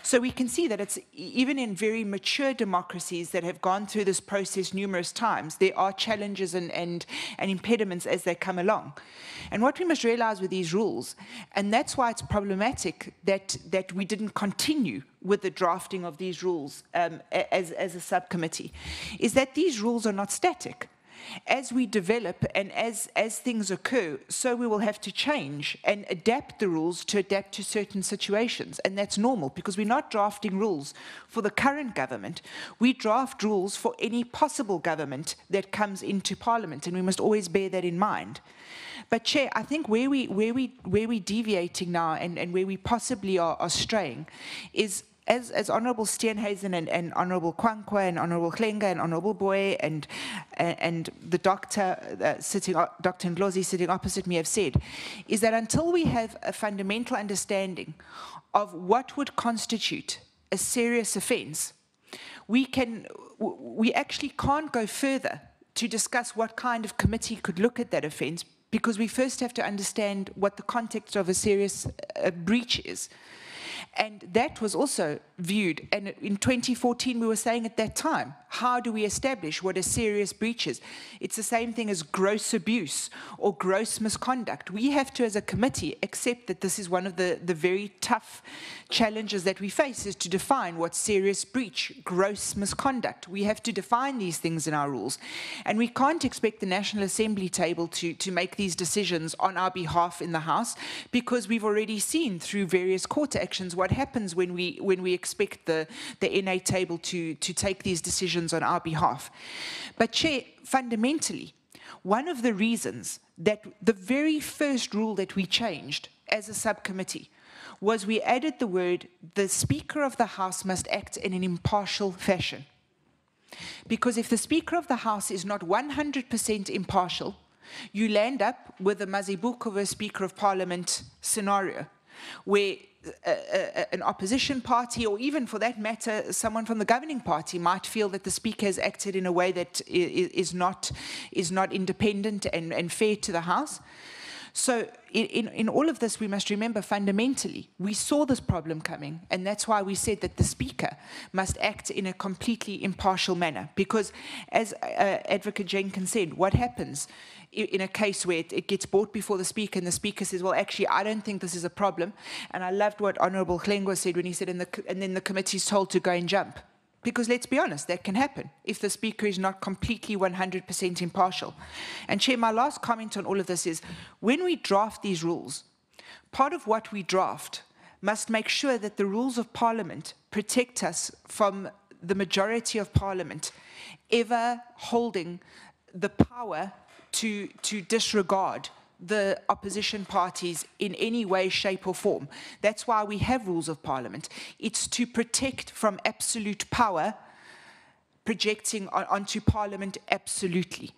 S4: So we can see that it's even in very mature democracies that have gone through this process numerous times, there are challenges and impediments as they come along. And what we must realize with these rules, and that's why it's problematic that we didn't continue with the drafting of these rules as a subcommittee, is that these rules are not static. As we develop and as things occur, so we will have to change and adapt the rules to adapt to certain situations. And that's normal, because we're not drafting rules for the current government. We draft rules for any possible government that comes into Parliament, and we must always bear that in mind. But Chair, I think where we're deviating now and where we possibly are straying is, as Honourable Steenhuisen and Honourable Kwankwa and Honourable Klenga and Honourable Boy and the Dr. Dr. Ndlozi sitting opposite me have said, is that until we have a fundamental understanding of what would constitute a serious offence, we actually can't go further to discuss what kind of committee could look at that offence, because we first have to understand what the context of a serious breach is. And that was also viewed, and in 2014 we were saying at that time, how do we establish what a serious breach is? It's the same thing as gross abuse or gross misconduct. We have to, as a committee, accept that this is one of the very tough challenges that we face, is to define what serious breach, gross misconduct. We have to define these things in our rules. And we can't expect the National Assembly table to make these decisions on our behalf in the House, because we've already seen through various court actions what happens when we expect the NA table to take these decisions on our behalf. But Chair, fundamentally, one of the reasons that the very first rule that we changed as a subcommittee was we added the word, the Speaker of the House must act in an impartial fashion. Because if the Speaker of the House is not 100% impartial, you land up with a Mazibuko versus Speaker of Parliament scenario, where an opposition party, or even for that matter, someone from the governing party, might feel that the Speaker has acted in a way that is not independent and fair to the House. So in all of this, we must remember fundamentally, we saw this problem coming, and that's why we said that the Speaker must act in a completely impartial manner. Because as Advocate Jenkins said, what happens in a case where it gets brought before the Speaker and the Speaker says, well, actually, I don't think this is a problem. And I loved what Honourable Klengwa said when he said, and then the committee is told to go and jump. Because let's be honest, that can happen if the Speaker is not completely 100% impartial. And Chair, my last comment on all of this is, when we draft these rules, part of what we draft must make sure that the rules of Parliament protect us from the majority of Parliament ever holding the power to disregard the opposition parties in any way, shape or form. That's why we have rules of Parliament. It's to protect from absolute power projecting onto Parliament absolutely.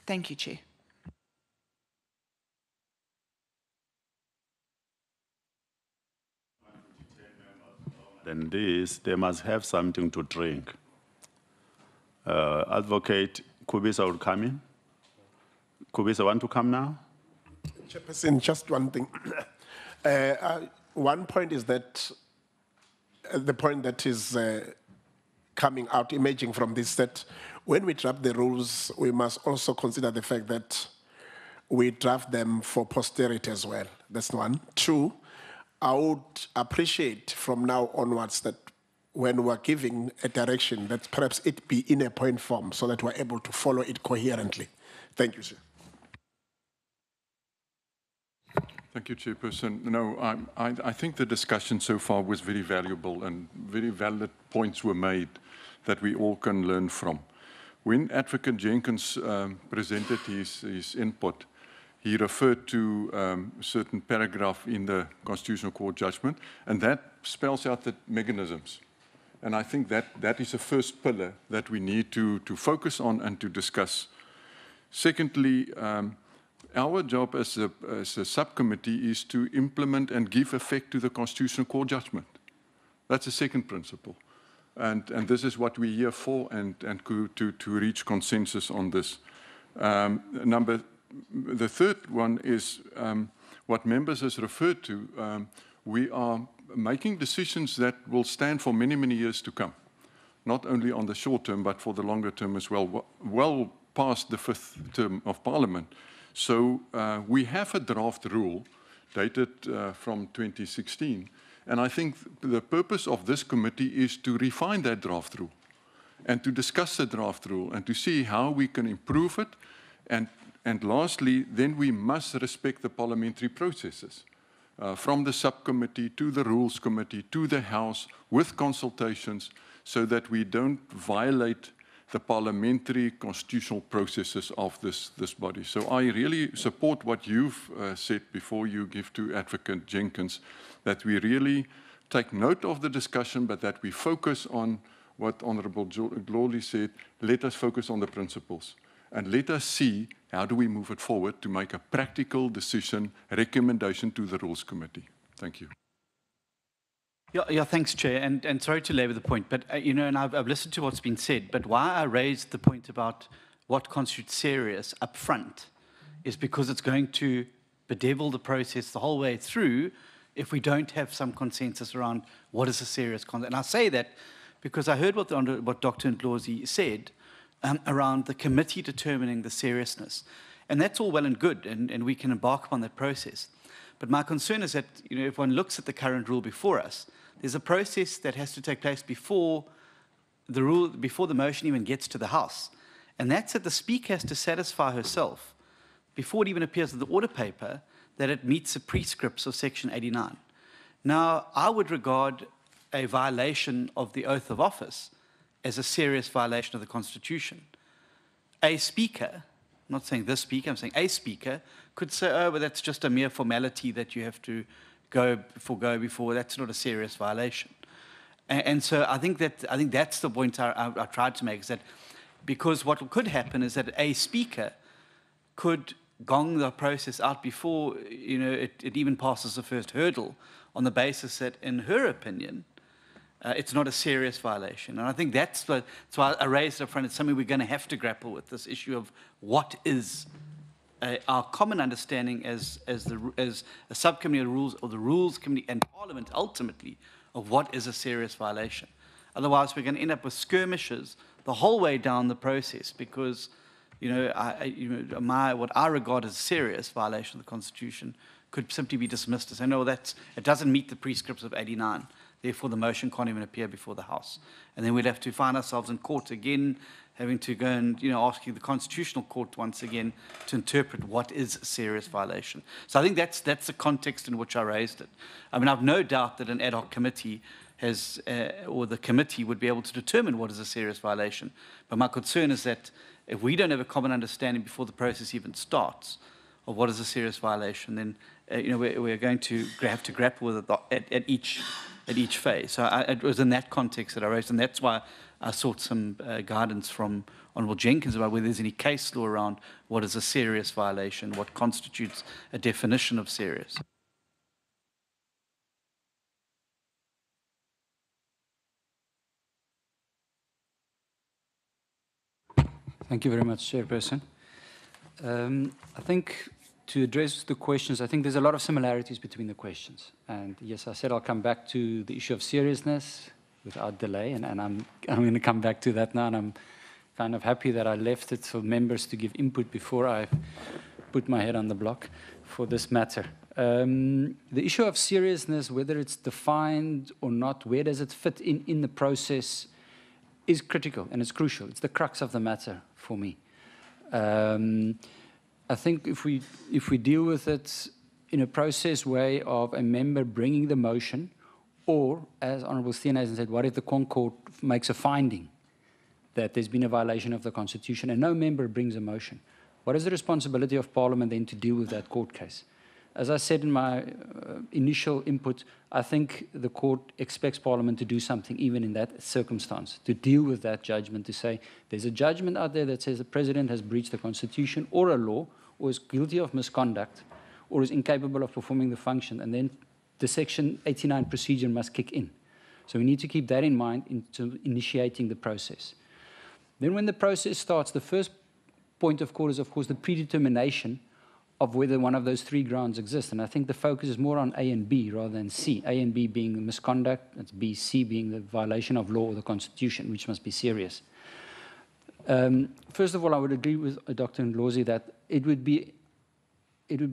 S4: Thank you, Chair.
S2: Then this, they must have something to drink. Advocate Kubisa will come in. Kubisa, want to come now?
S10: Chairperson, just one thing. One point is that the point that is coming out, emerging from this, that when we draft the rules, we must also consider the fact that we draft them for posterity as well. That's one. Two, I would appreciate from now onwards that when we're giving a direction, that perhaps it be in a point form so that we're able to follow it coherently. Thank you, sir.
S11: Thank you, Chairperson. No, I think the discussion so far was very valuable and very valid points were made that we all can learn from. When Advocate Jenkins presented his input, he referred to a certain paragraph in the Constitutional Court judgment, and that spells out the mechanisms. And I think that is the first pillar that we need to focus on and to discuss. Secondly, our job as a subcommittee is to implement and give effect to the Constitutional Court judgment. That's the second principle. And this is what we're here for, and to reach consensus on this. The third one is what members has referred to. We are making decisions that will stand for many, many years to come, not only on the short term, but for the longer term as well, well past the 5th term of Parliament. So we have a draft rule dated from 2016, and I think the purpose of this committee is to refine that draft rule and to discuss the draft rule and to see how we can improve it. And lastly, then we must respect the parliamentary processes from the subcommittee to the Rules Committee to the House with consultations so that we don't violate the parliamentary constitutional processes of this body. So I really support what you've said before you give to Advocate Jenkins, that we really take note of the discussion, but that we focus on what Honourable Glawley said. Let us focus on the principles and let us see how do we move it forward to make a practical decision, recommendation to the Rules Committee. Thank you.
S12: Yeah, thanks, Chair. And sorry to labour the point, but you know, and I've listened to what's been said. But why I raised the point about what constitutes serious up front is because it's going to bedevil the process the whole way through if we don't have some consensus around what is a serious conduct. And I say that because I heard what Dr. Ndlozi said around the committee determining the seriousness. And that's all well and good, and we can embark upon that process. But my concern is that, you know, if one looks at the current rule before us, there's a process that has to take place before the motion even gets to the House. And that's that the Speaker has to satisfy herself, before it even appears in the order paper, that it meets the prescripts of Section 89. Now, I would regard a violation of the oath of office as a serious violation of the Constitution. A Speaker, I'm not saying this Speaker, I'm saying a Speaker, could say, oh, but that's just a mere formality that you have to forego before. That's not a serious violation. And so I think that's the point I tried to make, is that because what could happen is that a Speaker could gong the process out before, you know, it even passes the first hurdle, on the basis that, in her opinion, it's not a serious violation. And I think that's why I raised it up front. It's something we're going to have to grapple with, this issue of what is our common understanding as a subcommittee of the rules, or the Rules Committee and Parliament ultimately, of what is a serious violation. Otherwise, we're going to end up with skirmishes the whole way down the process, because, you know, what I regard as a serious violation of the Constitution could simply be dismissed as, no, it doesn't meet the prescripts of 89. Therefore, the motion can't even appear before the House. And then we'd have to find ourselves in court again, having to go and, you know, asking the Constitutional Court once again to interpret what is a serious violation. So I think that's the context in which I raised it. I mean, I've no doubt that an ad hoc committee has, or the committee would be able to determine what is a serious violation. But my concern is that if we don't have a common understanding before the process even starts of what is a serious violation, then you know, we're going to have to grapple with it at each phase. So it was in that context that I raised, and that's why I sought some guidance from Honourable Jenkins about whether there's any case law around what is a serious violation, what constitutes a definition of serious.
S8: Thank you very much, Chairperson. I think to address the questions, I think there's a lot of similarities between the questions. And yes, I said I'll come back to the issue of seriousness without delay, and I'm going to come back to that now, and I'm kind of happy that I left it for members to give input before I put my head on the block for this matter. The issue of seriousness, whether it's defined or not, where does it fit in the process, is critical and it's crucial. It's the crux of the matter for me. I think if we deal with it in a process way of a member bringing the motion, or, as Honourable Steenhuisen said, what if the Concord makes a finding that there's been a violation of the Constitution and no member brings a motion? What is the responsibility of Parliament then to deal with that court case? As I said in my initial input, I think the court expects Parliament to do something even in that circumstance, to deal with that judgment, to say there's a judgment out there that says the President has breached the Constitution or a law, or is guilty of misconduct, or is incapable of performing the function, and then the Section 89 procedure must kick in. So we need to keep that in mind into initiating the process. Then when the process starts, the first point of call is, of course, the predetermination of whether one of those three grounds exists. And I think the focus is more on A and B rather than C. A and B being the misconduct, that's B. C being the violation of law or the Constitution, which must be serious. First of all, I would agree with Dr. Ndlozi that it would be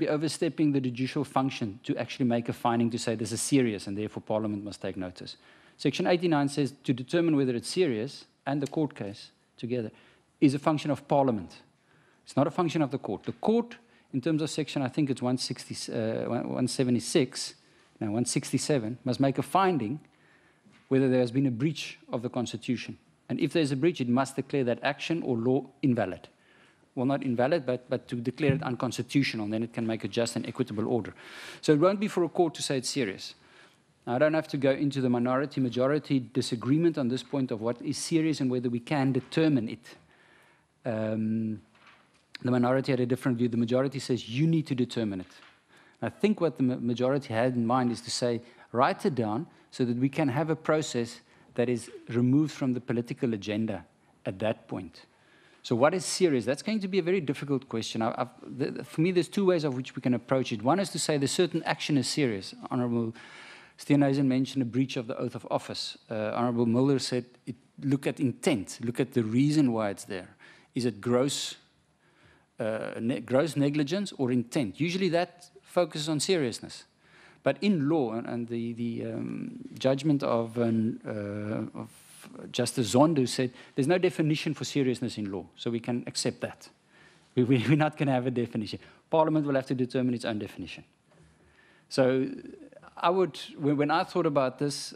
S8: overstepping the judicial function to actually make a finding to say this is serious and therefore Parliament must take notice. Section 89 says to determine whether it's serious and the court case together is a function of Parliament. It's not a function of the court. The court, in terms of section, I think it's 167, must make a finding whether there has been a breach of the Constitution. And if there's a breach, it must declare that action or law invalid. Well, not invalid, but to declare it unconstitutional, then it can make a just and equitable order. So it won't be for a court to say it's serious. Now, I don't have to go into the minority-majority disagreement on this point of what is serious and whether we can determine it. The minority had a different view. The majority says you need to determine it. I think what the majority had in mind is to say, write it down so that we can have a process that is removed from the political agenda at that point. So what is serious? That's going to be a very difficult question. For me, there's two ways of which we can approach it. One is to say the certain action is serious. Honourable Steenhuisen mentioned a breach of the oath of office. Honourable Mulder said, look at intent, look at the reason why it's there. Is it gross negligence or intent? Usually that focuses on seriousness. But in law, and the judgment of Justice Zondo said, there's no definition for seriousness in law, so we can accept that. We're not going to have a definition. Parliament will have to determine its own definition. So I would, when I thought about this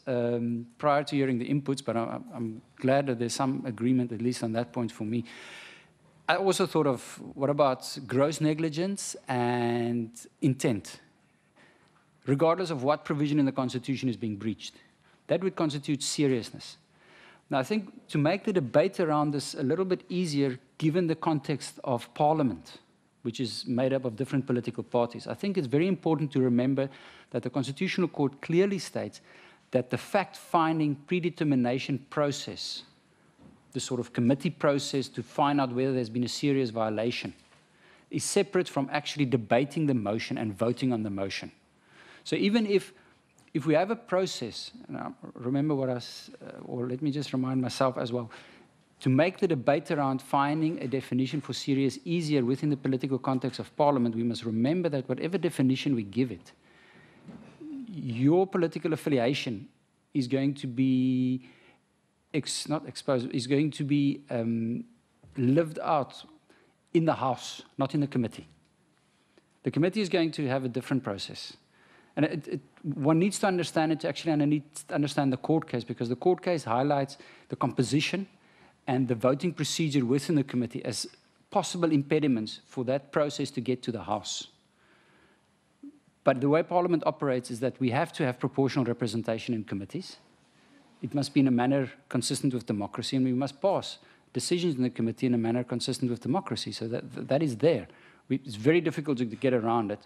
S8: prior to hearing the inputs, but I'm glad that there's some agreement, at least on that point for me. I also thought of, what about gross negligence and intent? Regardless of what provision in the Constitution is being breached. That would constitute seriousness. Now, I think to make the debate around this a little bit easier, given the context of Parliament, which is made up of different political parties, I think it's very important to remember that the Constitutional Court clearly states that the fact-finding predetermination process, the sort of committee process to find out whether there's been a serious violation, is separate from actually debating the motion and voting on the motion. So even if we have a process, and I remember what or let me just remind myself as well, to make the debate around finding a definition for serious easier within the political context of Parliament, we must remember that whatever definition we give it, your political affiliation is going to be, not exposed, is going to be lived out in the House, not in the committee. The committee is going to have a different process. And one needs to understand it to actually understand the court case, because the court case highlights the composition and the voting procedure within the committee as possible impediments for that process to get to the House. But the way Parliament operates is that we have to have proportional representation in committees. It must be in a manner consistent with democracy, and we must pass decisions in the committee in a manner consistent with democracy. So that is there. It's very difficult to get around it.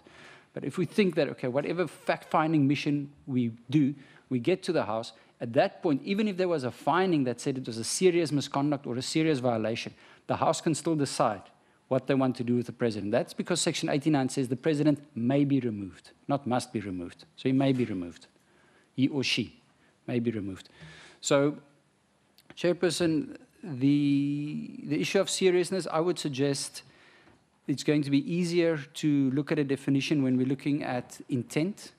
S8: But if we think that, okay, whatever fact-finding mission we do, we get to the House, at that point, even if there was a finding that said it was a serious misconduct or a serious violation, the House can still decide what they want to do with the President. That's because Section 89 says the President may be removed, not must be removed. So he may be removed. He or she may be removed. So, Chairperson, the issue of seriousness, I would suggest it's going to be easier to look at a definition when we're looking at intent,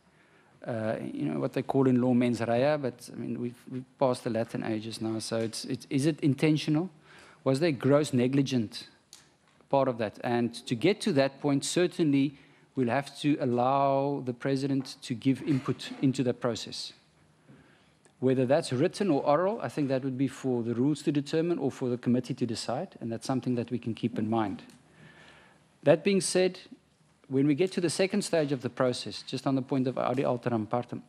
S8: you know, what they call in law mens rea, but I mean, we've passed the Latin ages now, so is it intentional? Was there gross negligent part of that? And to get to that point, certainly we'll have to allow the President to give input into the process. Whether that's written or oral, I think that would be for the rules to determine or for the committee to decide, and that's something that we can keep in mind. That being said, when we get to the second stage of the process, just on the point of audi alteram partem,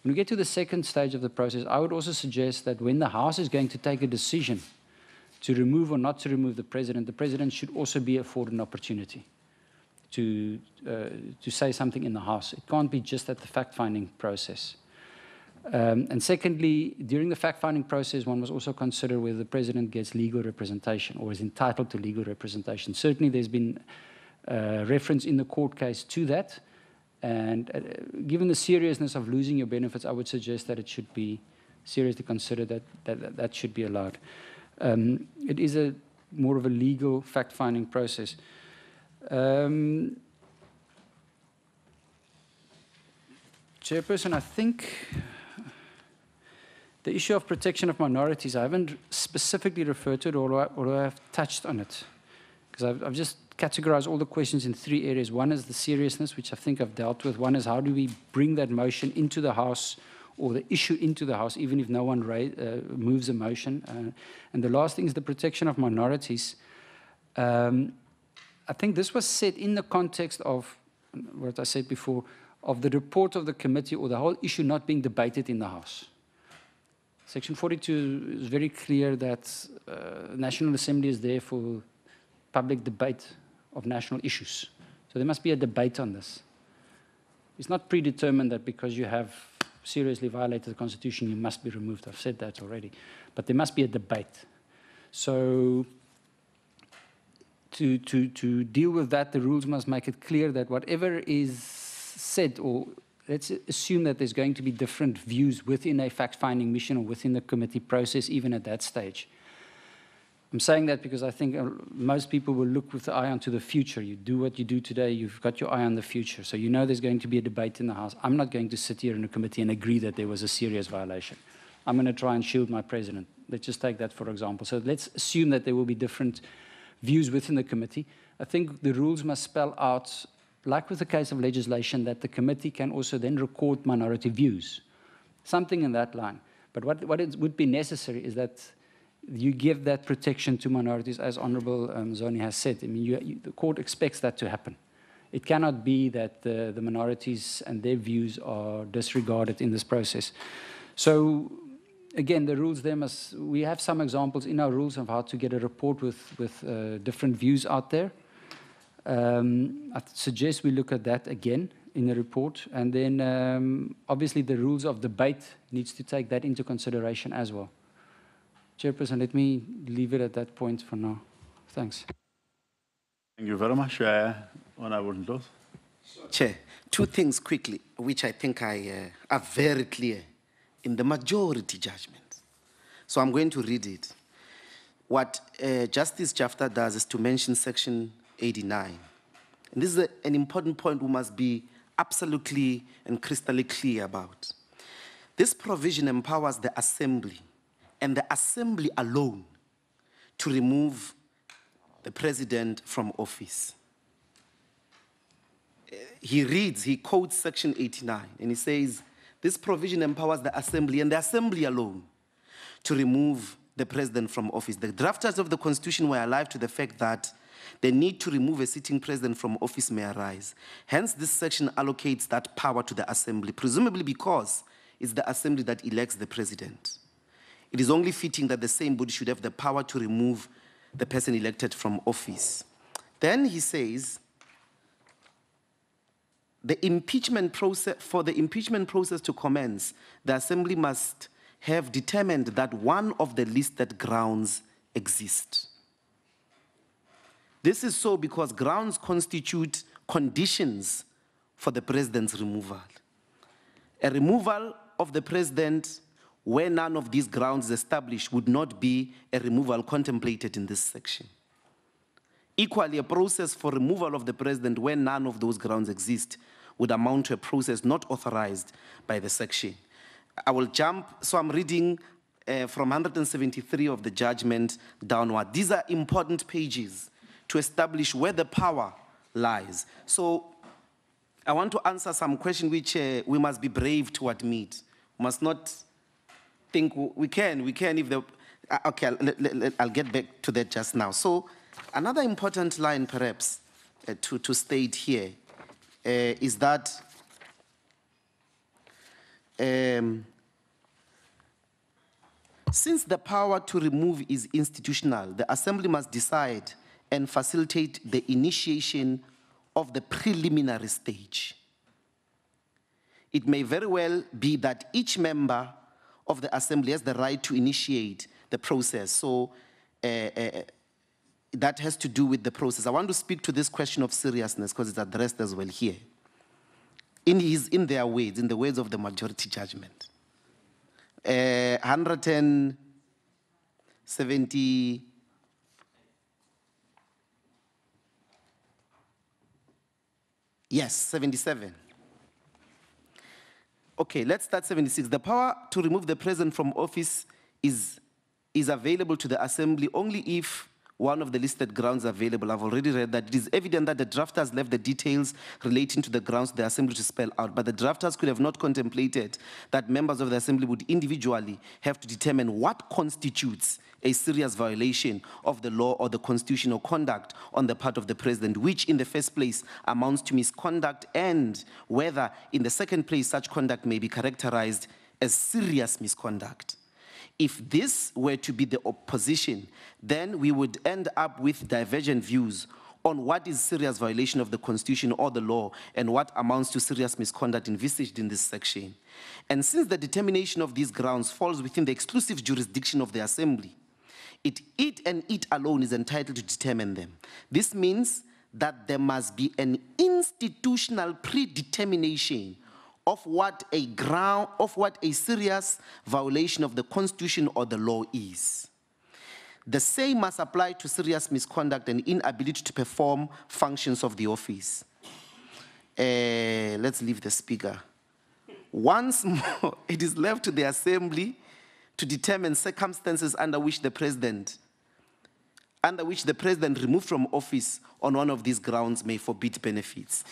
S8: when we get to the second stage of the process, I would also suggest that when the House is going to take a decision to remove or not to remove the President should also be afforded an opportunity to say something in the House. It can't be just at the fact-finding process. And secondly, during the fact-finding process, one must also consider whether the President gets legal representation or is entitled to legal representation. Certainly, there's been reference in the court case to that. And given the seriousness of losing your benefits, I would suggest that it should be seriously considered that should be allowed. It is more of a legal fact-finding process. Chairperson, I think the issue of protection of minorities, I haven't specifically referred to it, although I've touched on it. Because I've just categorized all the questions in three areas. One is the seriousness, which I think I've dealt with. One is how do we bring that motion into the House or the issue into the House, even if no one moves a motion. And the last thing is the protection of minorities. I think this was said in the context of what I said before, of the report of the committee or the whole issue not being debated in the House. Section 42 is very clear that National Assembly is there for public debate of national issues. So there must be a debate on this. It's not predetermined that because you have seriously violated the Constitution, you must be removed. I've said that already. But there must be a debate. So to deal with that, the rules must make it clear that whatever is said, or let's assume that there's going to be different views within a fact-finding mission or within the committee process, even at that stage. I'm saying that because I think most people will look with the eye onto the future. You do what you do today, you've got your eye on the future. So you know there's going to be a debate in the House. I'm not going to sit here in a committee and agree that there was a serious violation. I'm going to try and shield my president. Let's just take that for example. So let's assume that there will be different views within the committee. I think the rules must spell out, like with the case of legislation, that the committee can also then record minority views. Something in that line. But what it would be necessary is that you give that protection to minorities, as Honourable Zoni has said. I mean, the court expects that to happen. It cannot be that the minorities and their views are disregarded in this process. So, again, the rules there must, we have some examples in our rules of how to get a report with different views out there. I suggest we look at that again in the report. And then, obviously, the rules of debate needs to take that into consideration as well. Chairperson, let me leave it at that point for now. Thanks.
S2: Thank you very much, Honourable Ndlozi.
S9: Chair, two things quickly, which I think are very clear in the majority judgment. So I'm going to read it. What Justice Jafta does is to mention Section 89. And this is an important point we must be absolutely and crystally clear about. This provision empowers the Assembly, and the Assembly alone, to remove the President from office. He quotes Section 89, and he says, this provision empowers the Assembly, and the Assembly alone, to remove the President from office. The drafters of the Constitution were alive to the fact that the need to remove a sitting President from office may arise. Hence, this section allocates that power to the Assembly, presumably because it's the Assembly that elects the President. It is only fitting that the same body should have the power to remove the person elected from office. Then he says, the impeachment process, for the impeachment process to commence, the Assembly must have determined that one of the listed grounds exists. This is so because grounds constitute conditions for the President's removal. A removal of the President where none of these grounds is established would not be a removal contemplated in this section. Equally, a process for removal of the President where none of those grounds exist would amount to a process not authorized by the section. I will jump, so I'm reading from 173 of the judgment downward. These are important pages to establish where the power lies. So I want to answer some questions which we must be brave to admit. We must not think we can if the, okay, I'll get back to that just now. So another important line perhaps to state here is that since the power to remove is institutional, the Assembly must decide and facilitate the initiation of the preliminary stage. It may very well be that each member of the Assembly has the right to initiate the process. So that has to do with the process. I want to speak to this question of seriousness because it's addressed as well here. In their words, in the words of the majority judgment. 170. Yes, 77. Okay, let's start 76. The power to remove the President from office is available to the Assembly only if one of the listed grounds available. I've already read that. It is evident that the drafters left the details relating to the grounds the Assembly to spell out, but the drafters could have not contemplated that members of the Assembly would individually have to determine what constitutes a serious violation of the law or the Constitution or conduct on the part of the President, which in the first place amounts to misconduct, and whether in the second place such conduct may be characterized as serious misconduct. If this were to be the opposition, then we would end up with divergent views on what is serious violation of the Constitution or the law and what amounts to serious misconduct envisaged in this section. And since the determination of these grounds falls within the exclusive jurisdiction of the Assembly, it and it alone is entitled to determine them. This means that there must be an institutional predetermination of what a serious violation of the Constitution or the law is. The same must apply to serious misconduct and inability to perform functions of the office. Let's leave the speaker. Once more, it is left to the Assembly to determine circumstances under which the President removed from office on one of these grounds may forbid benefits.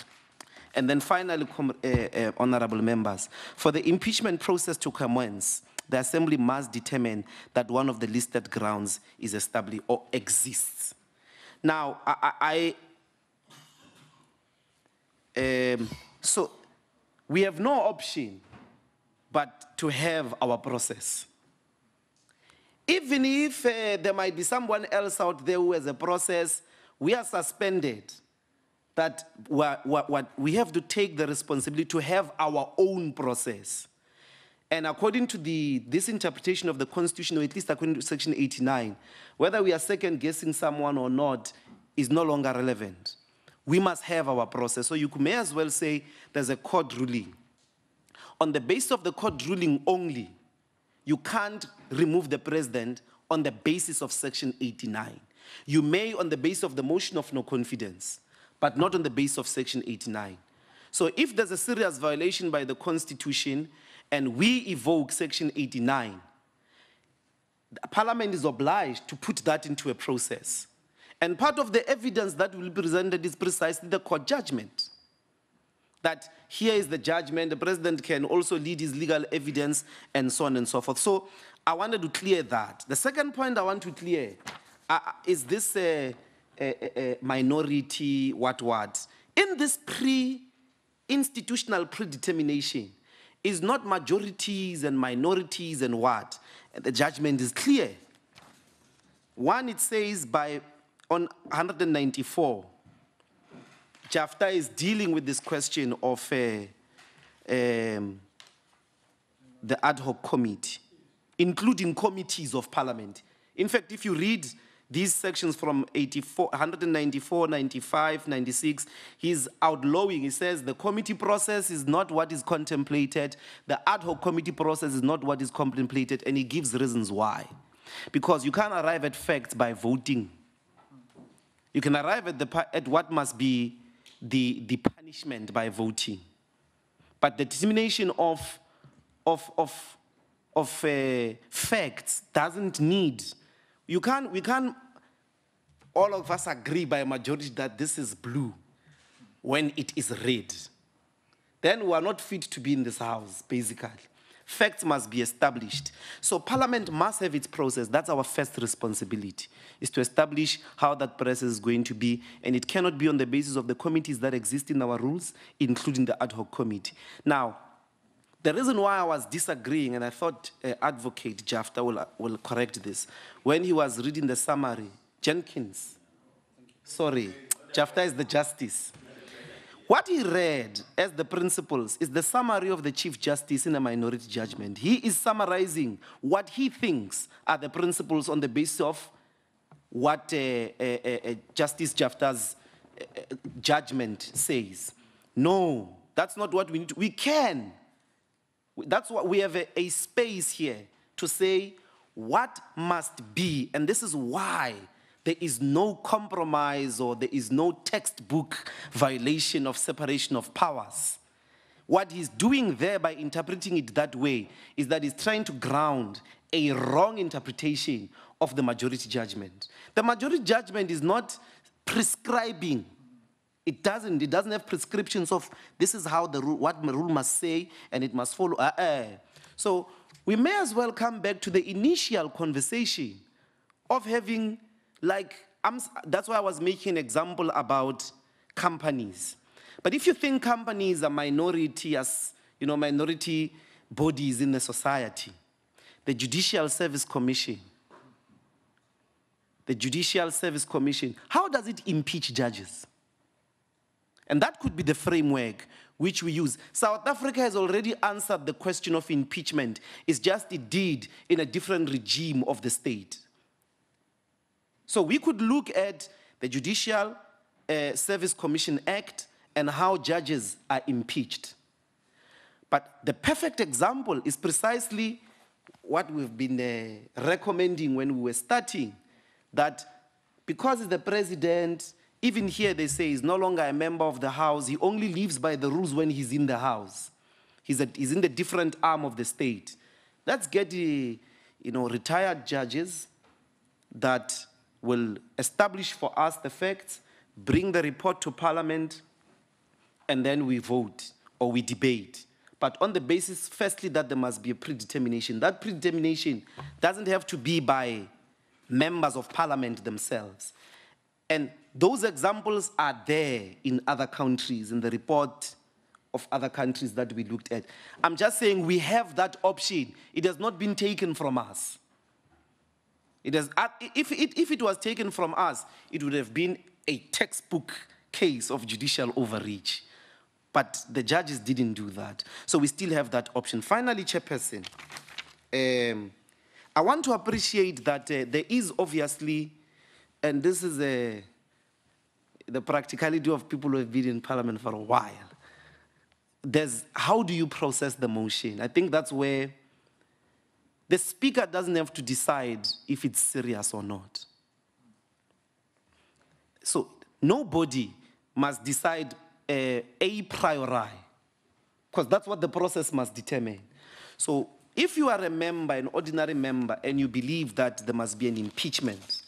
S9: And then finally, honorable members, for the impeachment process to commence, the Assembly must determine that one of the listed grounds is established or exists. Now, so we have no option but to have our process. Even if there might be someone else out there who has a process, we are suspended. That we have to take the responsibility to have our own process. And according to this interpretation of the Constitution, or at least according to Section 89, whether we are second-guessing someone or not is no longer relevant. We must have our process. So you may as well say there's a court ruling. On the basis of the court ruling only, you can't remove the president on the basis of Section 89. You may on the basis of the motion of no confidence, but not on the basis of Section 89. So if there's a serious violation by the Constitution and we evoke Section 89, the Parliament is obliged to put that into a process. And part of the evidence that will be presented is precisely the court judgment. That here is the judgment, the president can also lead his legal evidence, and so on and so forth. So I wanted to clear that. The second point I want to clear is this minority what. In this institutional predetermination, is not majorities and minorities and what. The judgment is clear. One, it says on 194, JAFTA is dealing with this question of the ad hoc committee, including committees of parliament. In fact, if you read these sections from 194, 95, 96, he's outlawing. He says the committee process is not what is contemplated. The ad hoc committee process is not what is contemplated, and he gives reasons why. Because you can't arrive at facts by voting. You can arrive at what must be the punishment by voting. But the determination of facts doesn't need. We can't all of us agree by a majority that this is blue when it is red. Then we are not fit to be in this house, basically. Facts must be established. So Parliament must have its process. That's our first responsibility, is to establish how that process is going to be, and it cannot be on the basis of the committees that exist in our rules, including the ad hoc committee. Now, the reason why I was disagreeing, and I thought Advocate JAFTA will correct this, when he was reading the summary, JAFTA is the justice. What he read as the principles is the summary of the Chief Justice in a minority judgment. He is summarizing what he thinks are the principles on the basis of what Justice JAFTA's judgment says. No, that's not what we need. We can. That's what we have a space here to say what must be, and this is why there is no compromise or there is no textbook violation of separation of powers. What he's doing there by interpreting it that way is that he's trying to ground a wrong interpretation of the majority judgment. The majority judgment is not prescribing. It doesn't have prescriptions of this is how what the rule must say and it must follow. So we may as well come back to the initial conversation of having, that's why I was making an example about companies. But if you think companies are minority, as minority bodies in the society, the Judicial Service Commission, how does it impeach judges? And that could be the framework which we use. South Africa has already answered the question of impeachment. It's just it did in a different regime of the state. So we could look at the Judicial Service Commission Act and how judges are impeached. But the perfect example is precisely what we've been recommending when we were starting, that because the president, even here they say he's no longer a member of the House, he only lives by the rules when he's in the House. He's in the different arm of the state. Let's get retired judges that will establish for us the facts, bring the report to Parliament, and then we vote or we debate. But on the basis, firstly, that there must be a predetermination. That predetermination doesn't have to be by members of Parliament themselves. And those examples are there in other countries, in the report of other countries that we looked at. I'm just saying we have that option. It has not been taken from us. It has, if it was taken from us, it would have been a textbook case of judicial overreach. But the judges didn't do that. So we still have that option. Finally, Chairperson, I want to appreciate that there is obviously, and this is the practicality of people who have been in Parliament for a while, there's how do you process the motion? I think that's where the Speaker doesn't have to decide if it's serious or not. So nobody must decide a priori, because that's what the process must determine. So if you are a member, an ordinary member, and you believe that there must be an impeachment,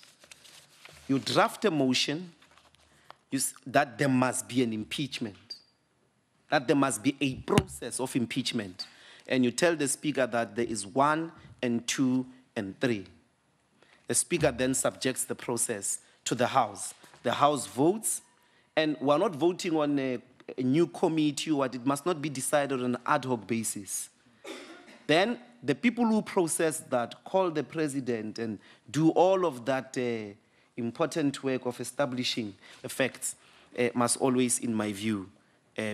S9: you draft a motion that there must be an impeachment, that there must be a process of impeachment, and you tell the Speaker that there is 1 and 2 and 3. The Speaker then subjects the process to the House. The House votes, and we're not voting on a new committee, or it must not be decided on an ad hoc basis. Then the people who process that, call the president and do all of that important work of establishing the facts, must always, in my view,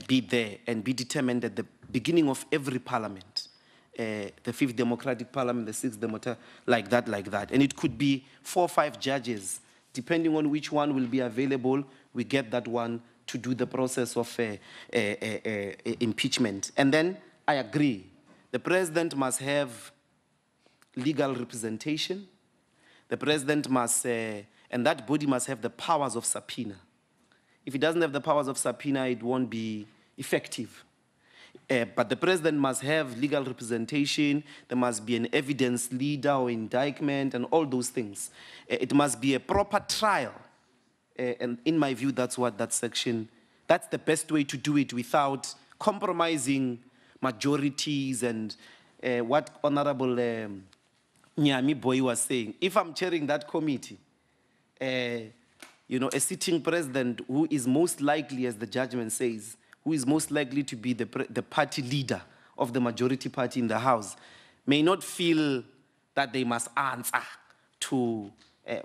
S9: be there and be determined at the beginning of every parliament. The 5th Democratic Parliament, the 6th Democratic, like that. And it could be 4 or 5 judges. Depending on which one will be available, we get that one to do the process of impeachment. And then I agree, the president must have legal representation. The president must, and that body must have the powers of subpoena. If it doesn't have the powers of subpoena, it won't be effective. But the president must have legal representation. There must be an evidence leader or indictment and all those things. It must be a proper trial. And in my view, that's what that section, that's the best way to do it without compromising majorities and what Honorable Nyami Boy was saying. If I'm chairing that committee, a sitting president who is most likely, as the judgment says, who is most likely to be the party leader of the majority party in the House, may not feel that they must answer to,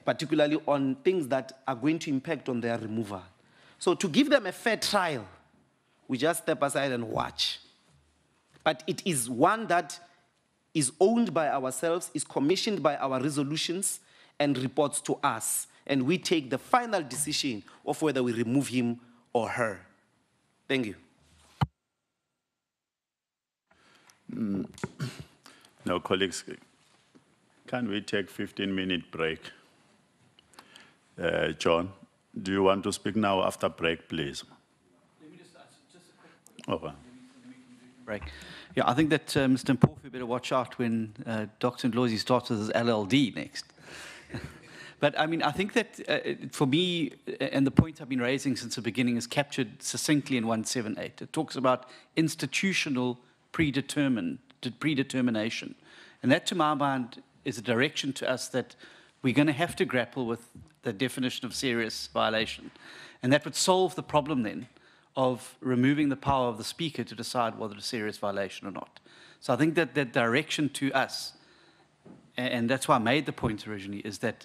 S9: particularly on things that are going to impact on their removal. So to give them a fair trial, we just step aside and watch. But it is one that is owned by ourselves, is commissioned by our resolutions, and reports to us. And we take the final decision of whether we remove him or her. Thank you.
S2: Now, colleagues, can we take a 15-minute break? John, do you want to speak now after break, please?
S12: Let me just a quick
S2: Okay.
S12: break. Yeah, I think that Mr. Mpofu better watch out when Dr. Ndlozi starts with his LLD next. But I mean, I think that for me, and the point I've been raising since the beginning is captured succinctly in 178. It talks about institutional predetermination. And that, to my mind, is a direction to us that we're going to have to grapple with the definition of serious violation. And that would solve the problem then of removing the power of the Speaker to decide whether it's a serious violation or not. So I think that that direction to us, and that's why I made the point originally, is that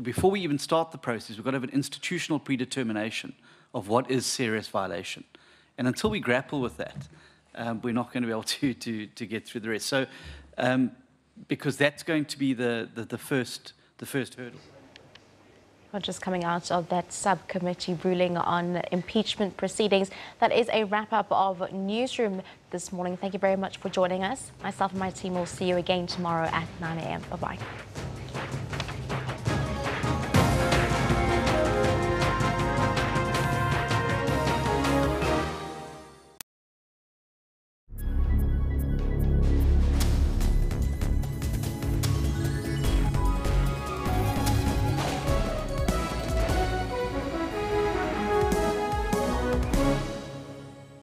S12: before we even start the process, we've got to have an institutional predetermination of what is serious violation. And until we grapple with that, we're not going to be able to get through the rest. So, because that's going to be the first hurdle.
S1: Just coming out of that subcommittee ruling on impeachment proceedings. That is a wrap-up of Newsroom this morning. Thank you very much for joining us. Myself and my team will see you again tomorrow at 9 a.m. Bye-bye.